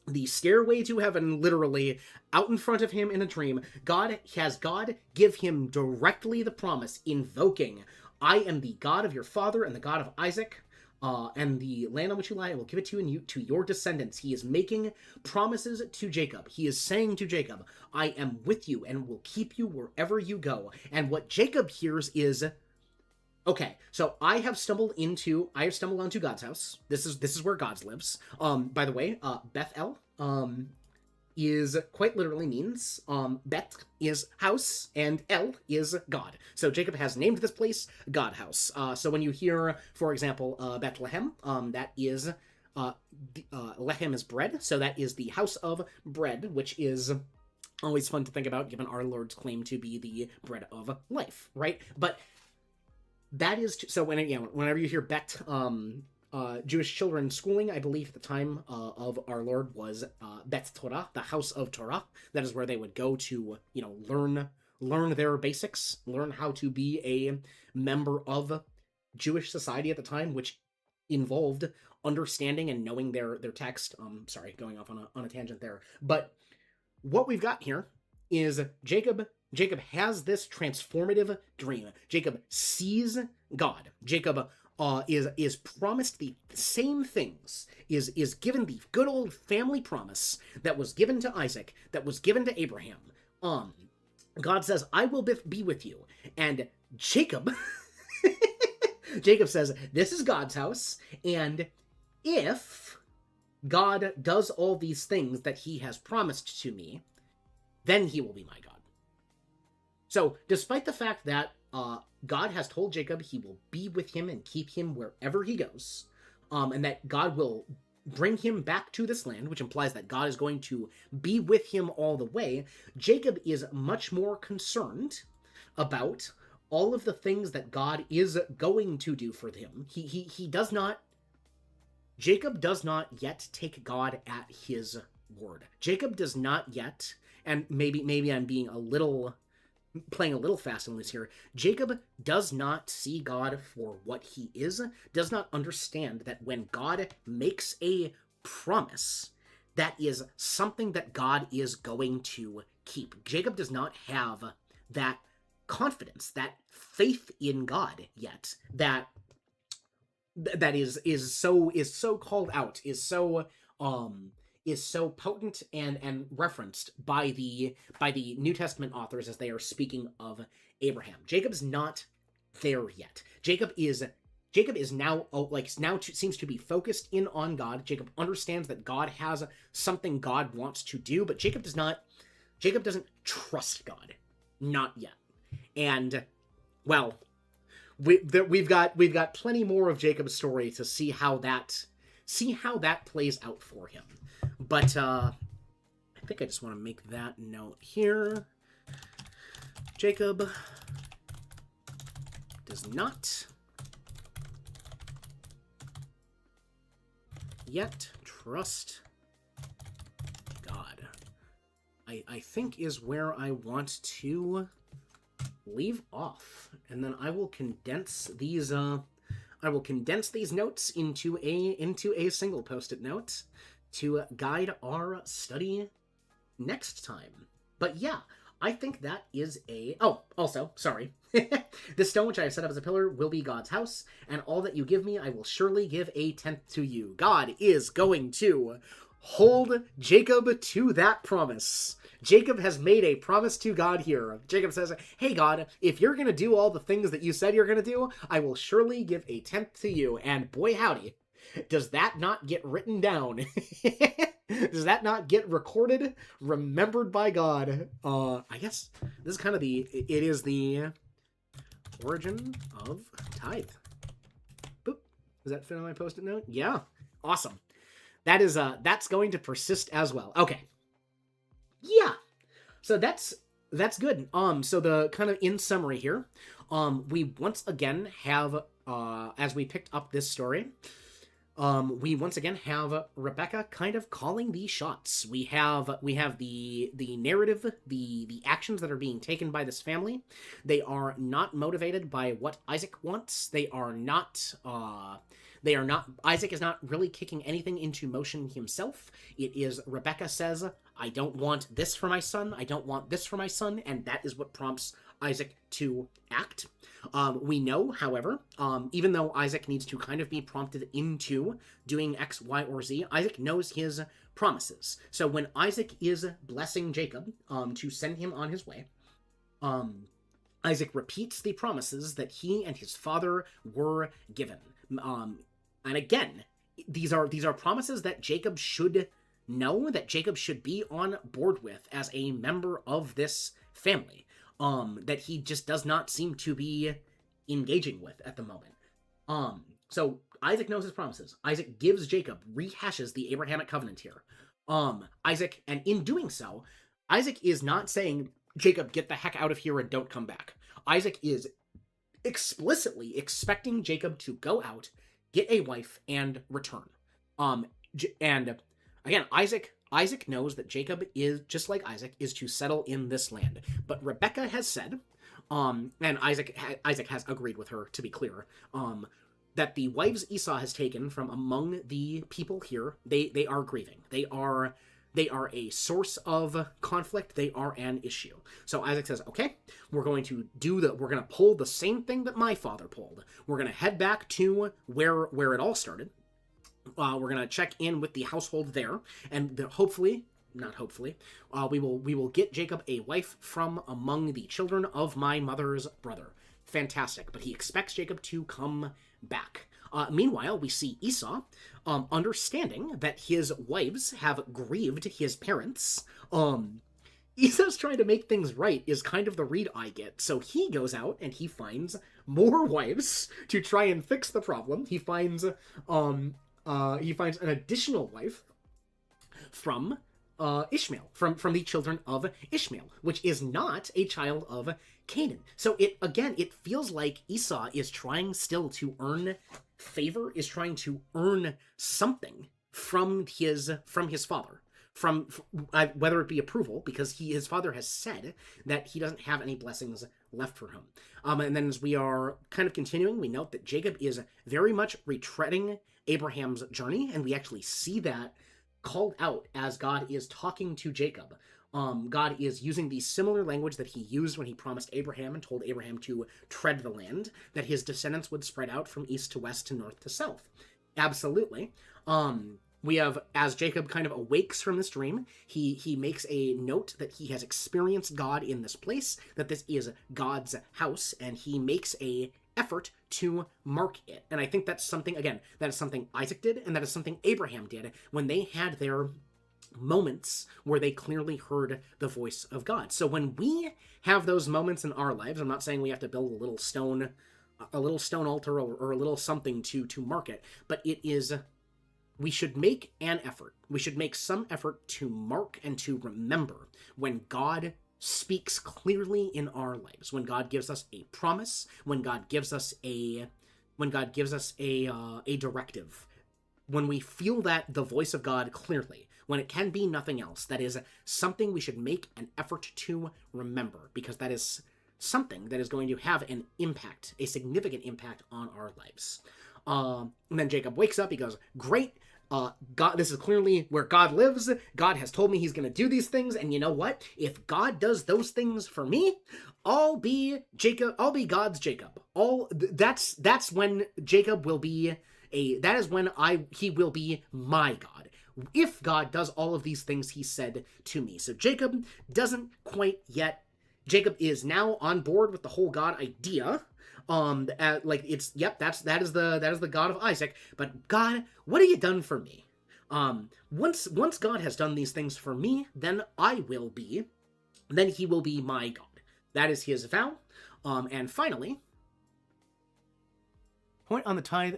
A: the stairway to heaven, literally out in front of him in a dream. God give him directly the promise, invoking, I am the God of your father and the God of Isaac, and the land on which you lie, I will give it to you and to your descendants. He is making promises to Jacob. He is saying to Jacob, I am with you and will keep you wherever you go. And what Jacob hears is, okay, so I have stumbled onto God's house. This is where God lives. By the way, Bethel is quite literally means Bet is house and El is God. So Jacob has named this place God house. So when you hear, for example, Bethlehem, that is Lechem is bread. So that is the house of bread, which is always fun to think about, given our Lord's claim to be the bread of life, right? But that is so whenever you hear Bet, Jewish children schooling, I believe at the time of our Lord was Bet Torah, the house of Torah. That is where they would go to, learn their basics, learn how to be a member of Jewish society at the time, which involved understanding and knowing their text. Sorry, going off on a tangent there. But what we've got here is Jacob has this transformative dream. Jacob sees God. Jacob is promised the same things, is given the good old family promise that was given to Isaac, that was given to Abraham. God says, I will be with you. And Jacob, Jacob says, this is God's house, and if God does all these things that he has promised to me, then he will be my God. So, despite the fact that God has told Jacob he will be with him and keep him wherever he goes, and that God will bring him back to this land, which implies that God is going to be with him all the way, Jacob is much more concerned about all of the things that God is going to do for him. Jacob does not yet take God at his word. Jacob does not yet, and maybe I'm being playing a little fast and loose here. Jacob does not see God for what he is, does not understand that when God makes a promise, that is something that God is going to keep. Jacob does not have that confidence, that faith in God yet, that is so called out, is so potent and referenced by the New Testament authors as they are speaking of Abraham. Jacob's not there yet. Jacob is now seems to be focused in on God. Jacob understands that God has something God wants to do, but Jacob doesn't trust God, not yet. And well, we've got plenty more of Jacob's story to see how that plays out for him. But I think I just want to make that note here. Jacob does not yet trust God. I think is where I want to leave off, and then I will condense these notes into a single post-it note to guide our study next time. But yeah, I think that is also, sorry. This stone which I have set up as a pillar will be God's house, and all that you give me I will surely give a tenth to you. God is going to hold Jacob to that promise. Jacob has made a promise to God here. Jacob says, hey God, if you're going to do all the things that you said you're going to do, I will surely give a tenth to you. And boy howdy, does that not get written down? Does that not get recorded, remembered by God? I guess this is kind of it is the origin of tithe. Boop. Does that fit on my post-it note? Yeah. Awesome. That's going to persist as well. Okay. Yeah. So that's good. So the kind of in summary here, we once again have, as we picked up this story, we once again have Rebecca kind of calling the shots. We have the narrative, the actions that are being taken by this family. They are not motivated by what Isaac wants. They are not Isaac is not really kicking anything into motion himself. It is Rebecca says, I don't want this for my son, I don't want this for my son, and that is what prompts Isaac to act. We know, however, even though Isaac needs to kind of be prompted into doing X, Y, or Z, Isaac knows his promises. So when Isaac is blessing Jacob to send him on his way, Isaac repeats the promises that he and his father were given. And again, these are promises that Jacob should know, that Jacob should be on board with as a member of this family, that he just does not seem to be engaging with at the moment. So Isaac knows his promises. Isaac gives Jacob, rehashes the Abrahamic covenant here. Isaac, and in doing so, Isaac is not saying, Jacob, get the heck out of here and don't come back. Isaac is explicitly expecting Jacob to go out, get a wife, and return. And again, Isaac knows that Jacob is, just like Isaac, is to settle in this land. But Rebecca has said, and Isaac has agreed with her, to be clear, that the wives Esau has taken from among the people here, they are grieving. They are a source of conflict. They are an issue. So Isaac says, okay, we're going to pull the same thing that my father pulled. We're going to head back to where it all started. We're going to check in with the household there, and we will get Jacob a wife from among the children of my mother's brother. Fantastic. But he expects Jacob to come back. Meanwhile, we see Esau, understanding that his wives have grieved his parents. Esau's trying to make things right is kind of the read I get. So he goes out and he finds more wives to try and fix the problem. He finds an additional wife from Ishmael, from the children of Ishmael, which is not a child of Canaan. So it feels like Esau is trying still to earn favor, is trying to earn something from his father, whether it be approval, because his father has said that he doesn't have any blessings left for him. And then as we are kind of continuing, we note that Jacob is very much retreading Abraham's journey, and we actually see that called out as God is talking to Jacob. God is using the similar language that he used when he promised Abraham and told Abraham to tread the land, that his descendants would spread out from east to west to north to south. Absolutely. We have, as Jacob kind of awakes from this dream, he makes a note that he has experienced God in this place, that this is God's house, and he makes a effort to mark it. And I think that's something, again, that is something Isaac did, and that is something Abraham did when they had their moments where they clearly heard the voice of God. So when we have those moments in our lives, I'm not saying we have to build a little stone altar or a little something to mark it, but it is, we should make an effort. We should make some effort to mark and to remember when God speaks clearly in our lives, when God gives us a promise, when God gives us a directive, when we feel that the voice of God clearly, when it can be nothing else. That is something we should make an effort to remember, because that is something that is going to have an impact, a significant impact on our lives. And then Jacob wakes up, he goes, great, God, this is clearly where God lives. God has told me he's going to do these things, and you know what? If God does those things for me, I'll be God's Jacob. That's when Jacob will be he will be my God, if God does all of these things he said to me. So Jacob doesn't quite yet. Jacob is now on board with the whole God idea. That is the God of Isaac. But God, what have you done for me? Once God has done these things for me, then he will be my God. That is his vow. And finally, point on the tithe.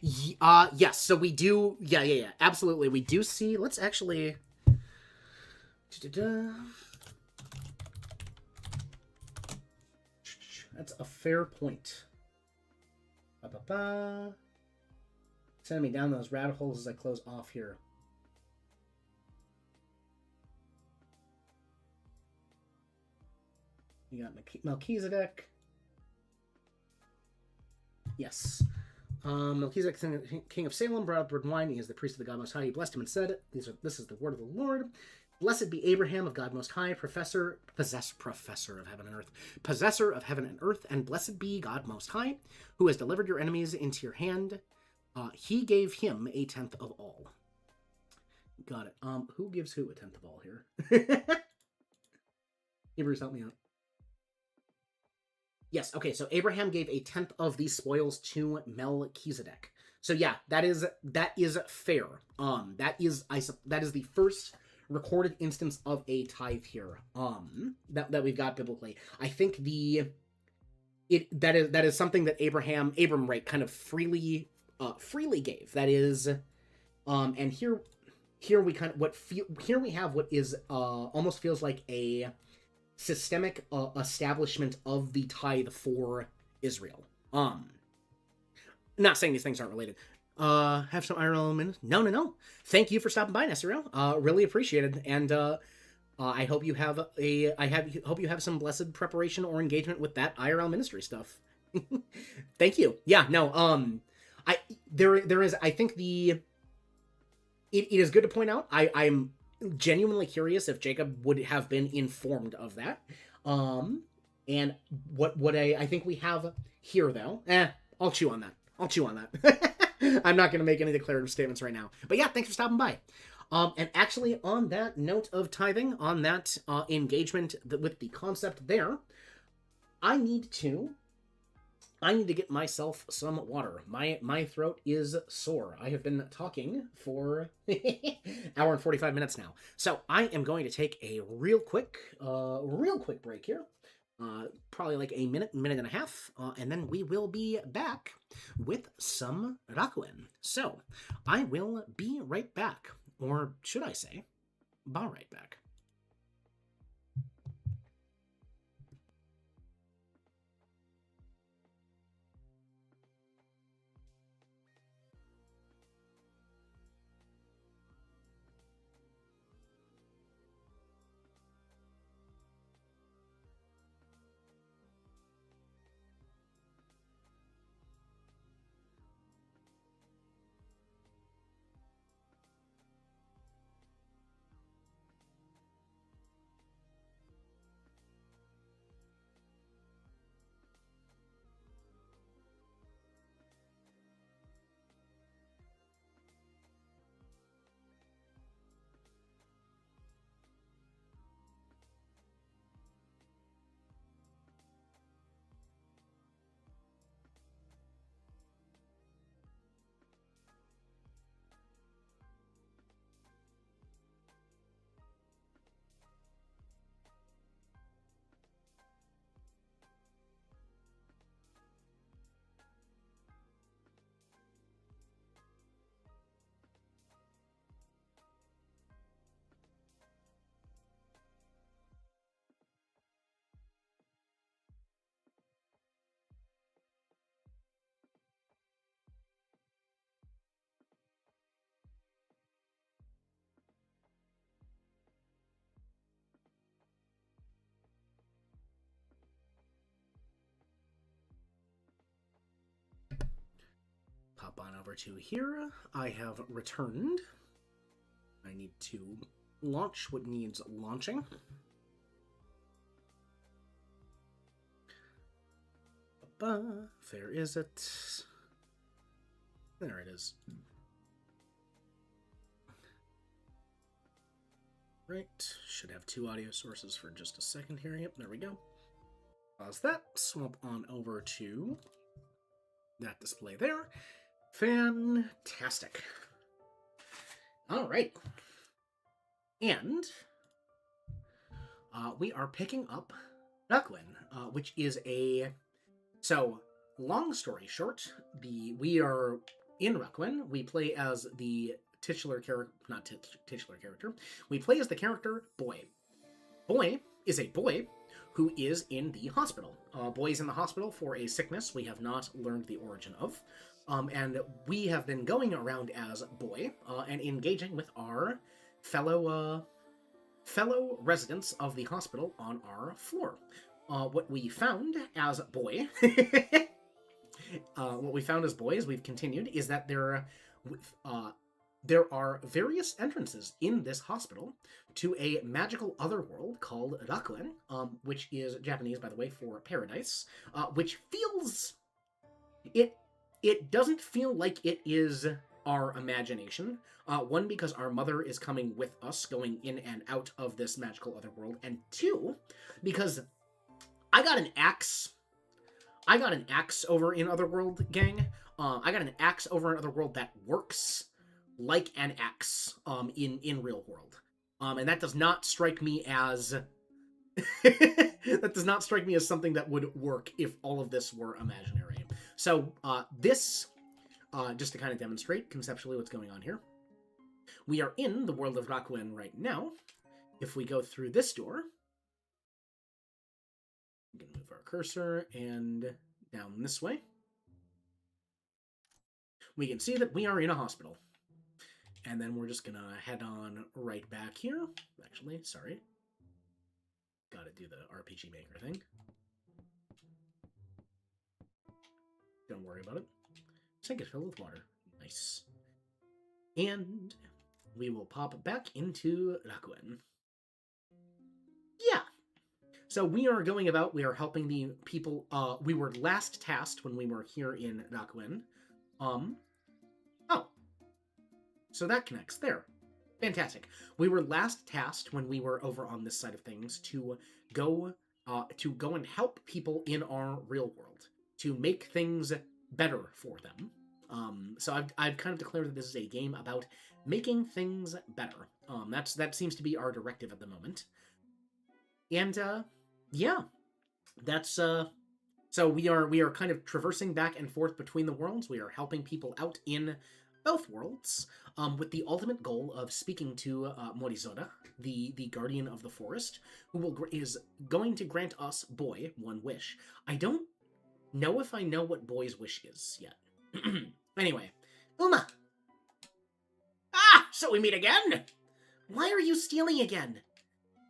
A: Yes, so we do, yeah, absolutely, we do see, let's actually, that's a fair point. Send me down those rabbit holes as I close off here. You got Melchizedek. Yes. Melchizedek, king of Salem, brought up bread and wine. He is the priest of the God Most High. He blessed him and said, "This is the word of the Lord. Blessed be Abraham of God Most High, professor of heaven and earth, possessor of heaven and earth, and blessed be God Most High, who has delivered your enemies into your hand. He gave him a tenth of all." Got it. Who gives who a tenth of all here? Hebrews, help me out. Yes, okay, so Abraham gave a tenth of these spoils to Melchizedek. So yeah, that is fair. That is the first recorded instance of a tithe here. That we've got biblically. I think that is something that Abram right kind of freely gave. That is, and here we kind of here we have what is almost feels like a systemic establishment of the tithe for Israel. Not saying these things aren't related. Have some IRL minutes? No. Thank you for stopping by, Nesriel. Really appreciated, and I hope you have hope you have some blessed preparation or engagement with that IRL ministry stuff. Thank you. Yeah, no. There is. I think it is good to point out. I'm genuinely curious if Jacob would have been informed of that. And what I think we have here, though. I'll chew on that. I'm not going to make any declarative statements right now. But yeah, thanks for stopping by. And actually, on that note of tithing, on that engagement with the concept there, I need to get myself some water. My throat is sore. I have been talking for hour and 45 minutes now. So I am going to take a real quick break here. Probably like a minute and a half, and then we will be back with some Rakuen. So I will be right back, or should I say, ba right back. Pop on over to here. I have returned. I need to launch what needs launching. Where is it? There it is. Right, should have two audio sources for just a second here. Yep, there we go. Pause that, swap on over to that display there. Fantastic. All right. And we are picking up Rakuen, which is a... So, long story short, we are in Rakuen. We play as the titular character, not titular character. We play as the character Boy. Boy is a boy who is in the hospital. Boy is in the hospital for a sickness we have not learned the origin of. And we have been going around as Boy and engaging with our fellow residents of the hospital on our floor. What we found as Boy What we found as boys, we've continued, is that there are various entrances in this hospital to a magical otherworld called Rakuen, which is Japanese, by the way, for paradise, which feels... It doesn't feel like it is our imagination. One, because our mother is coming with us, going in and out of this magical otherworld, and two, because I got an axe over in Otherworld, gang. I got an axe over in Otherworld that works like an axe in real world. And that does not strike me as that does not strike me as something that would work if all of this were imaginary. So this, just to kind of demonstrate conceptually what's going on here, we are in the world of Rakuen right now. If we go through this door, we can move our cursor and down this way, we can see that we are in a hospital. And then we're just gonna head on right back here. Actually, sorry. Gotta do the RPG Maker thing. Don't worry about it. Sink it filled with water. Nice. And we will pop back into Rakuen. Yeah. So we are going about, we are helping the people, we were last tasked when we were here in Rakuen. Oh. So that connects there. Fantastic. We were last tasked when we were over on this side of things to go and help people in our real world, to make things better for them. So I've kind of declared that this is a game about making things better. That seems to be our directive at the moment. And yeah, that's so we are kind of traversing back and forth between the worlds. We are helping people out in both worlds, with the ultimate goal of speaking to Morizoda, the guardian of the forest, who is going to grant us, Boy, one wish. I don't know if I know what Boy's wish is yet. Anyway, Uma! Ah! So we meet again? Why are you stealing again?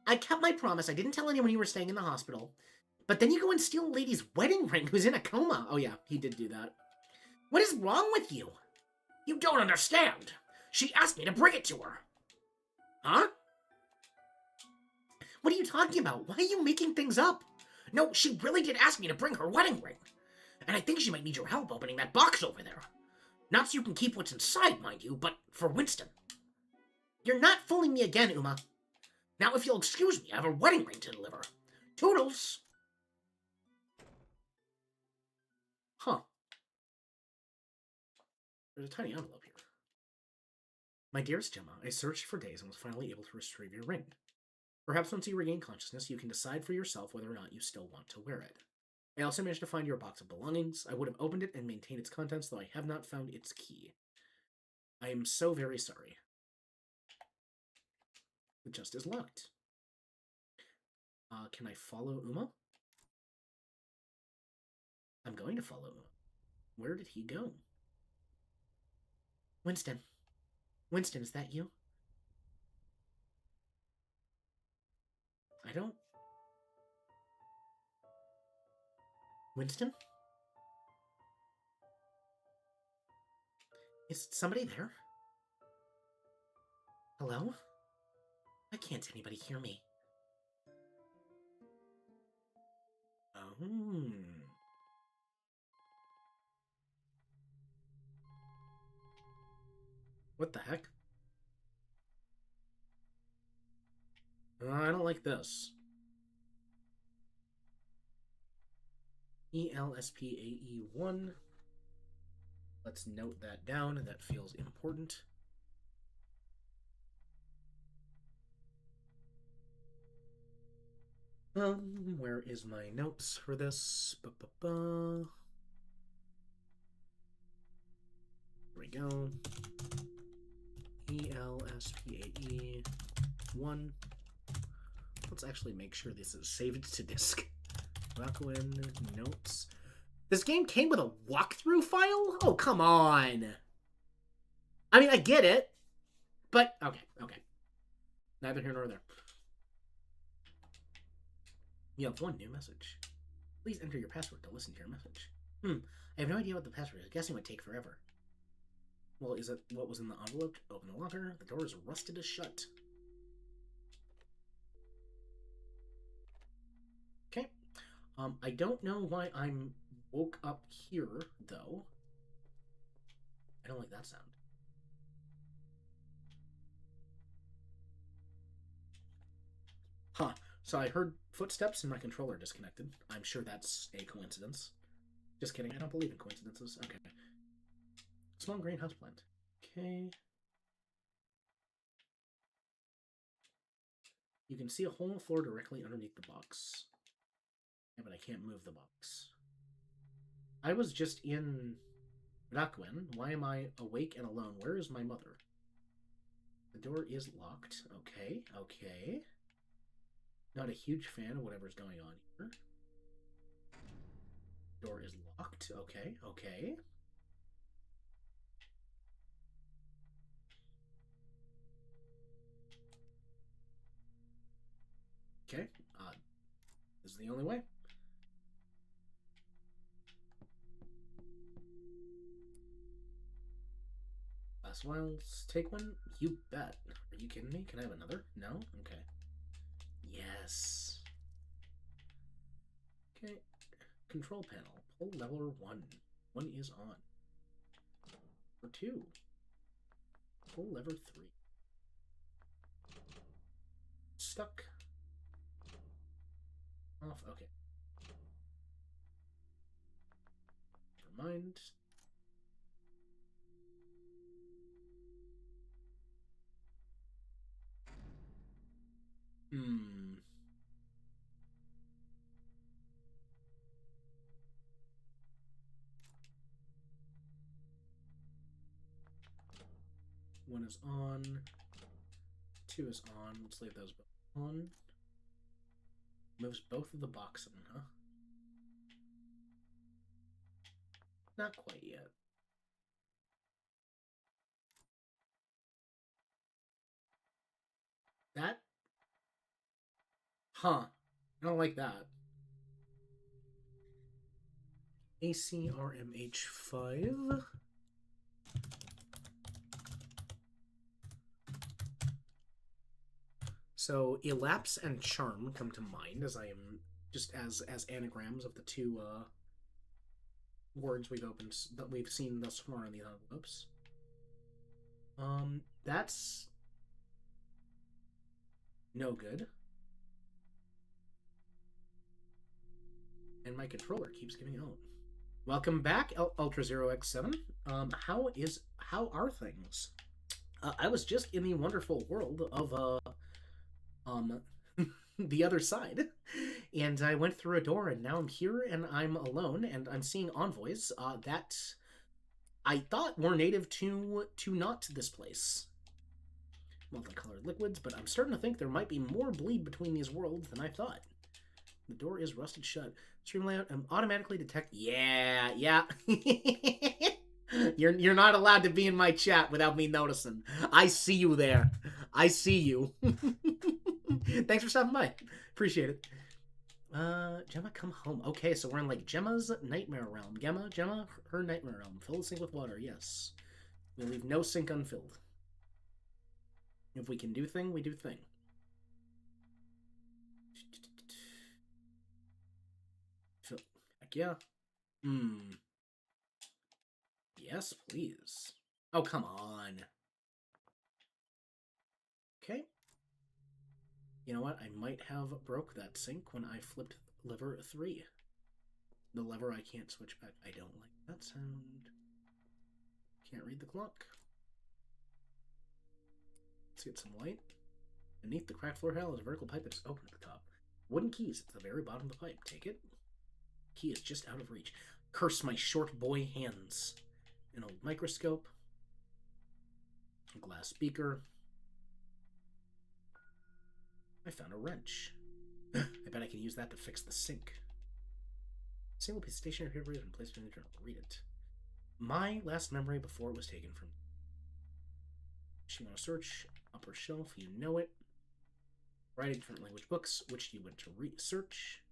A: I kept my promise. I didn't tell anyone you were staying in the hospital. But then you go and steal a lady's wedding ring who's in a coma. Oh yeah, he did do that. What is wrong with you? You don't understand. She asked me to bring it to her. Huh? What are you talking about? Why are you making things up? No, she really did ask me to bring her wedding ring. And I think she might need your help opening that box over there. Not so you can keep what's inside, mind you, but for Winston. You're not fooling me again, Uma. Now if you'll excuse me, I have a wedding ring to deliver. Toodles! Huh. There's a tiny envelope here. My dearest Gemma, I searched for days and was finally able to retrieve your ring. Perhaps once you regain consciousness, you can decide for yourself whether or not you still want to wear it. I also managed to find your box of belongings. I would have opened it and maintained its contents, though I have not found its key. I am so very sorry. The chest is locked. Can I follow Uma? I'm going to follow Uma. Where did he go? Winston. Winston, is that you? I don't... Winston? Is somebody there? Hello? Why can't anybody hear me? Oh. What the heck? I don't like this. ELSPAE1. Let's note that down. That feels important. Where is my notes for this? Here we go. ELSPAE1. Let's actually make sure this is saved to disk. Rakuen notes. This game came with a walkthrough file? Oh, come on. I mean, I get it. But, okay. Neither here nor there. You have one new message. Please enter your password to listen to your message. I have no idea what the password is. Guessing would take forever. Well, is it what was in the envelope? Open the locker. The door is rusted shut. Okay. I don't know why I'm woke up here, though. I don't like that sound. Huh. So I heard footsteps and my controller disconnected. I'm sure that's a coincidence. Just kidding. I don't believe in coincidences. Okay. Small greenhouse plant. Okay. You can see a hole in the floor directly underneath the box. Yeah, but I can't move the box. I was just in Rakuen. Why am I awake and alone? Where is my mother? The door is locked. Okay, okay. Not a huge fan of whatever's going on here. Door is locked. Okay, okay. Okay, this is the only way. Last vials. Take one? You bet. Are you kidding me? Can I have another? No? Okay. Yes. Okay. Control panel. Pull lever 1. 1 is on. Or 2. Pull lever 3. Stuck. Off. Okay. Never mind. One is on. 2 is on. Let's leave those both on. Moves both of the boxes, huh? Not quite yet. That? Huh. I don't like that. ACRMH5. So elapse and charm come to mind as I am just as anagrams of the two words we've seen thus far in the envelopes. That's no good. And my controller keeps giving out. Welcome back, Ultra Zero X7. How are things? I was just in the wonderful world of the other side, and I went through a door, and now I'm here, and I'm alone, and I'm seeing envoys that I thought were native to not this place. Multicolored liquids, but I'm starting to think there might be more bleed between these worlds than I thought. The door is rusted shut. Stream layout automatically detect. Yeah. You're not allowed to be in my chat without me noticing. I see you there. I see you. Thanks for stopping by. Appreciate it. Gemma, come home. Okay, so we're in like Gemma's nightmare realm. Gemma, her nightmare realm. Fill the sink with water. Yes. We leave no sink unfilled. If we can do thing, we do thing. Heck yeah. Yes, please. Oh, come on. Okay. You know what? I might have broke that sink when I flipped lever 3. The lever I can't switch back. I don't like that sound. Can't read the clock. Let's get some light. Beneath the cracked floor tile is a vertical pipe that's open at the top. Wooden keys at the very bottom of the pipe. Take it. Key is just out of reach. Curse my short boy hands. An old microscope. A glass beaker. I found a wrench. I bet I can use that to fix the sink. A single piece of stationery paper has been placed in the journal. Read it. My last memory before it was taken from me. You want to search upper shelf, you know it. Writing different language books, which you went to research.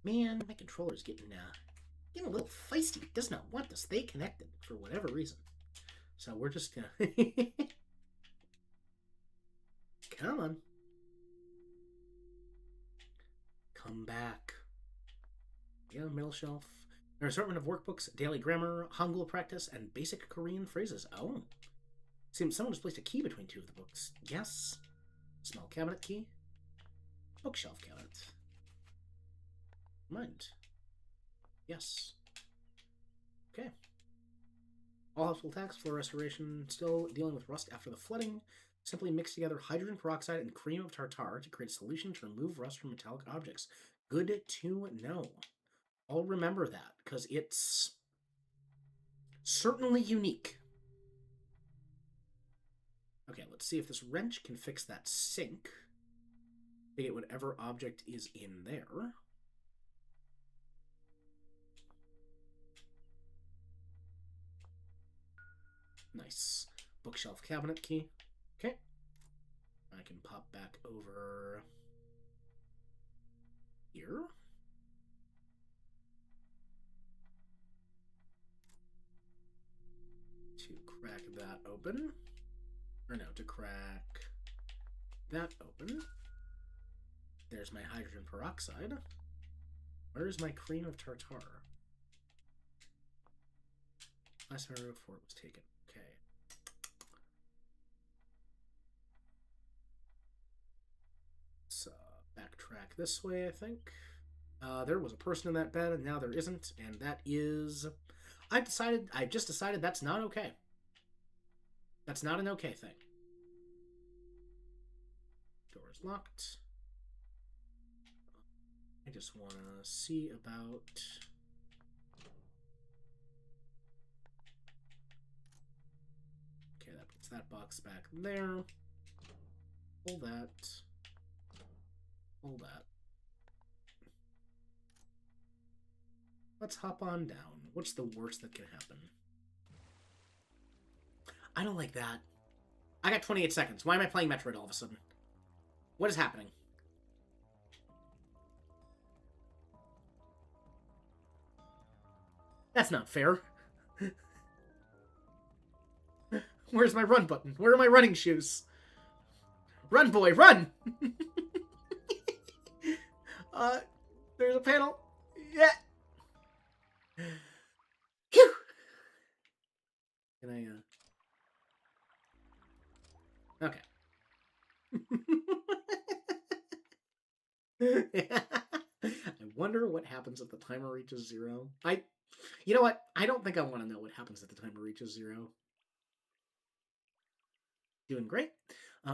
A: Man, my controller's getting a little feisty. It does not want to stay connected for whatever reason. So we're just gonna... Come on. Come back. Yeah, middle shelf. An assortment of workbooks, daily grammar, Hangul practice, and basic Korean phrases. Oh. Seems someone has placed a key between two of the books. Yes. Small cabinet key. Bookshelf cabinet. Mind. Yes. Okay. All household tax, floor restoration, still dealing with rust after the flooding. Simply mix together hydrogen peroxide and cream of tartar to create a solution to remove rust from metallic objects. Good to know. I'll remember that, because it's certainly unique. Okay, let's see if this wrench can fix that sink. Get whatever object is in there. Nice. Bookshelf cabinet key. Okay. I can pop back over here. To crack that open. Or no, to crack that open. There's my hydrogen peroxide. Where's my cream of tartar? Last time before it was taken. Okay. Let's backtrack this way, I think. There was a person in that bed, and now there isn't, and that is... I've just decided that's not okay. That's not an okay thing. Door is locked. I just want to see about... Okay, that puts that box back there. Pull that. Pull that. Let's hop on down. What's the worst that can happen? I don't like that. I got 28 seconds. Why am I playing Metroid all of a sudden? What is happening? That's not fair. Where's my run button? Where are my running shoes? Run, boy, run! There's a panel. Yeah. Phew. Can I, Okay. I wonder what happens if the timer reaches 0. You know what? I don't think I want to know what happens if the timer reaches 0. Doing great.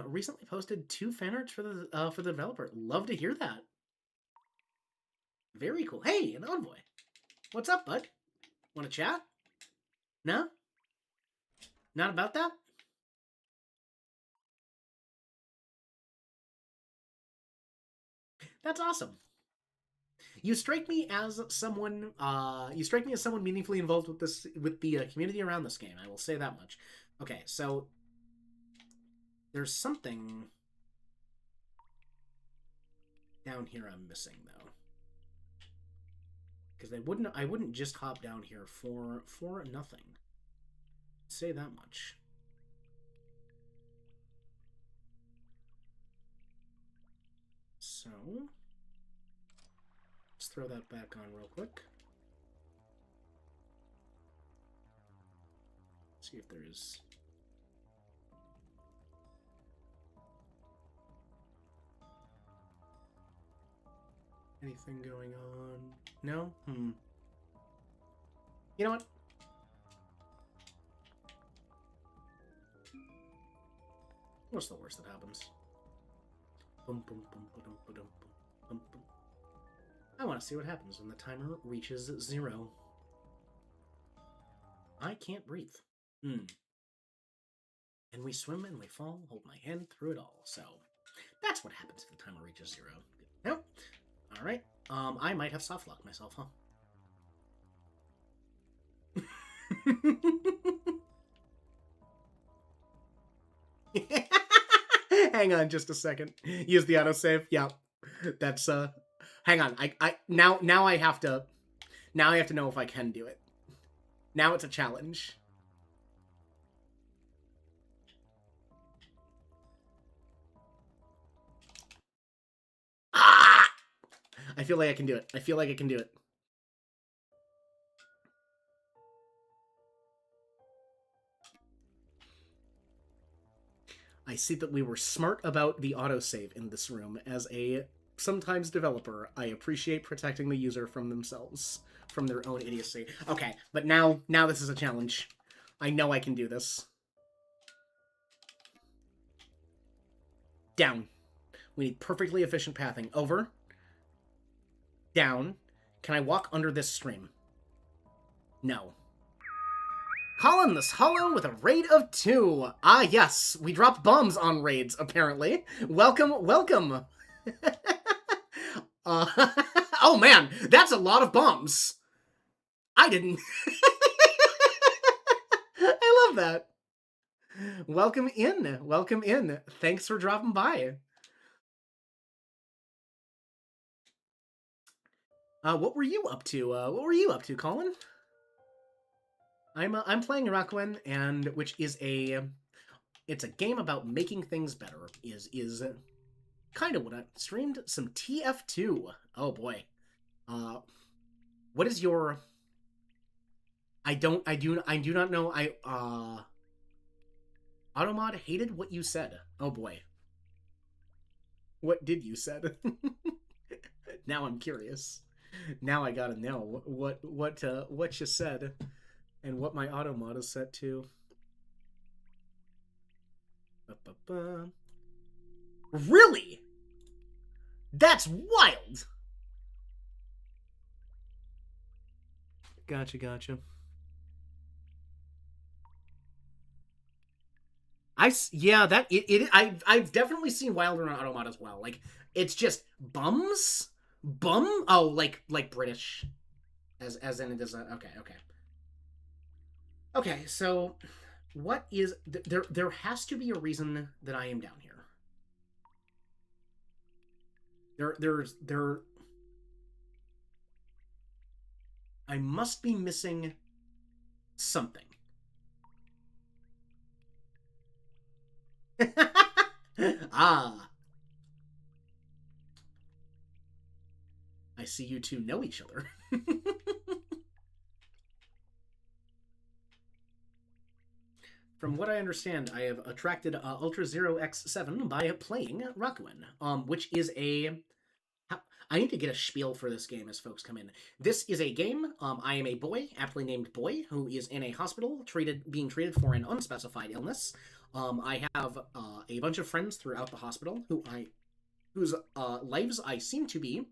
A: Recently posted 2 fan arts for the developer. Love to hear that. Very cool. Hey, an envoy. What's up, bud? Want to chat? No? Not about that? That's awesome. You strike me as someone. Meaningfully involved with the community around this game. I will say that much. Okay, so there's something down here I'm missing though, because I wouldn't just hop down here for nothing. Say that much. So let's throw that back on real quick. See if there's... anything going on? No? You know what? What's the worst that happens? I want to see what happens when the timer reaches 0. I can't breathe. And we swim and we fall, hold my hand through it all. So that's what happens if the timer reaches 0. Nope. All right. I might have soft locked myself, huh? Hang on just a second. Use the autosave. Yeah. That's Hang on. Now I have to know if I can do it. Now it's a challenge. Ah! I feel like I can do it. I feel like I can do it. I see that we were smart about the autosave in this room. As a sometimes developer, I appreciate protecting the user from themselves, from their own idiocy. Okay, but now this is a challenge. I know I can do this. Down. We need perfectly efficient pathing. Over. Down. Can I walk under this stream? No. Colin this hollow with a raid of 2. Ah, yes. We drop bombs on raids, apparently. Welcome, welcome. Oh, man. That's a lot of bombs. I didn't... I love that. Welcome in. Welcome in. Thanks for dropping by. What were you up to? What were you up to, Colin? I'm playing Rakuen, and which is it's a game about making things better. Is kind of what I streamed. Some TF2. Oh boy. What is your? I do not know. Automod hated what you said. Oh boy. What did you said? Now I'm curious. Now I gotta know what you said, and what my Automod is set to. Ba-ba-ba. Really? That's wild. Gotcha. I've definitely seen Wilder on Automod as well. Like, it's just bums, Oh, like British, as in it is. Okay. So, what is there has to be a reason that I am down here. There. I must be missing something. Ah. I see you two know each other. From what I understand, I have attracted Ultra Zero X7 by playing Rakuen, which is a. I need to get a spiel for this game as folks come in. This is a game. I am a boy, aptly named Boy, who is in a hospital being treated for an unspecified illness. I have a bunch of friends throughout the hospital whose lives I seem to be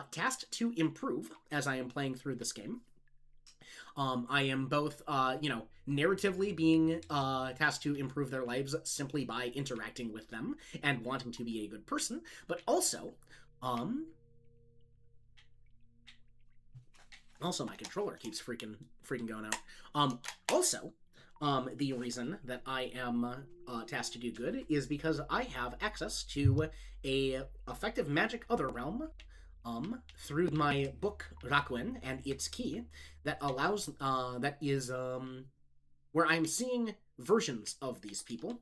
A: tasked to improve as I am playing through this game. I am both, narratively being tasked to improve their lives simply by interacting with them and wanting to be a good person, but also, my controller keeps freaking going out. The reason that I am tasked to do good is because I have access to a effective magic other realm through my book Rakuen and its key that allows that is where I'm seeing versions of these people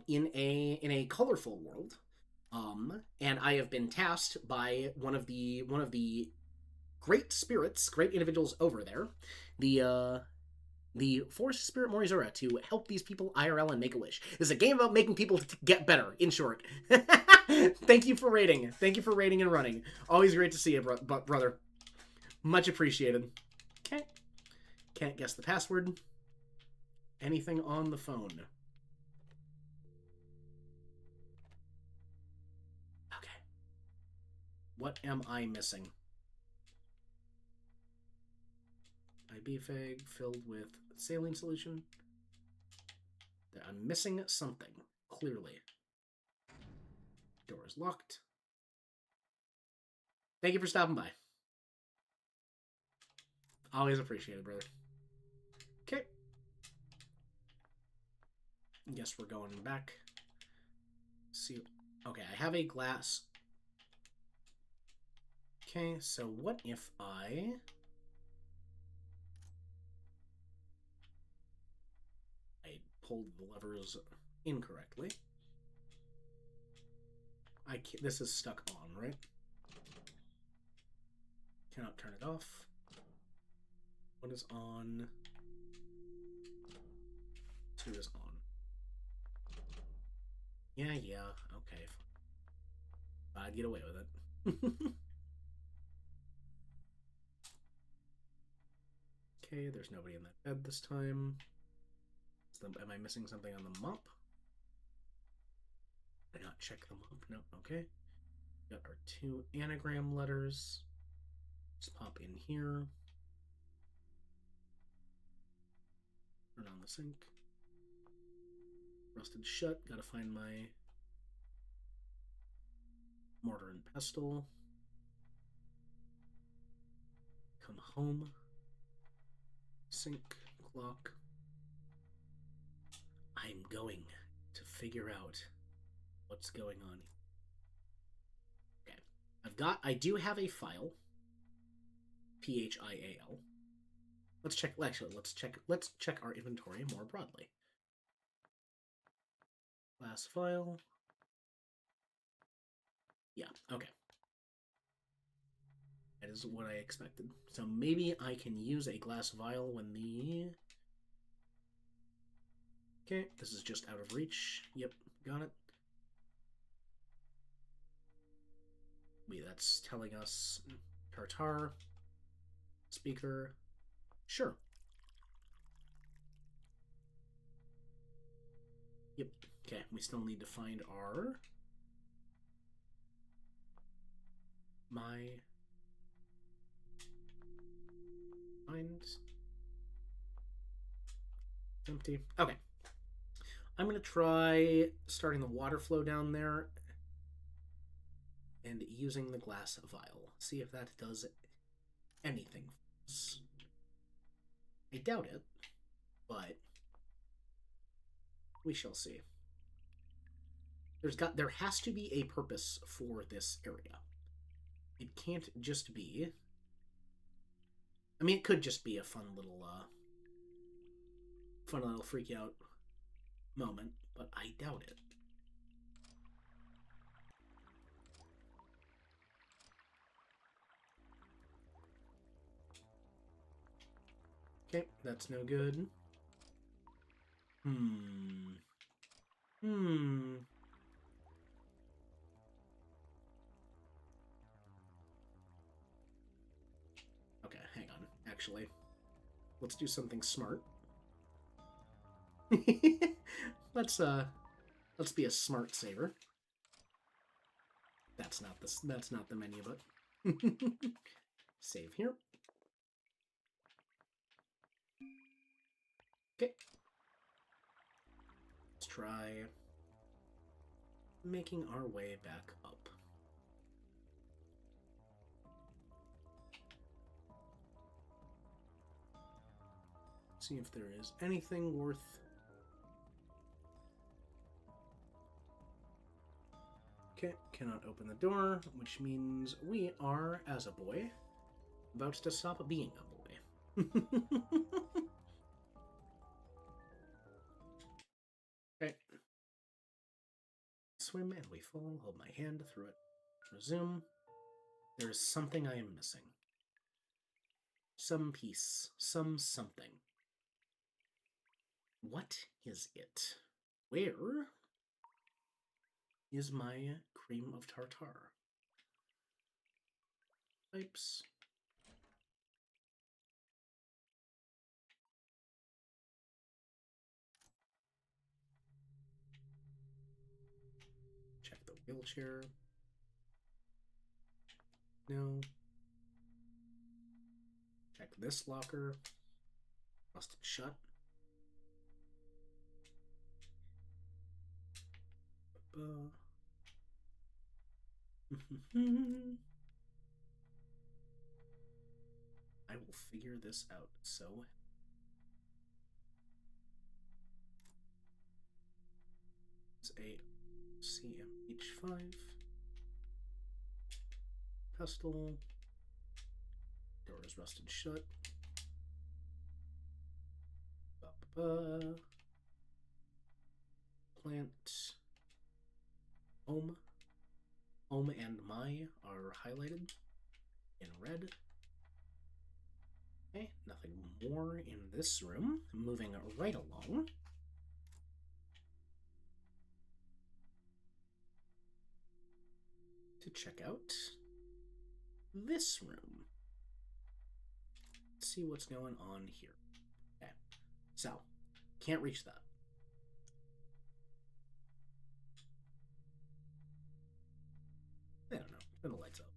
A: in a colorful world, and I have been tasked by one of the great spirits, great individuals over there, the Forest Spirit Morizura, to help these people IRL and make a wish. This is a game about making people get better, in short. Thank you for rating. Thank you for rating and running. Always great to see you, brother. Much appreciated. Okay. Can't guess the password. Anything on the phone? Okay. What am I missing? IB-Fag filled with saline solution. I'm missing something, clearly. Door is locked. Thank you for stopping by. Always appreciated, brother. Okay. Guess we're going back. See. Okay, I have a glass. Okay, so what if I pulled the levers incorrectly? I can't, this is stuck on, right? Cannot turn it off. What is on? 2 is on. Yeah, okay. I'd get away with it. Okay, there's nobody in that bed this time. Am I missing something on the mop? Did I not check the mop? No, okay. Got our 2 anagram letters. Let's pop in here. Turn on the sink. Rusted shut. Gotta find my mortar and pestle. Come home. Sink. Clock. I'm going to figure out what's going on. Okay. I do have a file. PHIAL. Let's check our inventory more broadly. Glass file. Yeah, okay. That is what I expected. So maybe I can use a glass vial when the... Okay, this is just out of reach. Yep, got it. Wait, that's telling us tartar, speaker. Sure. Yep. Okay, we still need to find our... Find... Empty. Okay. I'm going to try starting the water flow down there and using the glass vial. See if that does anything for us. I doubt it, but we shall see. There has to be a purpose for this area. It can't just be... I mean, it could just be a fun little freak out moment, but I doubt it. Okay, that's no good. Okay, hang on. Actually, let's do something smart. Let's be a smart saver. That's not the menu, but save here. Okay. Let's try making our way back up. See if there is anything worth... Okay, cannot open the door, which means we are, as a boy, about to stop being a boy. Okay. Swim and we fall. Hold my hand through it. Resume. There is something I am missing. Some piece. Something. What is it? Where is my cream of tartar? Pipes. Check the wheelchair. No. Check this locker. Rusted shut. I will figure this out. So it's a CMH5 pestle.
B: Door is rusted shut. Ba-ba-ba. Plant. Home. Home and my are highlighted in red. Okay, nothing more in this room. Moving right along. To check out this room. Let's see what's going on here. Okay, so can't reach that. I don't know. Turn the lights up.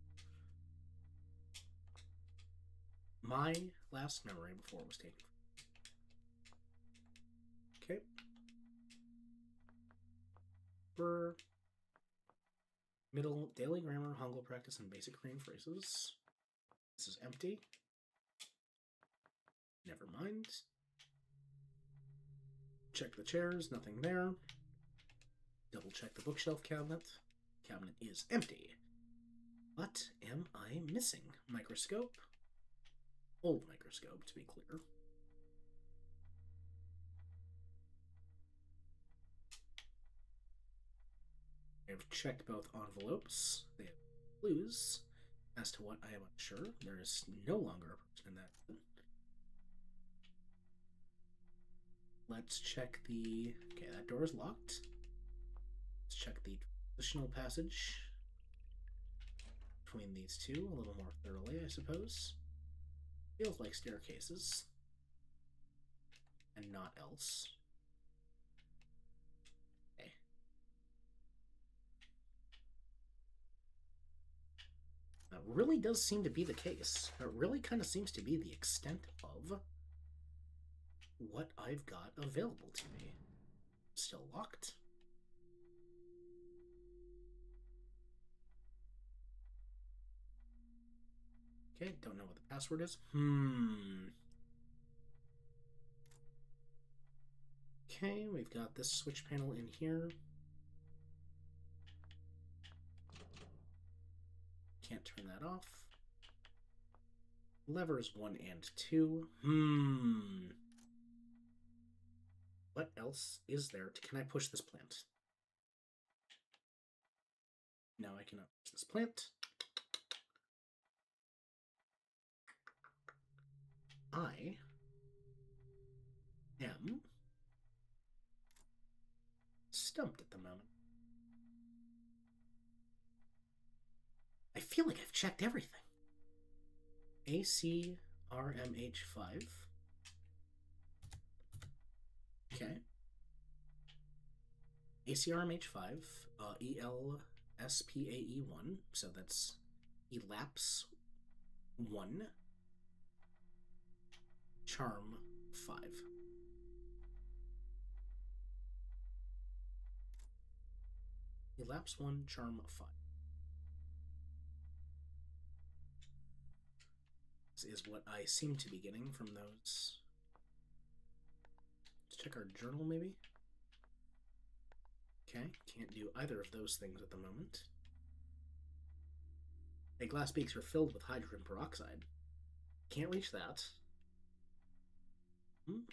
B: My last memory before it was taken. Okay. For middle daily grammar, Hangul practice, and basic Korean phrases. This is empty. Never mind. Check the chairs, nothing there. Double check the bookshelf cabinet. Cabinet is empty. What am I missing? Microscope. Old microscope, to be clear. I've checked both envelopes. They have clues as to what I am unsure. There is no longer a person in that. Let's check the... Okay, that door is locked. Let's check the transitional passage between these two a little more thoroughly, I suppose. Feels like staircases. And not else. Okay. That really does seem to be the case. That really kind of seems to be the extent of what I've got available to me. Still locked. Okay, don't know what the password is. Okay, we've got this switch panel in here. Can't turn that off. Levers 1 and 2. What else is there? Can I push this plant? No, I cannot push this plant. I am stumped at the moment. I feel like I've checked everything. ACRMH5. Okay. ACRMH5, ELSPAE1, so that's elapse 1, charm 5. Elapse 1, charm 5. This is what I seem to be getting from those. Let's check our journal, maybe. Okay, can't do either of those things at the moment. A glass beaks are filled with hydrogen peroxide. Can't reach that. None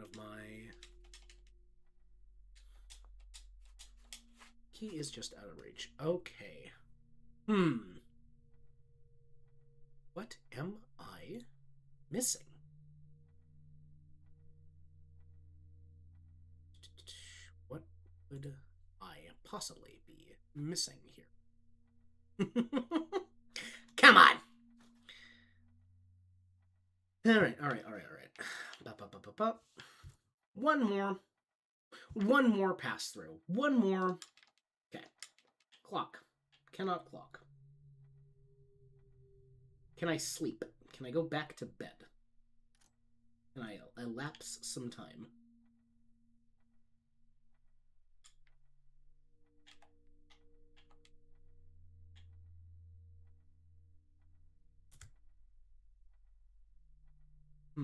B: of my... Key is just out of reach. Okay. What am I missing? What could I possibly be missing here? Come on! Alright. One more pass through. One more. Okay. Clock. Cannot clock. Can I sleep? Can I go back to bed? Can I elapse some time? I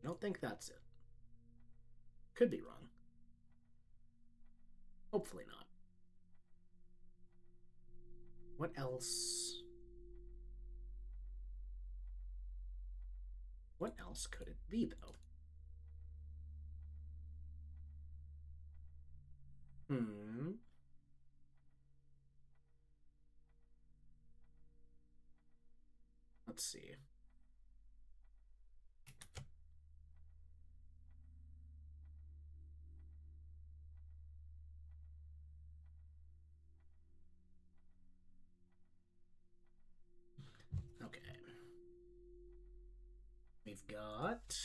B: don't think that's it. Could be wrong. Hopefully not. What else? What else could it be, though? Let's see. Okay. We've got...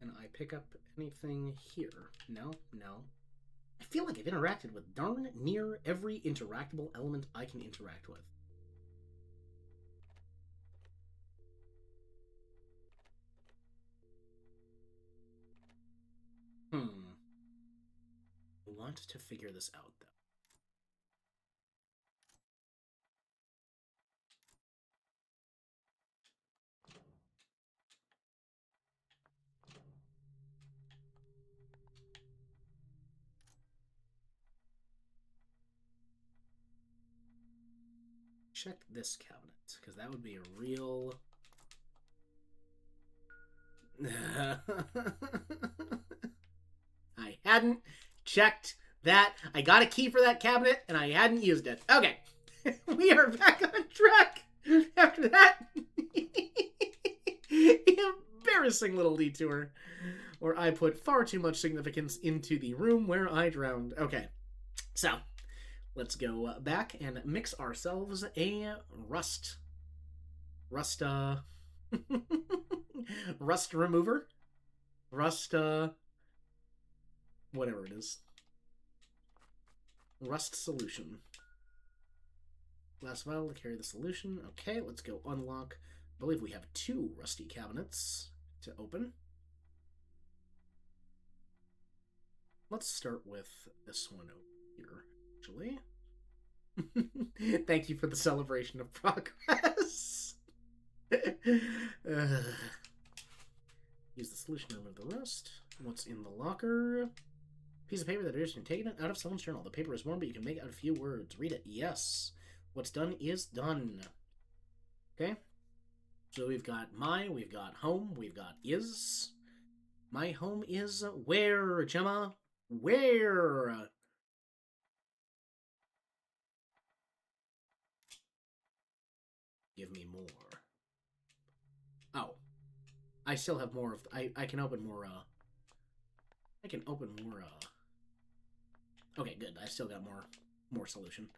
B: Can I pick up anything here? No, no. I feel like I've interacted with darn near every interactable element I can interact with. I want to figure this out, though. Check this cabinet, because that would be a real... I hadn't checked that. I got a key for that cabinet, and I hadn't used it. Okay. We are back on track after that embarrassing little detour where I put far too much significance into the room where I drowned. Okay. So, let's go back and mix ourselves a rust rust remover. Whatever it is. Rust solution. Glass vial to carry the solution. Okay, let's go unlock. I believe we have 2 rusty cabinets to open. Let's start with this one over here, actually. Thank you for the celebration of progress. Use the solution to remove the rust. What's in the locker? Piece of paper that is taken out of someone's journal. The paper is warm, but you can make out a few words. Read it. Yes. What's done is done. Okay. So we've got we've got home, we've got is. My home is where, Gemma? Where? Give me more. Oh. I still have more of... I can open more, I can open more, Okay, good. I still got more solution.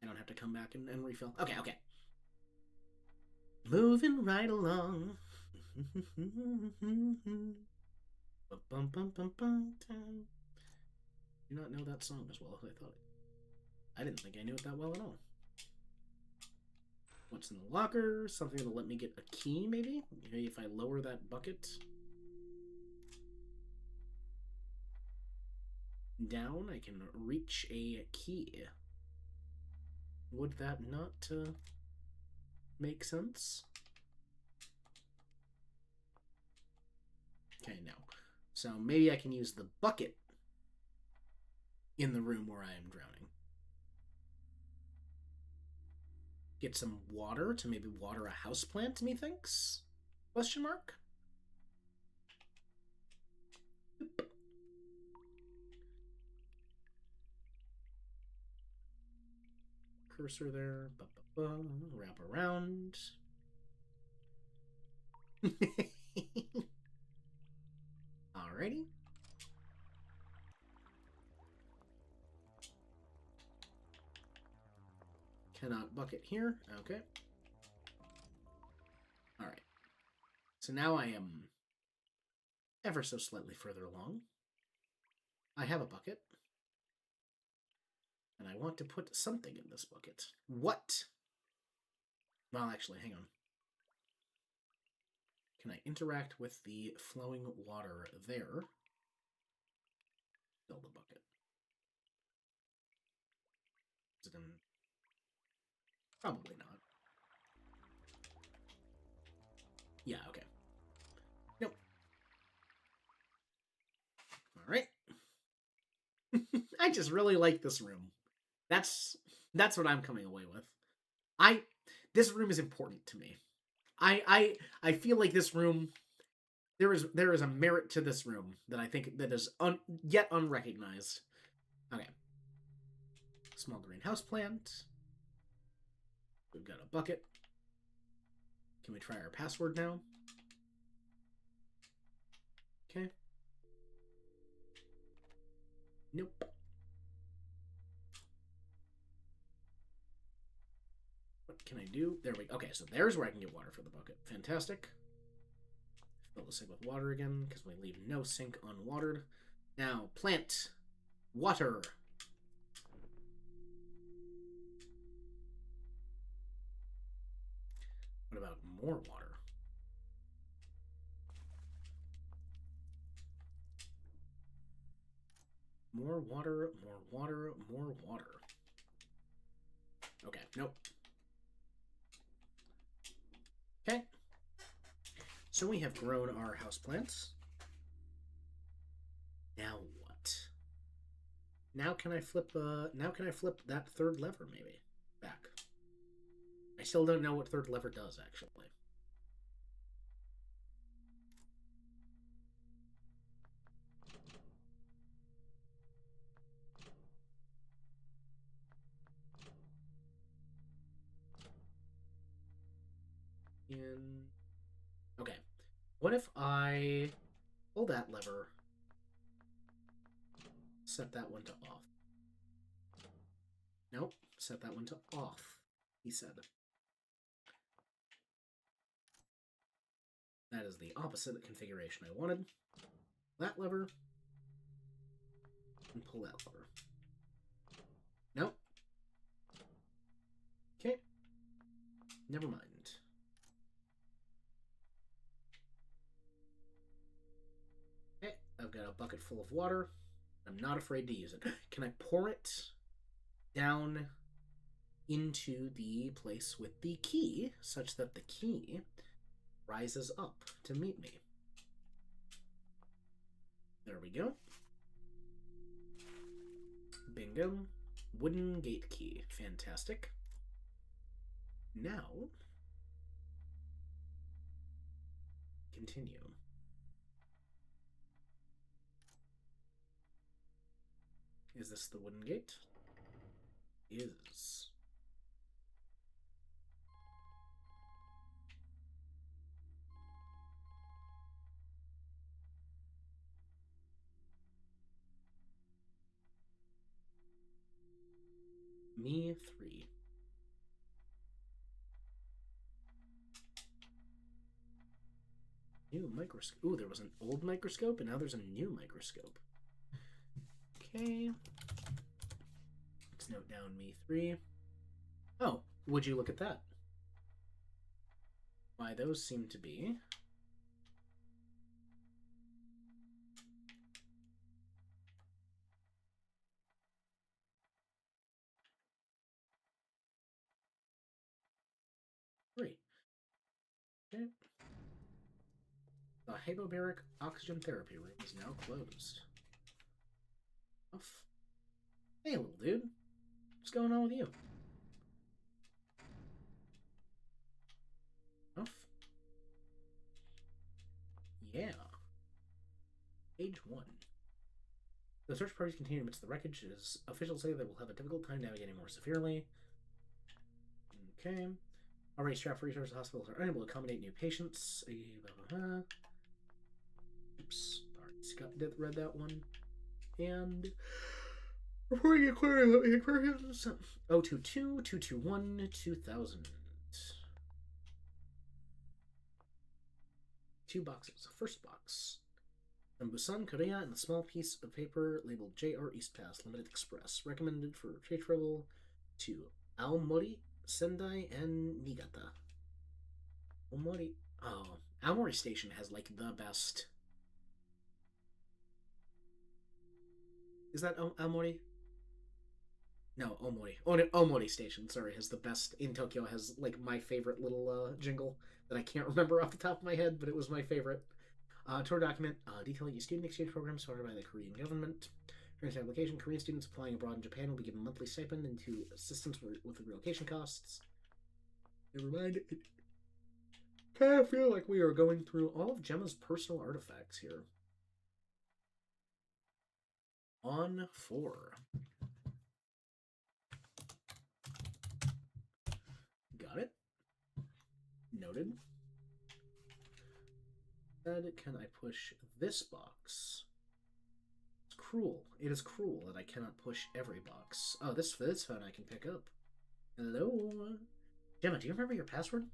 B: I don't have to come back and refill. Okay, okay. Moving right along. Do not know that song as well as I thought. I didn't think I knew it that well at all. What's in the locker? Something that'll let me get a key, maybe? Maybe if I lower that bucket down, I can reach a key. Would that not make sense? Okay, no. So maybe I can use the bucket in the room where I am drowning. Get some water to maybe water a houseplant, methinks? Question mark? Oop. Cursor there. Wrap around. Alrighty. Cannot bucket here. Okay. Alright. So now I am ever so slightly further along. I have a bucket. And I want to put something in this bucket. What? Well, actually, hang on. Can I interact with the flowing water there? Fill the bucket. Is it in... Probably not. Yeah, okay. Nope. Alright. just really like this room. That's what I'm coming away with. I This room is important to me. I feel like this room, there is a merit to this room that I think that is yet unrecognized. Okay. Small greenhouse plant. We've got a bucket. Can we try our password now? Okay. Nope. What can I do? There we go. Okay, so there's where I can get water for the bucket. Fantastic. Fill the sink with water again, because we leave no sink unwatered. Now, plant. Water. What about more water? More water, more water, more water. Okay, nope. Okay. So we have grown our houseplants. Now what? Now can I flip that third lever maybe back? I still don't know what third lever does actually. Okay. What if I pull that lever, set that one to off? Nope, set that one to off, he said. That is the opposite configuration I wanted. That lever, and pull that lever. Nope. Okay. Never mind. Okay, I've got a bucket full of water. I'm not afraid to use it. Can I pour it down into the place with the key, such that the key rises up to meet me? There we go. Bingo. Wooden gate key. Fantastic. Now, continue. Is this the wooden gate? Is. Me 3. New microscope. Ooh, there was an old microscope, and now there's a new microscope. Okay. Let's note down me 3. Oh, would you look at that? Why, those seem to be... Great. Okay. The hypobaric oxygen therapy room is now closed. Off. Hey, little dude. What's going on with you? Off. Yeah. Page 1. The search parties continue amidst the wreckage. Officials say they will have a difficult time navigating more severely. Okay. Already strapped resource hospitals are unable to accommodate new patients. Oops. Alright, Scott read that one. And reporting aquariums 022 221 2000. 2 boxes. First box. From Busan, Korea, and a small piece of paper labeled JR East Pass Limited Express. Recommended for trade travel to Aomori, Sendai, and Niigata. Aomori. Oh, Aomori Station has like the best. Is that Aomori? No, Omori. Omori Station, sorry, has the best in Tokyo. Has like my favorite little jingle that I can't remember off the top of my head, but it was my favorite. Tour document detailing a student exchange program started by the Korean government. For this application, Korean students applying abroad in Japan will be given monthly stipend into assistance with relocation costs. Never mind. I kind of feel like we are going through all of Gemma's personal artifacts here. On 4. Got it. Noted. And can I push this box? It's cruel. It is cruel that I cannot push every box. Oh, this phone I can pick up. Hello? Gemma, do you remember your password?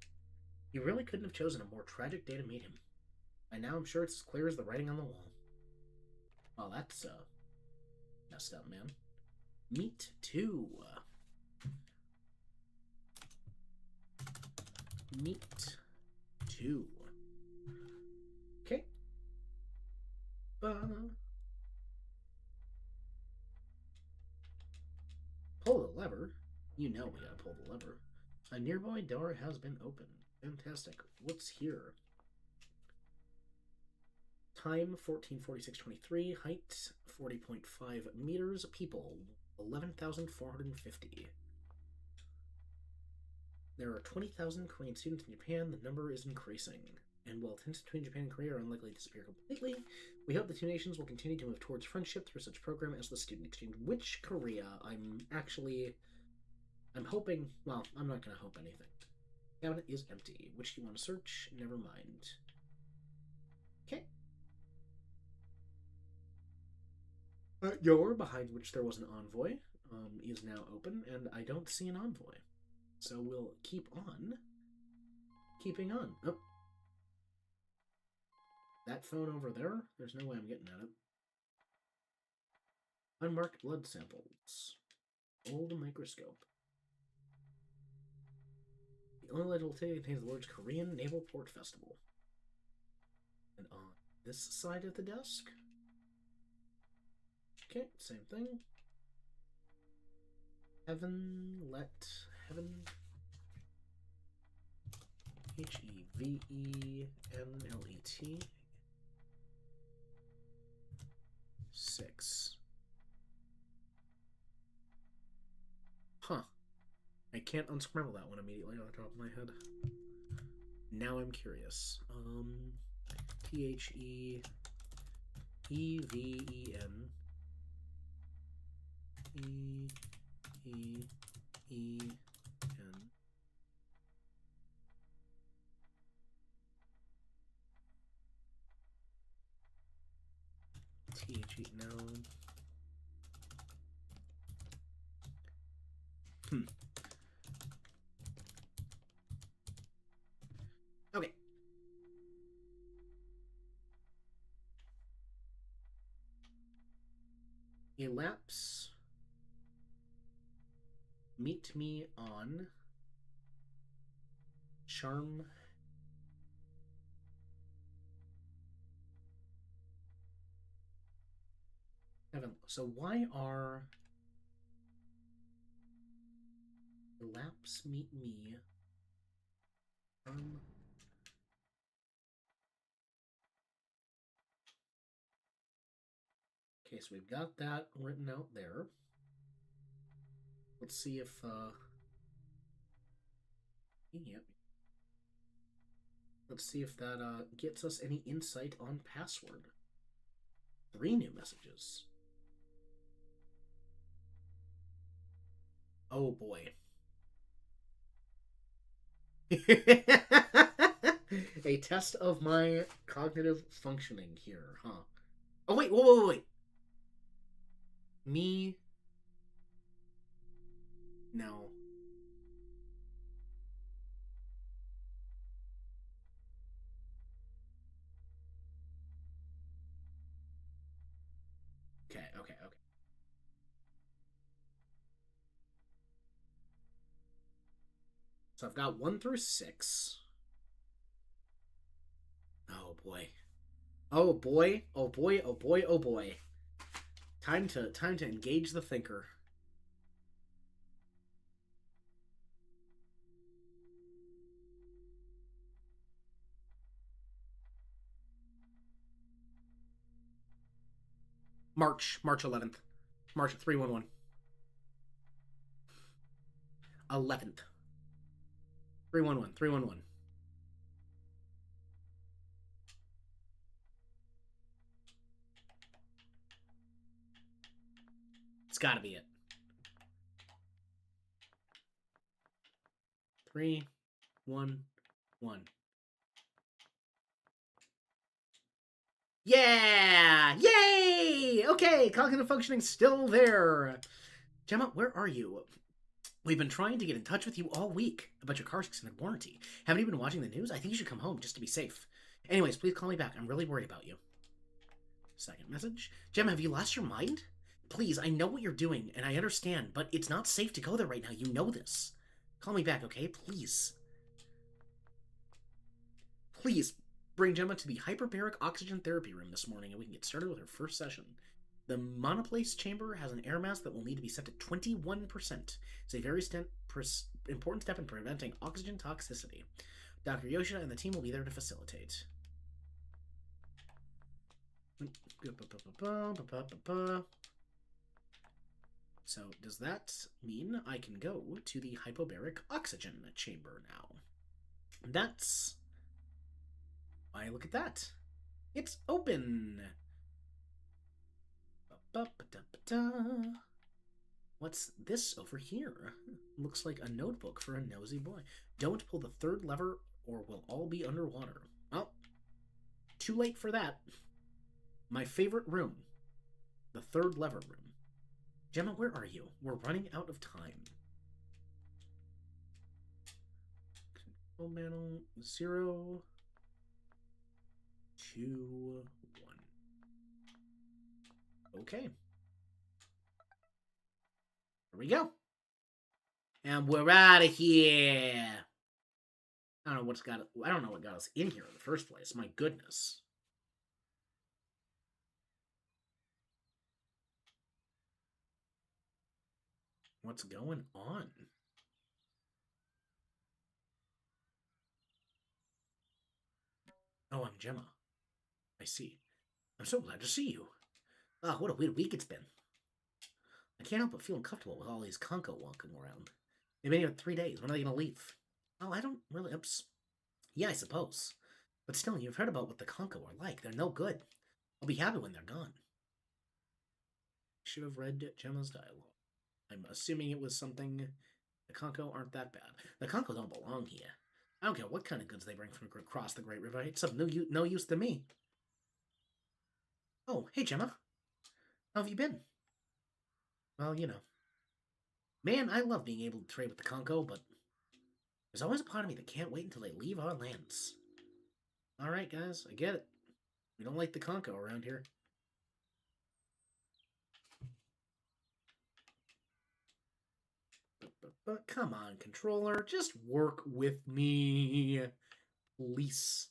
B: You really couldn't have chosen a more tragic day to meet him. By now I'm sure it's as clear as the writing on the wall. Well, that's, messed up, man. Meet 2. Meet 2. Okay. Pull the lever. You know we gotta pull the lever. A nearby door has been opened. Fantastic. What's here? Time 14:46:23. Height 40.5 meters. People 11,450. There are 20,000 Korean students in Japan. The number is increasing. And while tensions between Japan and Korea are unlikely to disappear completely, we hope the two nations will continue to move towards friendship through such a program as the student exchange. Which Korea? I'm hoping. Well, I'm not going to hope anything. Cabinet is empty. Which do you want to search? Never mind. Okay. Door, behind which there was an envoy, is now open, and I don't see an envoy. So we'll keep on keeping on. Oh. That phone over there, there's no way I'm getting at it. Unmarked blood samples. Old microscope. The only label today contains the words Korean Naval Port Festival. And on this side of the desk. Okay, same thing. Heaven. Hevenlet. 6. Huh. I can't unscramble that one immediately on the top of my head. Now I'm curious. THEEVEN. EEEN. THE, no. Okay. Elapse. Meet me on Charm. Heaven. So why are Elapse meet me? Okay, so we've got that written out there. Let's see if yep. Let's see if that gets us any insight on password. 3 new messages. Oh boy. A test of my cognitive functioning here, huh? Oh wait, wait. Me? No. Okay. So I've got 1 through 6. Oh boy. Oh boy. Time to engage the thinker. March 11th. March 311. 11th. 311. 311. It's gotta be it. 3, 1, 1. Yeah! Yay! Okay, cognitive functioning still there. Gemma, where are you? We've been trying to get in touch with you all week about your car's extended warranty. Haven't you been watching the news? I think you should come home just to be safe. Anyways, please call me back. I'm really worried about you. Second message. Gemma, have you lost your mind? Please, I know what you're doing, and I understand, but it's not safe to go there right now. You know this. Call me back, okay? Please. Please, bring Gemma to the hyperbaric oxygen therapy room this morning, and we can get started with her first session. The monoplace chamber has an air mass that will need to be set to 21%. It's a very important step in preventing oxygen toxicity. Dr. Yoshida and the team will be there to facilitate. So, does that mean I can go to the hypobaric oxygen chamber now? That's... why, look at that. It's open! What's this over here? Looks like a notebook for a nosy boy. Don't pull the third lever or we'll all be underwater. Well, too late for that. My favorite room. The third lever room. Gemma, where are you? We're running out of time. Control panel 0, 2, 1. Okay. Here we go. And we're out of here. I don't know what got us in here in the first place. My goodness. What's going on? Oh, I'm Gemma. I see. I'm so glad to see you. Ah, what a weird week it's been. I can't help but feel uncomfortable with all these Conco walking around. They've been here 3 days. When are they going to leave? Oh, I don't really... Oops. Yeah, I suppose. But still, you've heard about what the Conco are like. They're no good. I'll be happy when they're gone. Should have read Gemma's dialogue. I'm assuming it was something... The Conco aren't that bad. The Conco don't belong here. I don't care what kind of goods they bring from across the Great River. It's of no use to me. Oh, hey, Gemma. How have you been? Well, you know. Man, I love being able to trade with the Conco, but there's always a part of me that can't wait until they leave our lands. Alright, guys, I get it. We don't like the Conco around here. But come on, controller, just work with me. Please.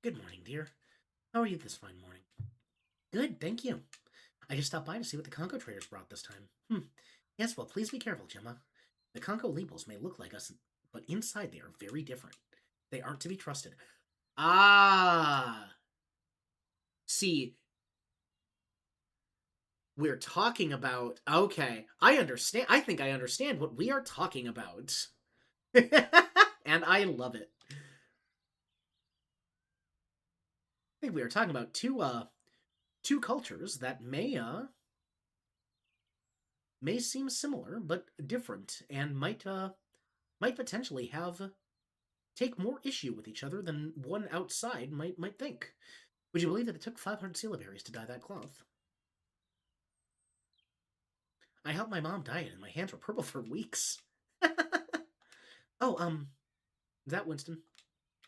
B: Good morning, dear. How are you this fine morning? Good, thank you. I just stopped by to see what the Conco traders brought this time. Yes, well, please be careful, Gemma. The Conco labels may look like us, but inside they are very different. They aren't to be trusted. Ah! See, we're talking about... Okay, I understand. I think I understand what we are talking about. And I love it. I think we are talking about two cultures that may seem similar but different, and might potentially take more issue with each other than one outside might think. Would you believe that it took 500 syllabaries to dye that cloth? I helped my mom dye it, and my hands were purple for weeks. Oh, is that Winston?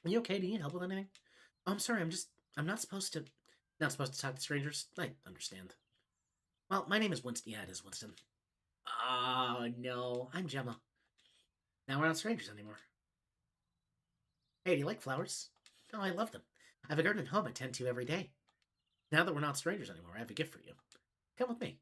B: Are you okay? Do you need help with anything? Oh, I'm sorry. I'm not supposed to talk to strangers. I understand. Well, my name is Winston. Yeah, it is Winston. Oh, no. I'm Gemma. Now we're not strangers anymore. Hey, do you like flowers? Oh, I love them. I have a garden at home I tend to every day. Now that we're not strangers anymore, I have a gift for you. Come with me.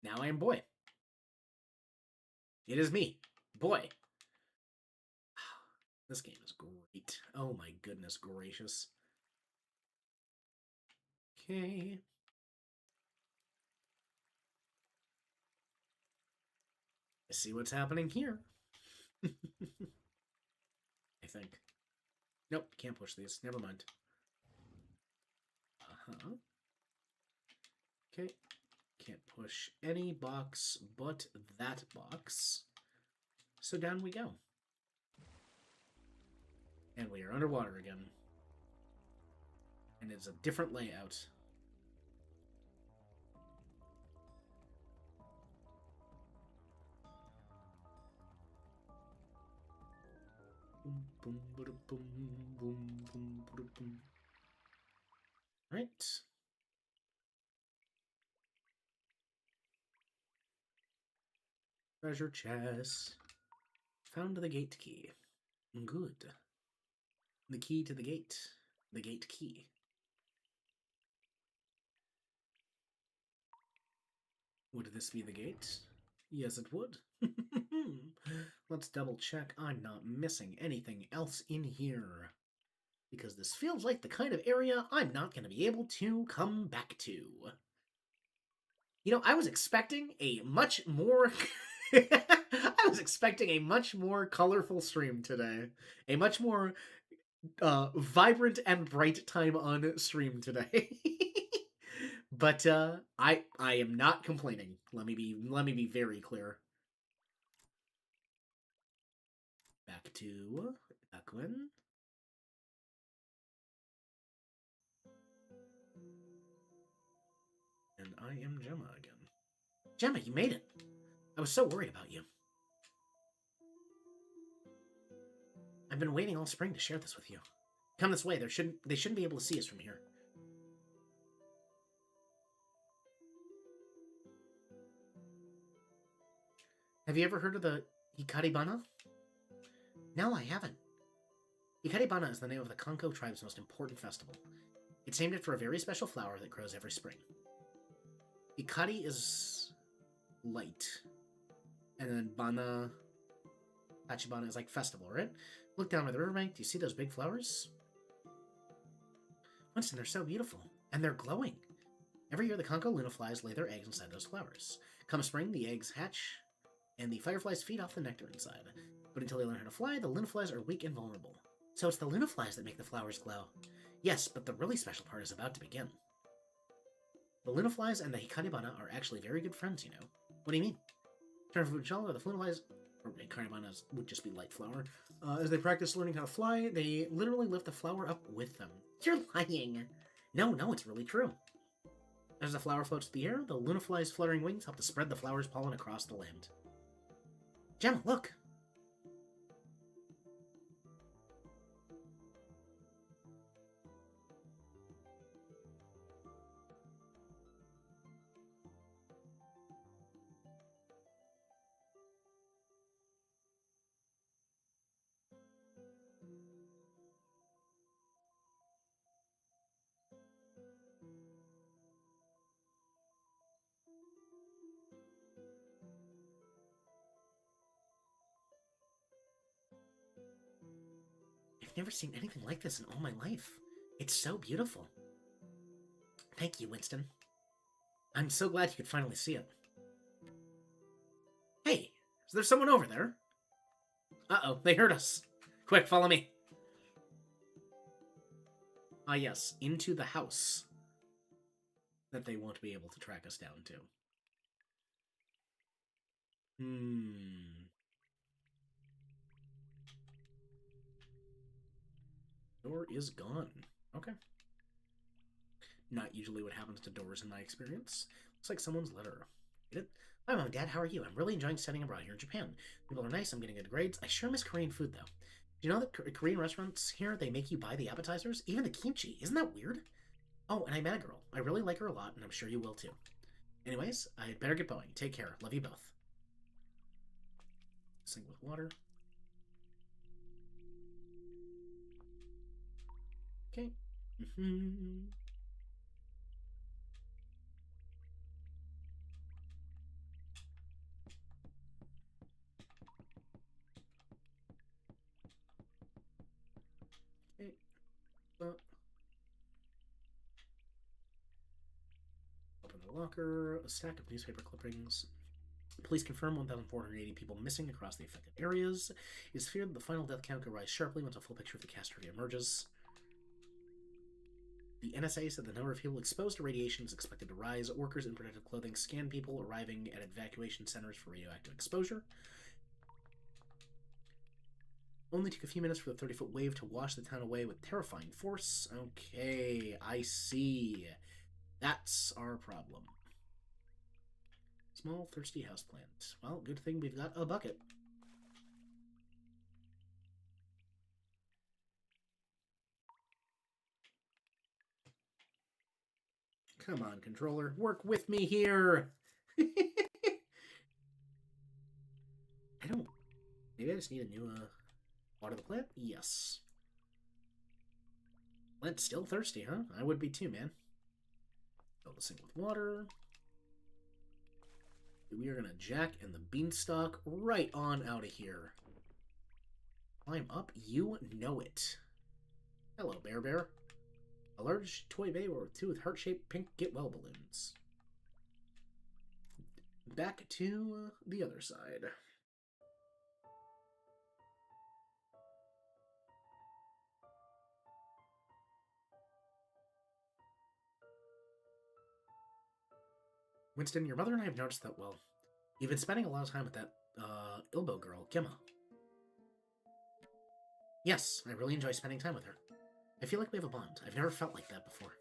B: Now I am Boy. It is me, Boy. This game is great. Oh my goodness gracious. Okay. Let's see what's happening here. I think. Nope, can't push these. Never mind. Uh-huh. Okay. Can't push any box but that box. So down we go. And we are underwater again. And it's a different layout. Boom, boom, boom, boom, boom, boom, boom. Right. Treasure chest. Found the gate key. Good. The key to the gate. The gate key. Would this be the gate? Yes, it would. Let's double check I'm not missing anything else in here. Because this feels like the kind of area I'm not going to be able to come back to. You know, I was expecting a much more... I was expecting a much more colorful stream today. A much more vibrant and bright time on stream today. But I am not complaining. Let me be very clear. Back to Rakuen. And I am Gemma again. Gemma, you made it. I was so worried about you. I've been waiting all spring to share this with you. Come this way. They shouldn't be able to see us from here. Have you ever heard of the Hikaribana? No, I haven't. Hikaribana is the name of the Kanko tribe's most important festival. It's named after a very special flower that grows every spring. Hikari is light. And then Bana... Tachibana is like festival, right? Look down by the riverbank. Do you see those big flowers? Winston, they're so beautiful. And they're glowing. Every year, the Kanko Luna flies lay their eggs inside those flowers. Come spring, the eggs hatch, and the fireflies feed off the nectar inside. But until they learn how to fly, the Luna flies are weak and vulnerable. So it's the Luna flies that make the flowers glow. Yes, but the really special part is about to begin. The Luna flies and the Hikaribana are actually very good friends, you know. What do you mean? Turn from Fujisawa, the Luna flies... or Hikaribana would just be light flower. As they practice learning how to fly, they literally lift the flower up with them. You're lying! No, it's really true. As the flower floats through the air, the Luna fly's fluttering wings help to spread the flower's pollen across the land. Gemma, look! I've never seen anything like this in all my life. It's so beautiful. Thank you, Winston. I'm so glad you could finally see it. Hey, is there someone over there? Uh-oh, they heard us. Quick, follow me. Ah, yes, into the house that they won't be able to track us down to. Door is gone. Okay. Not usually what happens to doors in my experience. Looks like someone's letter. Get it? Hi, Mom and Dad. How are you? I'm really enjoying studying abroad here in Japan. People are nice. I'm getting good grades. I sure miss Korean food, though. Do you know that Korean restaurants here, they make you buy the appetizers? Even the kimchi. Isn't that weird? Oh, and I met a girl. I really like her a lot, and I'm sure you will, too. Anyways, I'd better get going. Take care. Love you both. Sink with water. Okay. Okay. Open the locker. A stack of newspaper clippings. Police confirm 1,480 people missing across the affected areas. It is feared that the final death count could rise sharply once a full picture of the catastrophe emerges. The NSA said the number of people exposed to radiation is expected to rise. Workers in protective clothing scan people arriving at evacuation centers for radioactive exposure. Only took a few minutes for the 30-foot wave to wash the town away with terrifying force. Okay, I see. That's our problem. Small, thirsty houseplant. Well, good thing we've got a bucket. Come on, controller. Work with me here. I don't... Maybe I just need a new, water the plant? Yes. Plant's still thirsty, huh? I would be too, man. Fill the sink with water. We are gonna jack and the beanstalk right on out of here. Climb up, you know it. Hello, Bear. A large toy bay or two with heart-shaped pink get-well balloons. Back to the other side. Winston, your mother and I have noticed that, well, you've been spending a lot of time with that, Ilbo girl, Gemma. Yes, I really enjoy spending time with her. I feel like we have a bond. I've never felt like that before.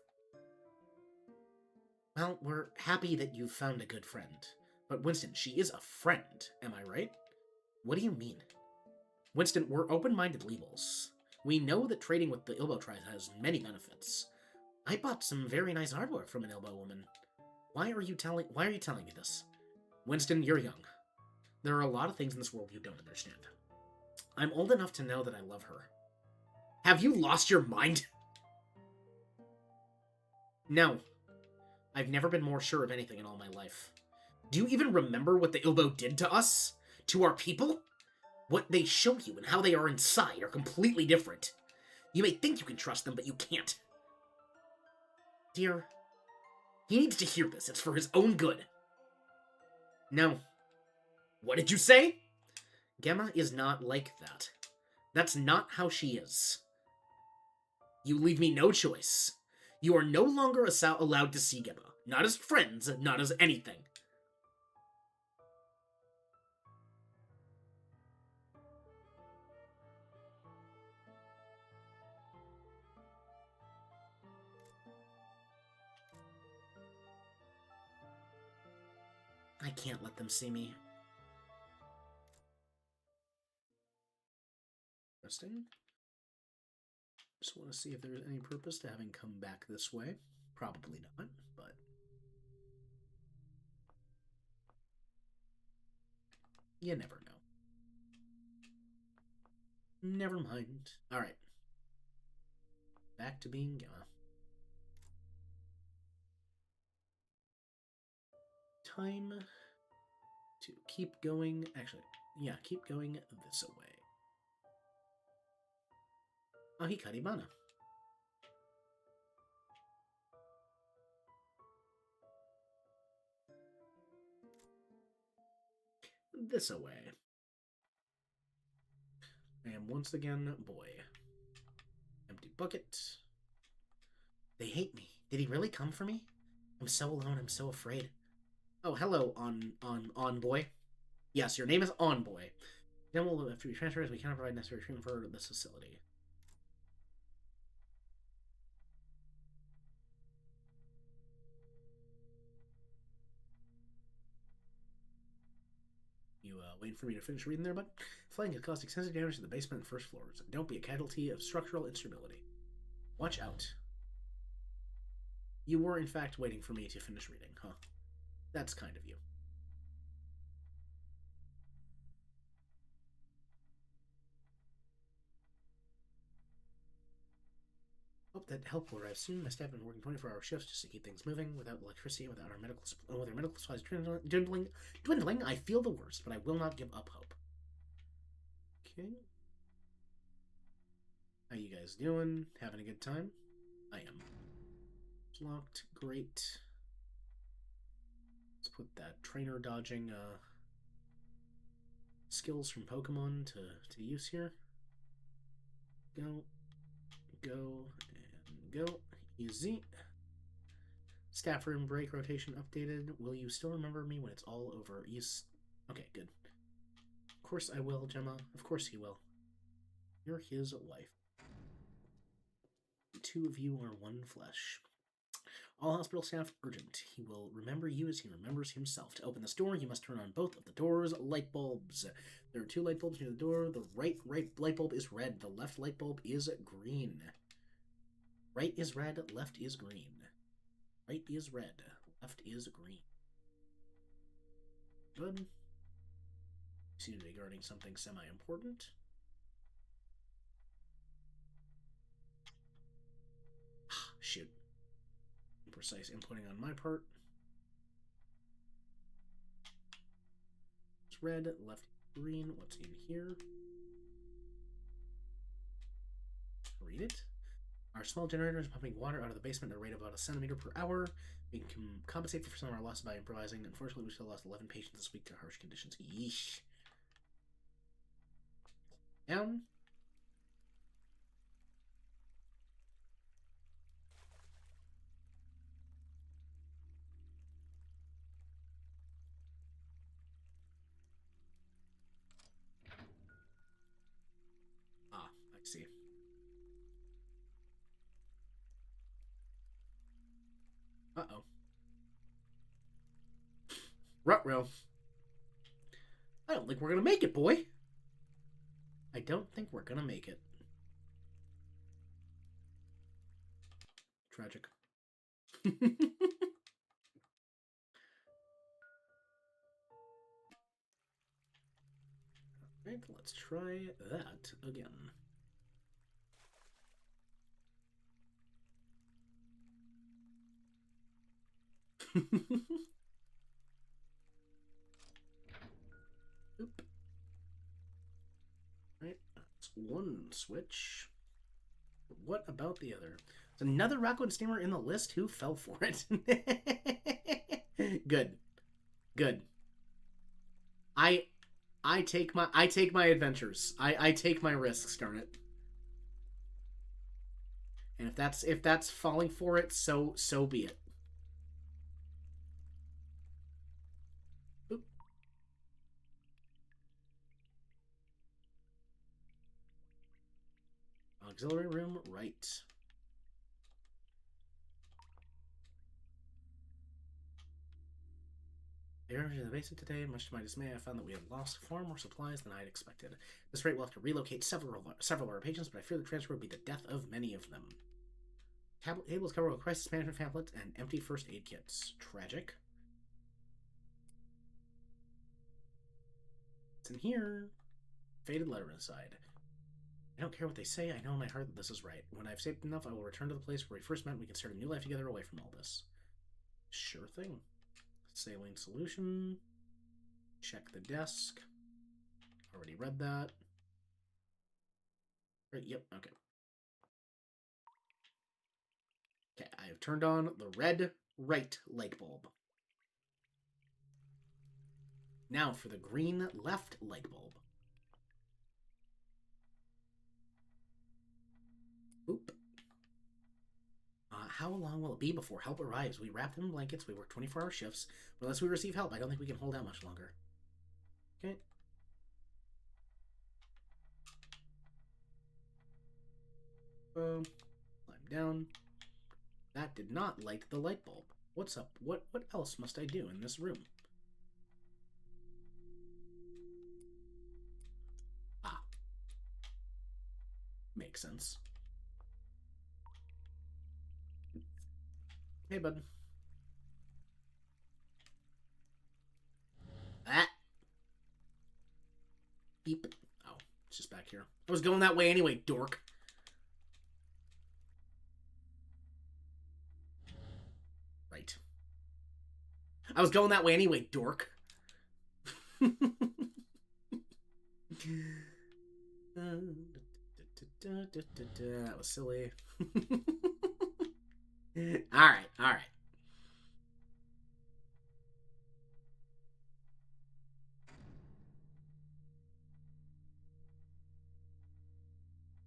B: Well, we're happy that you've found a good friend. But Winston, she is a friend, am I right? What do you mean? Winston, we're open-minded Leebles. We know that trading with the Ilbo tribe has many benefits. I bought some very nice artwork from an Ilbo woman. Why are you telling me this? Winston, you're young. There are a lot of things in this world you don't understand. I'm old enough to know that I love her. Have you lost your mind? No. I've never been more sure of anything in all my life. Do you even remember what the Ilbo did to us? To our people? What they show you and how they are inside are completely different. You may think you can trust them, but you can't. Dear, he needs to hear this. It's for his own good. No. What did you say? Gemma is not like that. That's not how she is. You leave me no choice. You are no longer allowed to see Gemma. Not as friends, not as anything. I can't let them see me. Interesting. Just want to see if there's any purpose to having come back this way. Probably not, but... You never know. Never mind. Alright. Back to being Gemma. Time to keep going. Actually, yeah, keep going this way. Oh, Hikaribana. This away. I am once again boy. Empty bucket. They hate me. Did he really come for me? I'm so alone. I'm so afraid. Oh, hello, on boy. Yes, your name is On Boy. Then we'll have to be transferred as we cannot provide necessary treatment for this facility. You waiting for me to finish reading there, bud? Flooding has caused extensive damage to the basement and first floors. Don't be a casualty of structural instability. Watch out. You were, in fact, waiting for me to finish reading, huh? That's kind of you. Hope that help will arrive soon. My staff have been working 24-hour shifts just to keep things moving. Without electricity, with our medical supplies dwindling, I feel the worst, but I will not give up hope. Okay. How you guys doing? Having a good time? I am. It's locked. Great. Let's put that trainer dodging skills from Pokemon to use here. Go, go, and go. Easy. Staff room break rotation updated. Will you still remember me when it's all over? Okay, good. Of course I will, Gemma. Of course he will. You're his wife. The two of you are one flesh. All hospital staff, urgent. He will remember you as he remembers himself. To open this door, you must turn on both of the door's light bulbs. There are 2 light bulbs near the door. The right light bulb is red. The left light bulb is green. Right is red, left is green. Right is red, left is green. Good. Seem to be guarding something semi-important. Shoot. Imprecise inputting on my part. It's red, left green. What's in here? Read it. Our small generator is pumping water out of the basement at a rate of about 1 centimeter per hour. We can compensate for some of our loss by improvising. Unfortunately, we still lost 11 patients this week to harsh conditions. Yeesh. Down. Ah, I see. Uh-oh. Ruh-roh. I don't think we're gonna make it, boy. I don't think we're gonna make it. Tragic. Right, let's try that again. Oop. Right, that's one switch. What about the other? There's another Rakuen steamer in the list. Who fell for it? Good. Good. I take my adventures. I take my risks, darn it. And if that's falling for it, so be it. Oop. Auxiliary room, right. Arrived in the basement today. Much to my dismay, I found that we had lost far more supplies than I had expected. At this rate, we'll have to relocate several of our patients, but I fear the transfer will be the death of many of them. Tables covered with crisis management pamphlets and empty first aid kits. Tragic. What's in here? Faded letter inside. I don't care what they say. I know in my heart that this is right. When I've saved enough, I will return to the place where we first met. We can start a new life together away from all this. Sure thing. Saline solution. Check the desk. Already read that. Right, yep, okay. Okay, I have turned on the red right light bulb. Now for the green left light bulb. Oop. How long will it be before help arrives? We wrap them in blankets, we work 24-hour shifts. But unless we receive help, I don't think we can hold out much longer. Okay. Boom. Climb down. That did not light the light bulb. What's up? What else must I do in this room? Ah. Makes sense. Hey, bud. Ah. Beep. Oh, it's just back here. I was going that way anyway, dork.
A: I was going that way anyway, dork. That was silly. Alright, alright.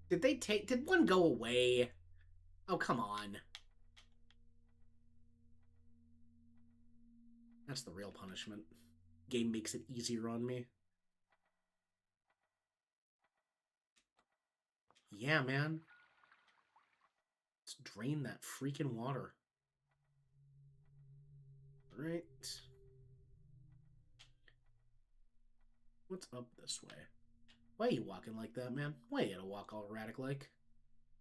A: Did one go away? Oh, come on. That's the real punishment. Game makes it easier on me. Yeah, man. Let's drain that freaking water. Right. What's up this way? Why are you walking like that, man? Why you gotta walk all erratic-like?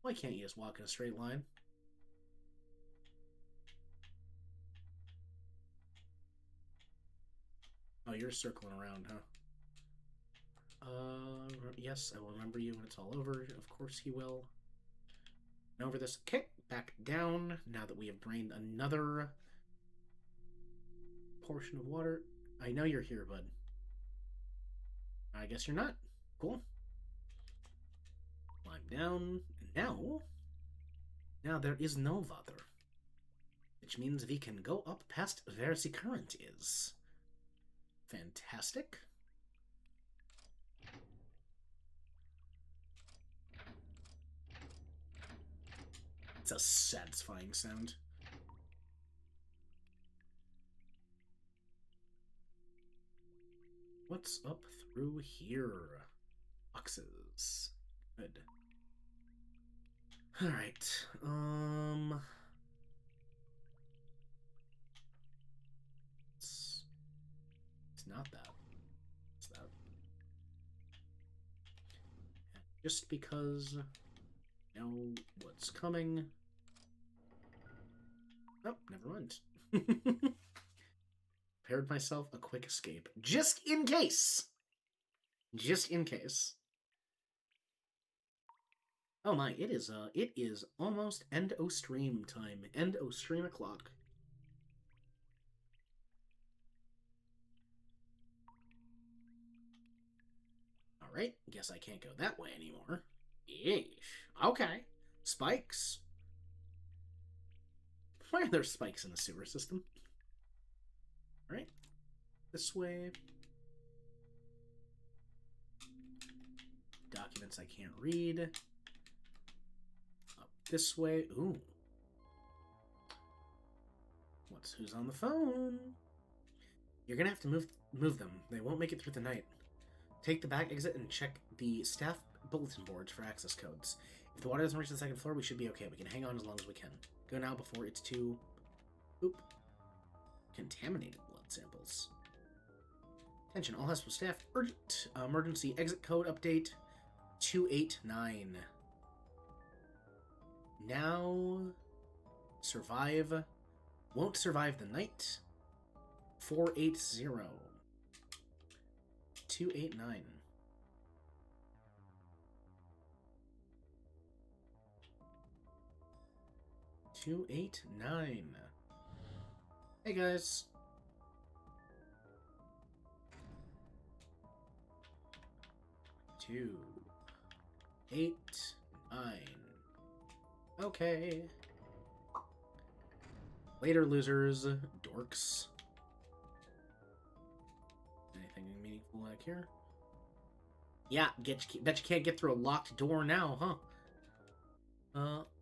A: Why can't you just walk in a straight line? Oh, you're circling around, huh? Yes, I will remember you when it's all over. Of course he will. And over this. Okay, back down. Now that we have drained another portion of water. I know you're here, bud. I guess you're not. Cool. Climb down. And now there is no water. Which means we can go up past where the current is. Fantastic. It's a satisfying sound. What's up through here? Boxes. Good. Alright, It's not that. It's that. Just because I know what's coming. Oh, never mind. Prepared myself a quick escape. Just in case! Just in case. Oh my, it is almost end o stream time. End o stream o'clock. Alright, guess I can't go that way anymore. Yeesh. Okay. Spikes. Why are there spikes in the sewer system? Alright. This way. Documents I can't read. Up this way. Ooh. Who's on the phone? You're gonna have to move them. They won't make it through the night. Take the back exit and check the staff bulletin boards for access codes. If the water doesn't reach the second floor, we should be okay. We can hang on as long as we can. Go now before it's too... Oop. Contaminated blood samples. Attention, all hospital staff. Urgent emergency exit code update 289. Now... Survive... Won't survive the night. 480. 289. Hey guys. Two. 8, 9. Okay. Later, losers. Dorks. Anything meaningful back here? Yeah, bet you can't get through a locked door now, huh?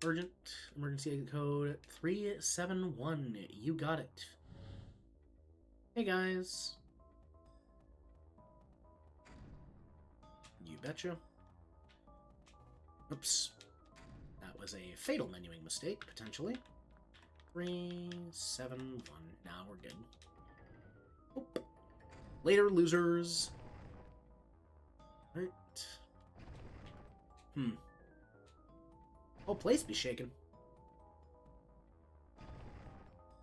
A: Urgent emergency exit code 371. You got it. Hey guys. You betcha. Oops. That was a fatal menuing mistake, potentially. 371. Now we're good. Oop. Later, losers. Right. Whole place be shaking.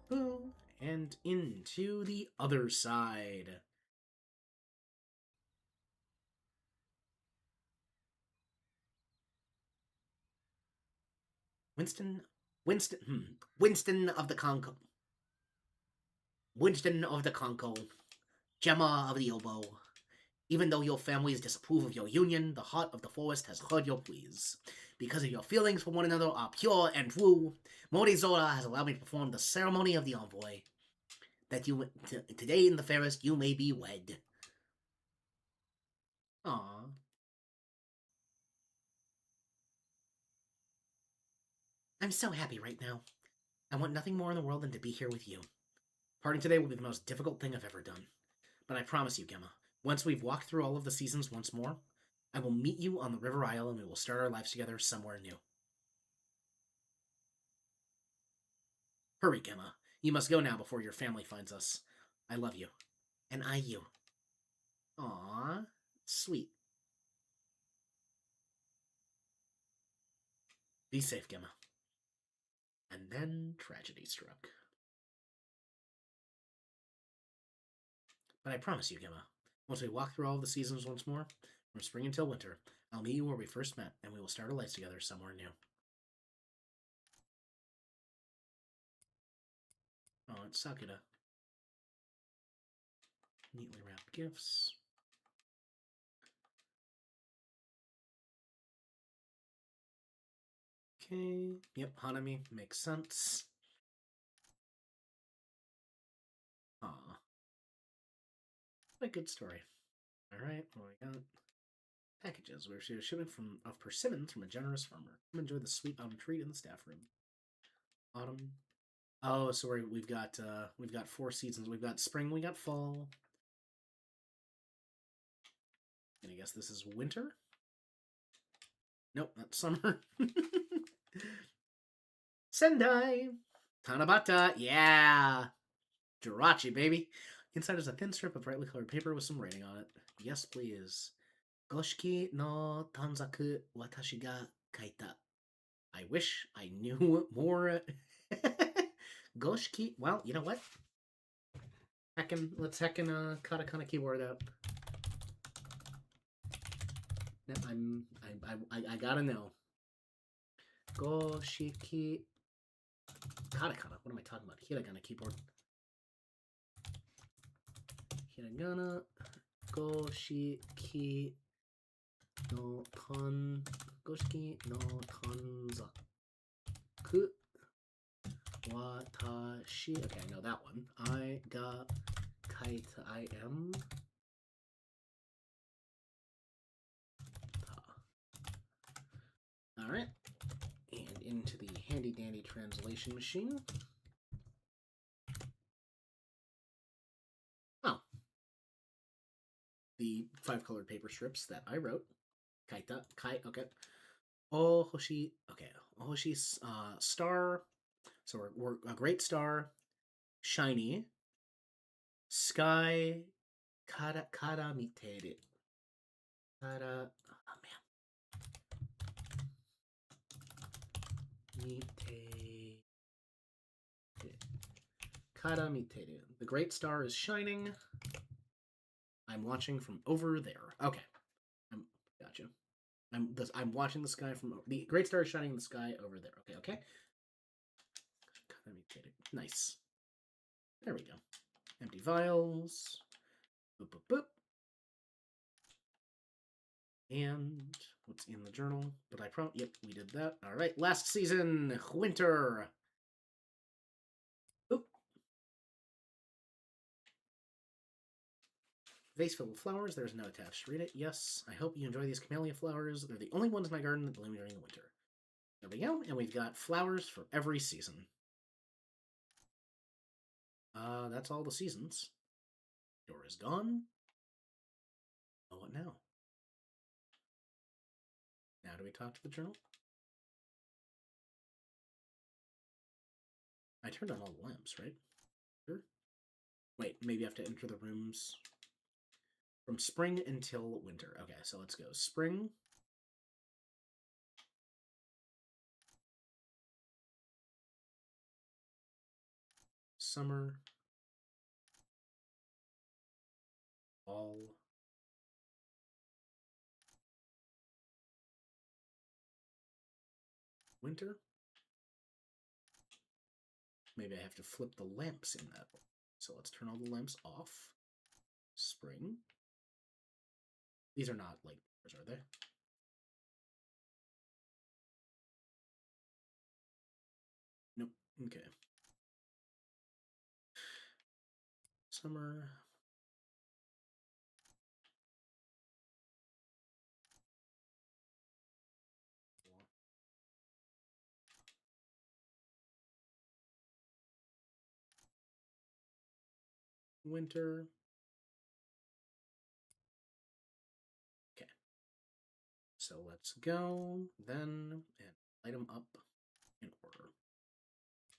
A: Boom. And into the other side. Winston of the Congo. Winston of the Concho, Gemma of the Oboe. Even though your families disapprove of your union, the heart of the forest has heard your pleas. Because of your feelings for one another are pure and true, Morizola has allowed me to perform the ceremony of the envoy. That today in the forest you may be wed. Aww. I'm so happy right now. I want nothing more in the world than to be here with you. Parting today will be the most difficult thing I've ever done. But I promise you, Gemma, once we've walked through all of the seasons once more, I will meet you on the River Isle and we will start our lives together somewhere new. Hurry, Gemma. You must go now before your family finds us. I love you. And I you. Aww. Sweet. Be safe, Gemma. And then tragedy struck. But I promise you, Gemma, once we walk through all of the seasons once more, from spring until winter, I'll meet you where we first met, and we will start our lives together somewhere new. Oh, it's Sakura. Neatly wrapped gifts. Okay. Yep, Hanami makes sense. Aw. What a good story. Alright, well, we got packages. We received a shipment of persimmons from a generous farmer. Come enjoy the sweet autumn treat in the staff room. Autumn. Oh, so we've got 4 seasons. We've got spring, we got fall. And I guess this is winter? Nope, that's summer. Sendai! Tanabata, yeah! Jirachi, baby! Inside is a thin strip of brightly colored paper with some writing on it. Yes, please. Goshiki no tanzaku watashi ga kaita. I wish I knew more. Goshiki, well, you know what? Let's heckin' katakana keyboard out. I gotta know. Goshiki katakana. What am I talking about? Hiragana keyboard. Hiragana Goshiki no tanzaku watashi. Okay, I know that one. I ga kaita. I am. All right, and into the handy dandy translation machine. Oh, the 5 colored paper strips that I wrote. Kaita, okay. Oh, Hoshi, okay. Hoshi, star. So we're a great star. Shiny. Sky. Kara miteru. Kara. Oh, man. Miteru. Kara miteru. The great star is shining. I'm watching from over there. Okay. Gotcha. I'm watching the sky from the great star is shining in the sky over there. Okay. Nice. There we go. Empty vials. Boop boop boop. And what's in the journal? But yep, we did that. All right, last season, winter. Oop. Vase filled with flowers. There's no attached. Read it. Yes. I hope you enjoy these camellia flowers. They're the only ones in my garden that bloom during the winter. There we go. And we've got flowers for every season. That's all the seasons. Door is gone. Oh, what now? Now do we talk to the journal? I turned on all the lamps, right? Sure. Wait, maybe I have to enter the rooms from spring until winter. Okay, so let's go. Spring. Summer. Fall. Winter. Maybe I have to flip the lamps in that.
B: So let's turn all the lamps off. Spring. These are not like, are they? Nope. Okay. Summer. Winter. Okay. So let's go then and light them up in order.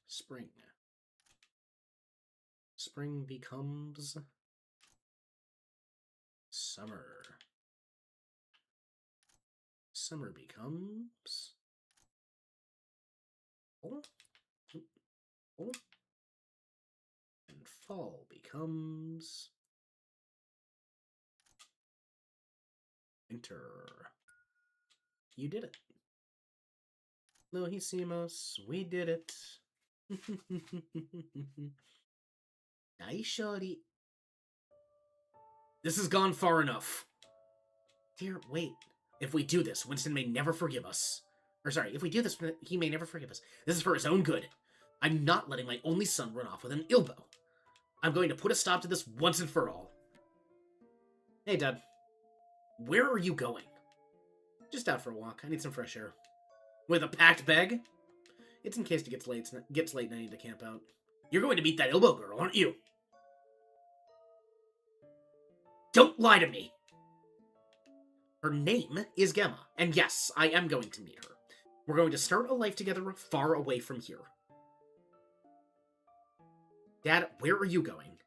B: Spring. Spring becomes summer. Summer becomes fall. Fall. And fall becomes winter. You did it. Lo hicimos. We did it. Nice shorty. This has gone far enough. Dear, wait. If we do this, Winston may never forgive us. Or sorry, if we do this, he may never forgive us. This is for his own good. I'm not letting my only son run off with an Ilbo. I'm going to put a stop to this once and for all. Hey, Dad. Where are you going? Just out for a walk. I need some fresh air. With a packed bag? It's in case it gets late and I need to camp out. You're going to meet that Ilbo girl, aren't you? Don't lie to me! Her name is Gemma, and yes, I am going to meet her. We're going to start a life together far away from here. Dad, where are you going?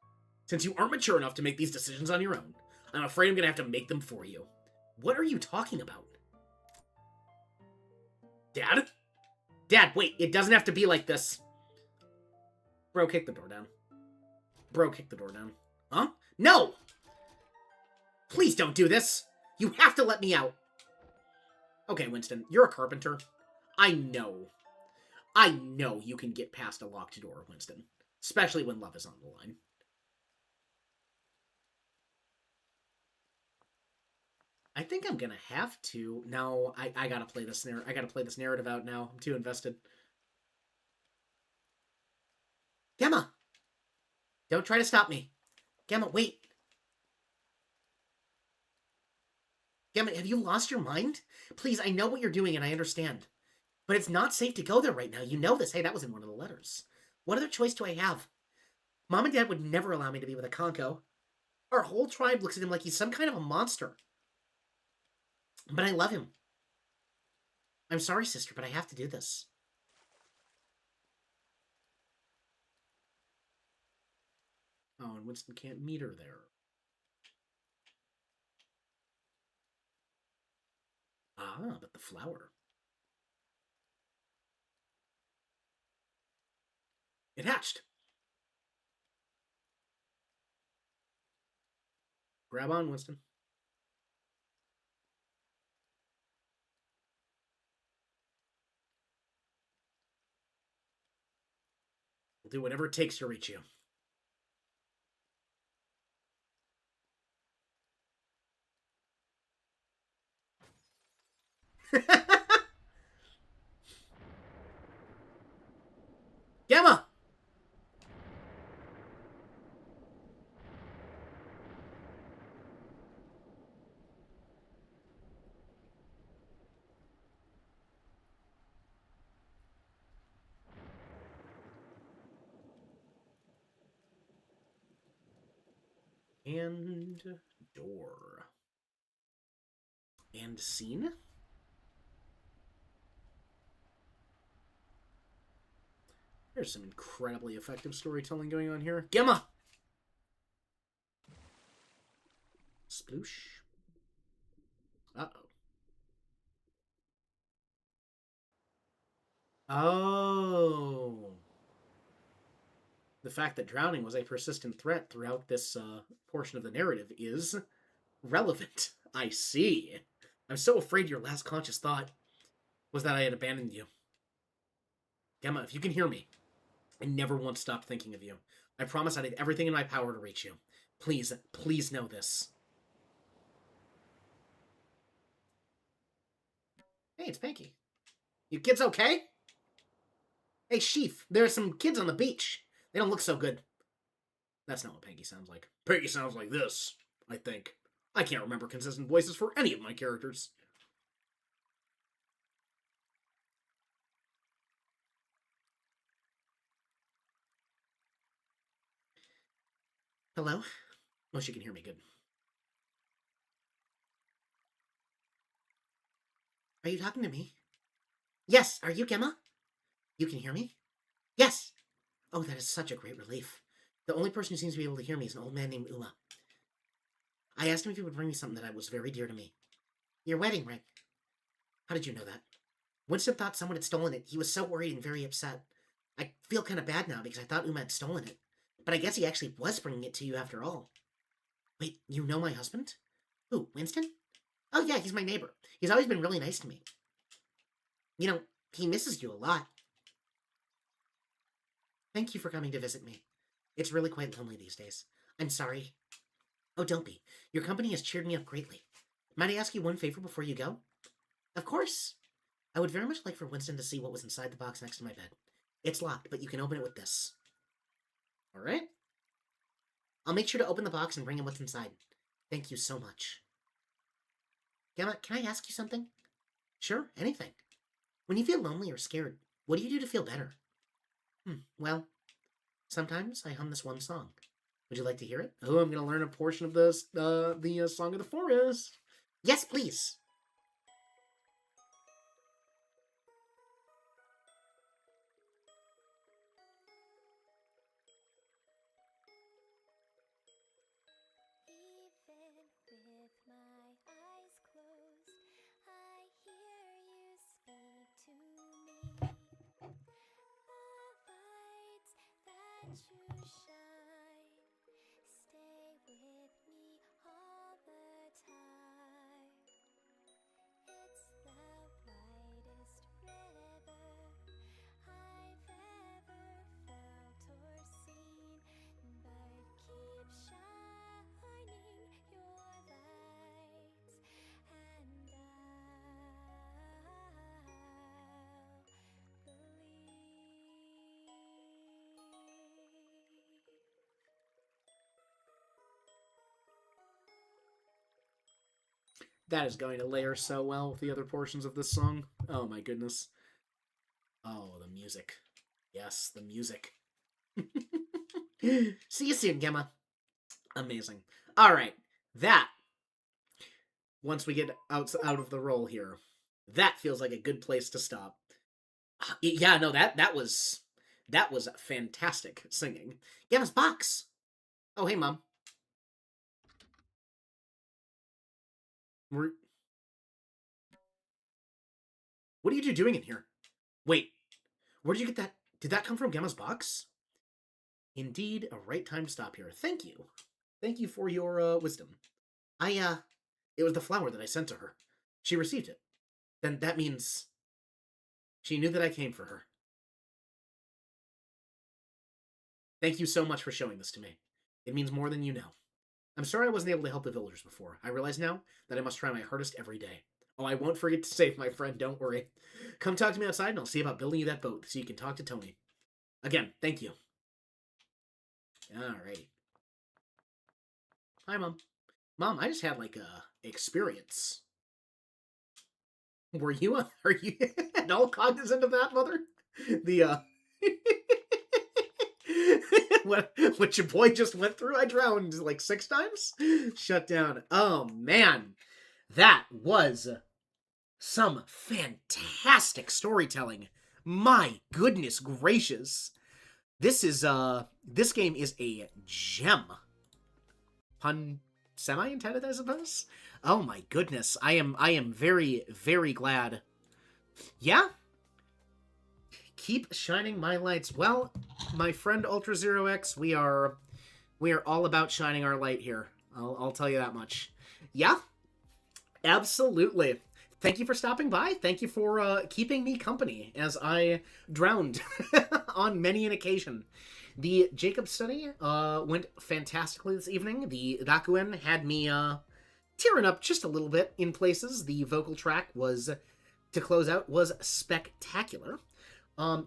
B: Since you aren't mature enough to make these decisions on your own, I'm afraid I'm going to have to make them for you. What are you talking about? Dad? Dad, wait, it doesn't have to be like this. Bro, kick the door down. Bro, kick the door down. Huh? No! Please don't do this! You have to let me out! Okay, Winston, you're a carpenter. I know you can get past a locked door, Winston. Especially when love is on the line. I think I'm gonna have to. No, I gotta play this I gotta play this narrative out now. I'm too invested. Gemma! Don't try to stop me. Gemma, wait. Gemma, have you lost your mind? Please, I know what you're doing and I understand. But it's not safe to go there right now. You know this. Hey, that was in one of the letters. What other choice do I have? Mom and Dad would never allow me to be with a Konko. Our whole tribe looks at him like he's some kind of a monster. But I love him. I'm sorry, sister, but I have to do this. Oh, and Winston can't meet her there. Ah, but the flower. It hatched. Grab on, Winston. We'll do whatever it takes to reach you. Gemma! And door. And scene? There's some incredibly effective storytelling going on here. Gemma! Sploosh. Uh-oh. Oh. The fact that drowning was a persistent threat throughout this portion of the narrative is relevant. I see. I'm so afraid your last conscious thought was that I had abandoned you. Gemma, if you can hear me, I never once stopped thinking of you. I promise I did everything in my power to reach you. Please, please know this. Hey, it's Panky. You kids okay? Hey, Sheaf, there are some kids on the beach. They don't look so good. That's not what Panky sounds like. Panky sounds like this, I think. I can't remember consistent voices for any of my characters. Hello? Oh, she can hear me good. Are you talking to me? Yes, are you Gemma? You can hear me? Yes! Oh, that is such a great relief. The only person who seems to be able to hear me is an old man named Uma. I asked him if he would bring me something that was very dear to me. Your wedding ring. How did you know that? Winston thought someone had stolen it. He was so worried and very upset. I feel kind of bad now because I thought Uma had stolen it. But I guess he actually was bringing it to you after all. Wait, you know my husband? Who, Winston? Oh yeah, he's my neighbor. He's always been really nice to me. You know, he misses you a lot. Thank you for coming to visit me. It's really quite lonely these days. I'm sorry. Oh, don't be. Your company has cheered me up greatly. Might I ask you one favor before you go? Of course. I would very much like for Winston to see what was inside the box next to my bed. It's locked, but you can open it with this. Alright. I'll make sure to open the box and bring him what's inside. Thank you so much. Gemma, can I ask you something? Sure, anything. When you feel lonely or scared, what do you do to feel better? Well, sometimes I hum this one song. Would you like to hear it? Oh, I'm going to learn a portion of the Song of the Forest. Yes, please.
C: Even with my eyes closed, I hear you speak to me. The lights that you shine stay with me all the time. It's the brightest river I've ever felt or seen, but keep shining your lights, and I'll believe.
B: That is going to layer so well with the other portions of this song. Oh my goodness. Oh, the music. Yes, the music. See you soon, Gemma. Amazing. All right, that. Once we get out of the roll here, that feels like a good place to stop. Yeah, no, that was fantastic singing. Gemma's box. Oh, hey, Mom. What are you doing in here? Wait, where did you get that? Did that come from Gemma's box? Indeed, a right time to stop here. Thank you. Thank you for your wisdom. It was the flower that I sent to her. She received it. Then that means she knew that I came for her. Thank you so much for showing this to me. It means more than you know. I'm sorry I wasn't able to help the villagers before. I realize now that I must try my hardest every day. Oh, I won't forget to save my friend, don't worry. Come talk to me outside and I'll see about building you that boat so you can talk to Tony. Again, thank you. Alrighty. Hi, Mom. Mom, I just had, like, a experience. Are you at all cognizant of that, Mother? The, what your boy just went through? I drowned, like, 6 times? Shut down. Oh, man. That was some fantastic storytelling. My goodness gracious. This game is a gem. Pun semi-intended, I suppose? Oh my goodness. I am very, very glad. Yeah? Keep shining my lights. Well, my friend Ultra Zero X, we are all about shining our light here. I'll tell you that much. Yeah? Absolutely. Thank you for stopping by. Thank you for keeping me company as I drowned
A: on many an occasion. The Jacob study went fantastically this evening. The Rakuen had me tearing up just a little bit in places. The vocal track was, to close out, was spectacular.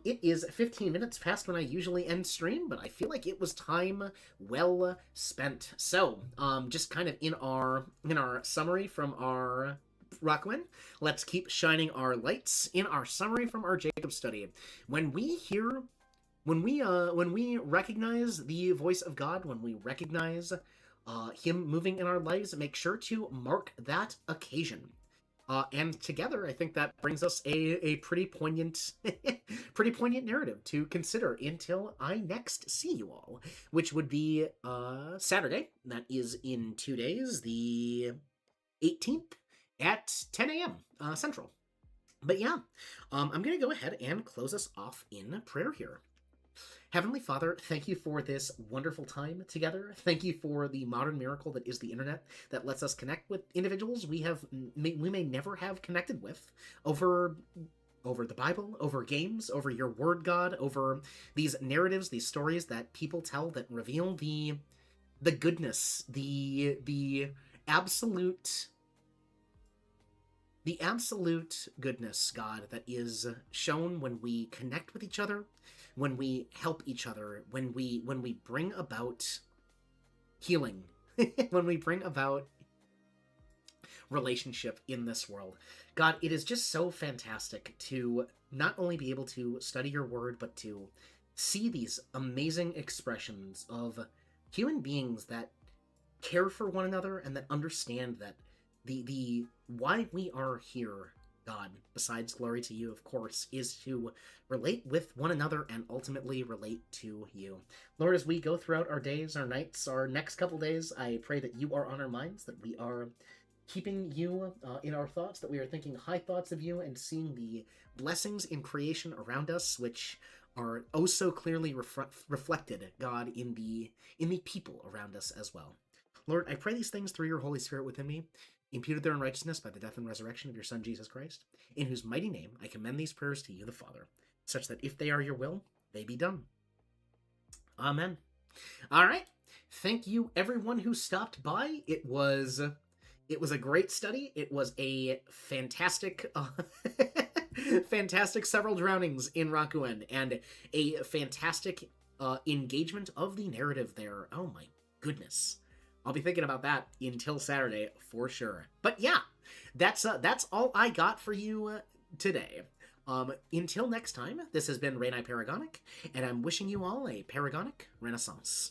A: It is 15 minutes past when I usually end stream, but I feel like it was time well spent. So, just kind of in our summary from our Rakuen, let's keep shining our lights in our summary from our Jacob study. When we recognize the voice of God, when we recognize him moving in our lives, make sure to mark that occasion. And together, I think that brings us a pretty poignant, pretty poignant narrative to consider until I next see you all, which would be Saturday. That is in 2 days, the 18th at 10 a.m. Central. But yeah, I'm going to go ahead and close us off in prayer here. Heavenly Father, thank you for this wonderful time together. Thank you for the modern miracle that is the internet that lets us connect with individuals we may never have connected with over the Bible, over games, over your word, God, over these narratives, these stories that people tell that reveal the goodness, the absolute goodness, God, that is shown when we connect with each other, when we help each other, when we bring about healing, when we bring about relationship in this world. God, it is just so fantastic to not only be able to study your word, but to see these amazing expressions of human beings that care for one another and that understand that the why we are here, God, besides glory to you, of course, is to relate with one another and ultimately relate to you. Lord, as we go throughout our days, our nights, our next couple days, I pray that you are on our minds, that we are keeping you in our thoughts, that we are thinking high thoughts of you and seeing the blessings in creation around us, which are oh so clearly reflected, God, in the people around us as well. Lord, I pray these things through your Holy Spirit within me, imputed there in righteousness by the death and resurrection of your Son, Jesus Christ, in whose mighty name I commend these prayers to you, the Father, such that if they are your will, they be done. Amen. All right. Thank you, everyone who stopped by. It was a great study. It was a fantastic, fantastic several drownings in Rakuen, and a fantastic engagement of the narrative there. Oh my goodness. I'll be thinking about that until Saturday for sure. But yeah, that's all I got for you today. Until next time, this has been Renai Paragonic, and I'm wishing you all a Paragonic Renaissance.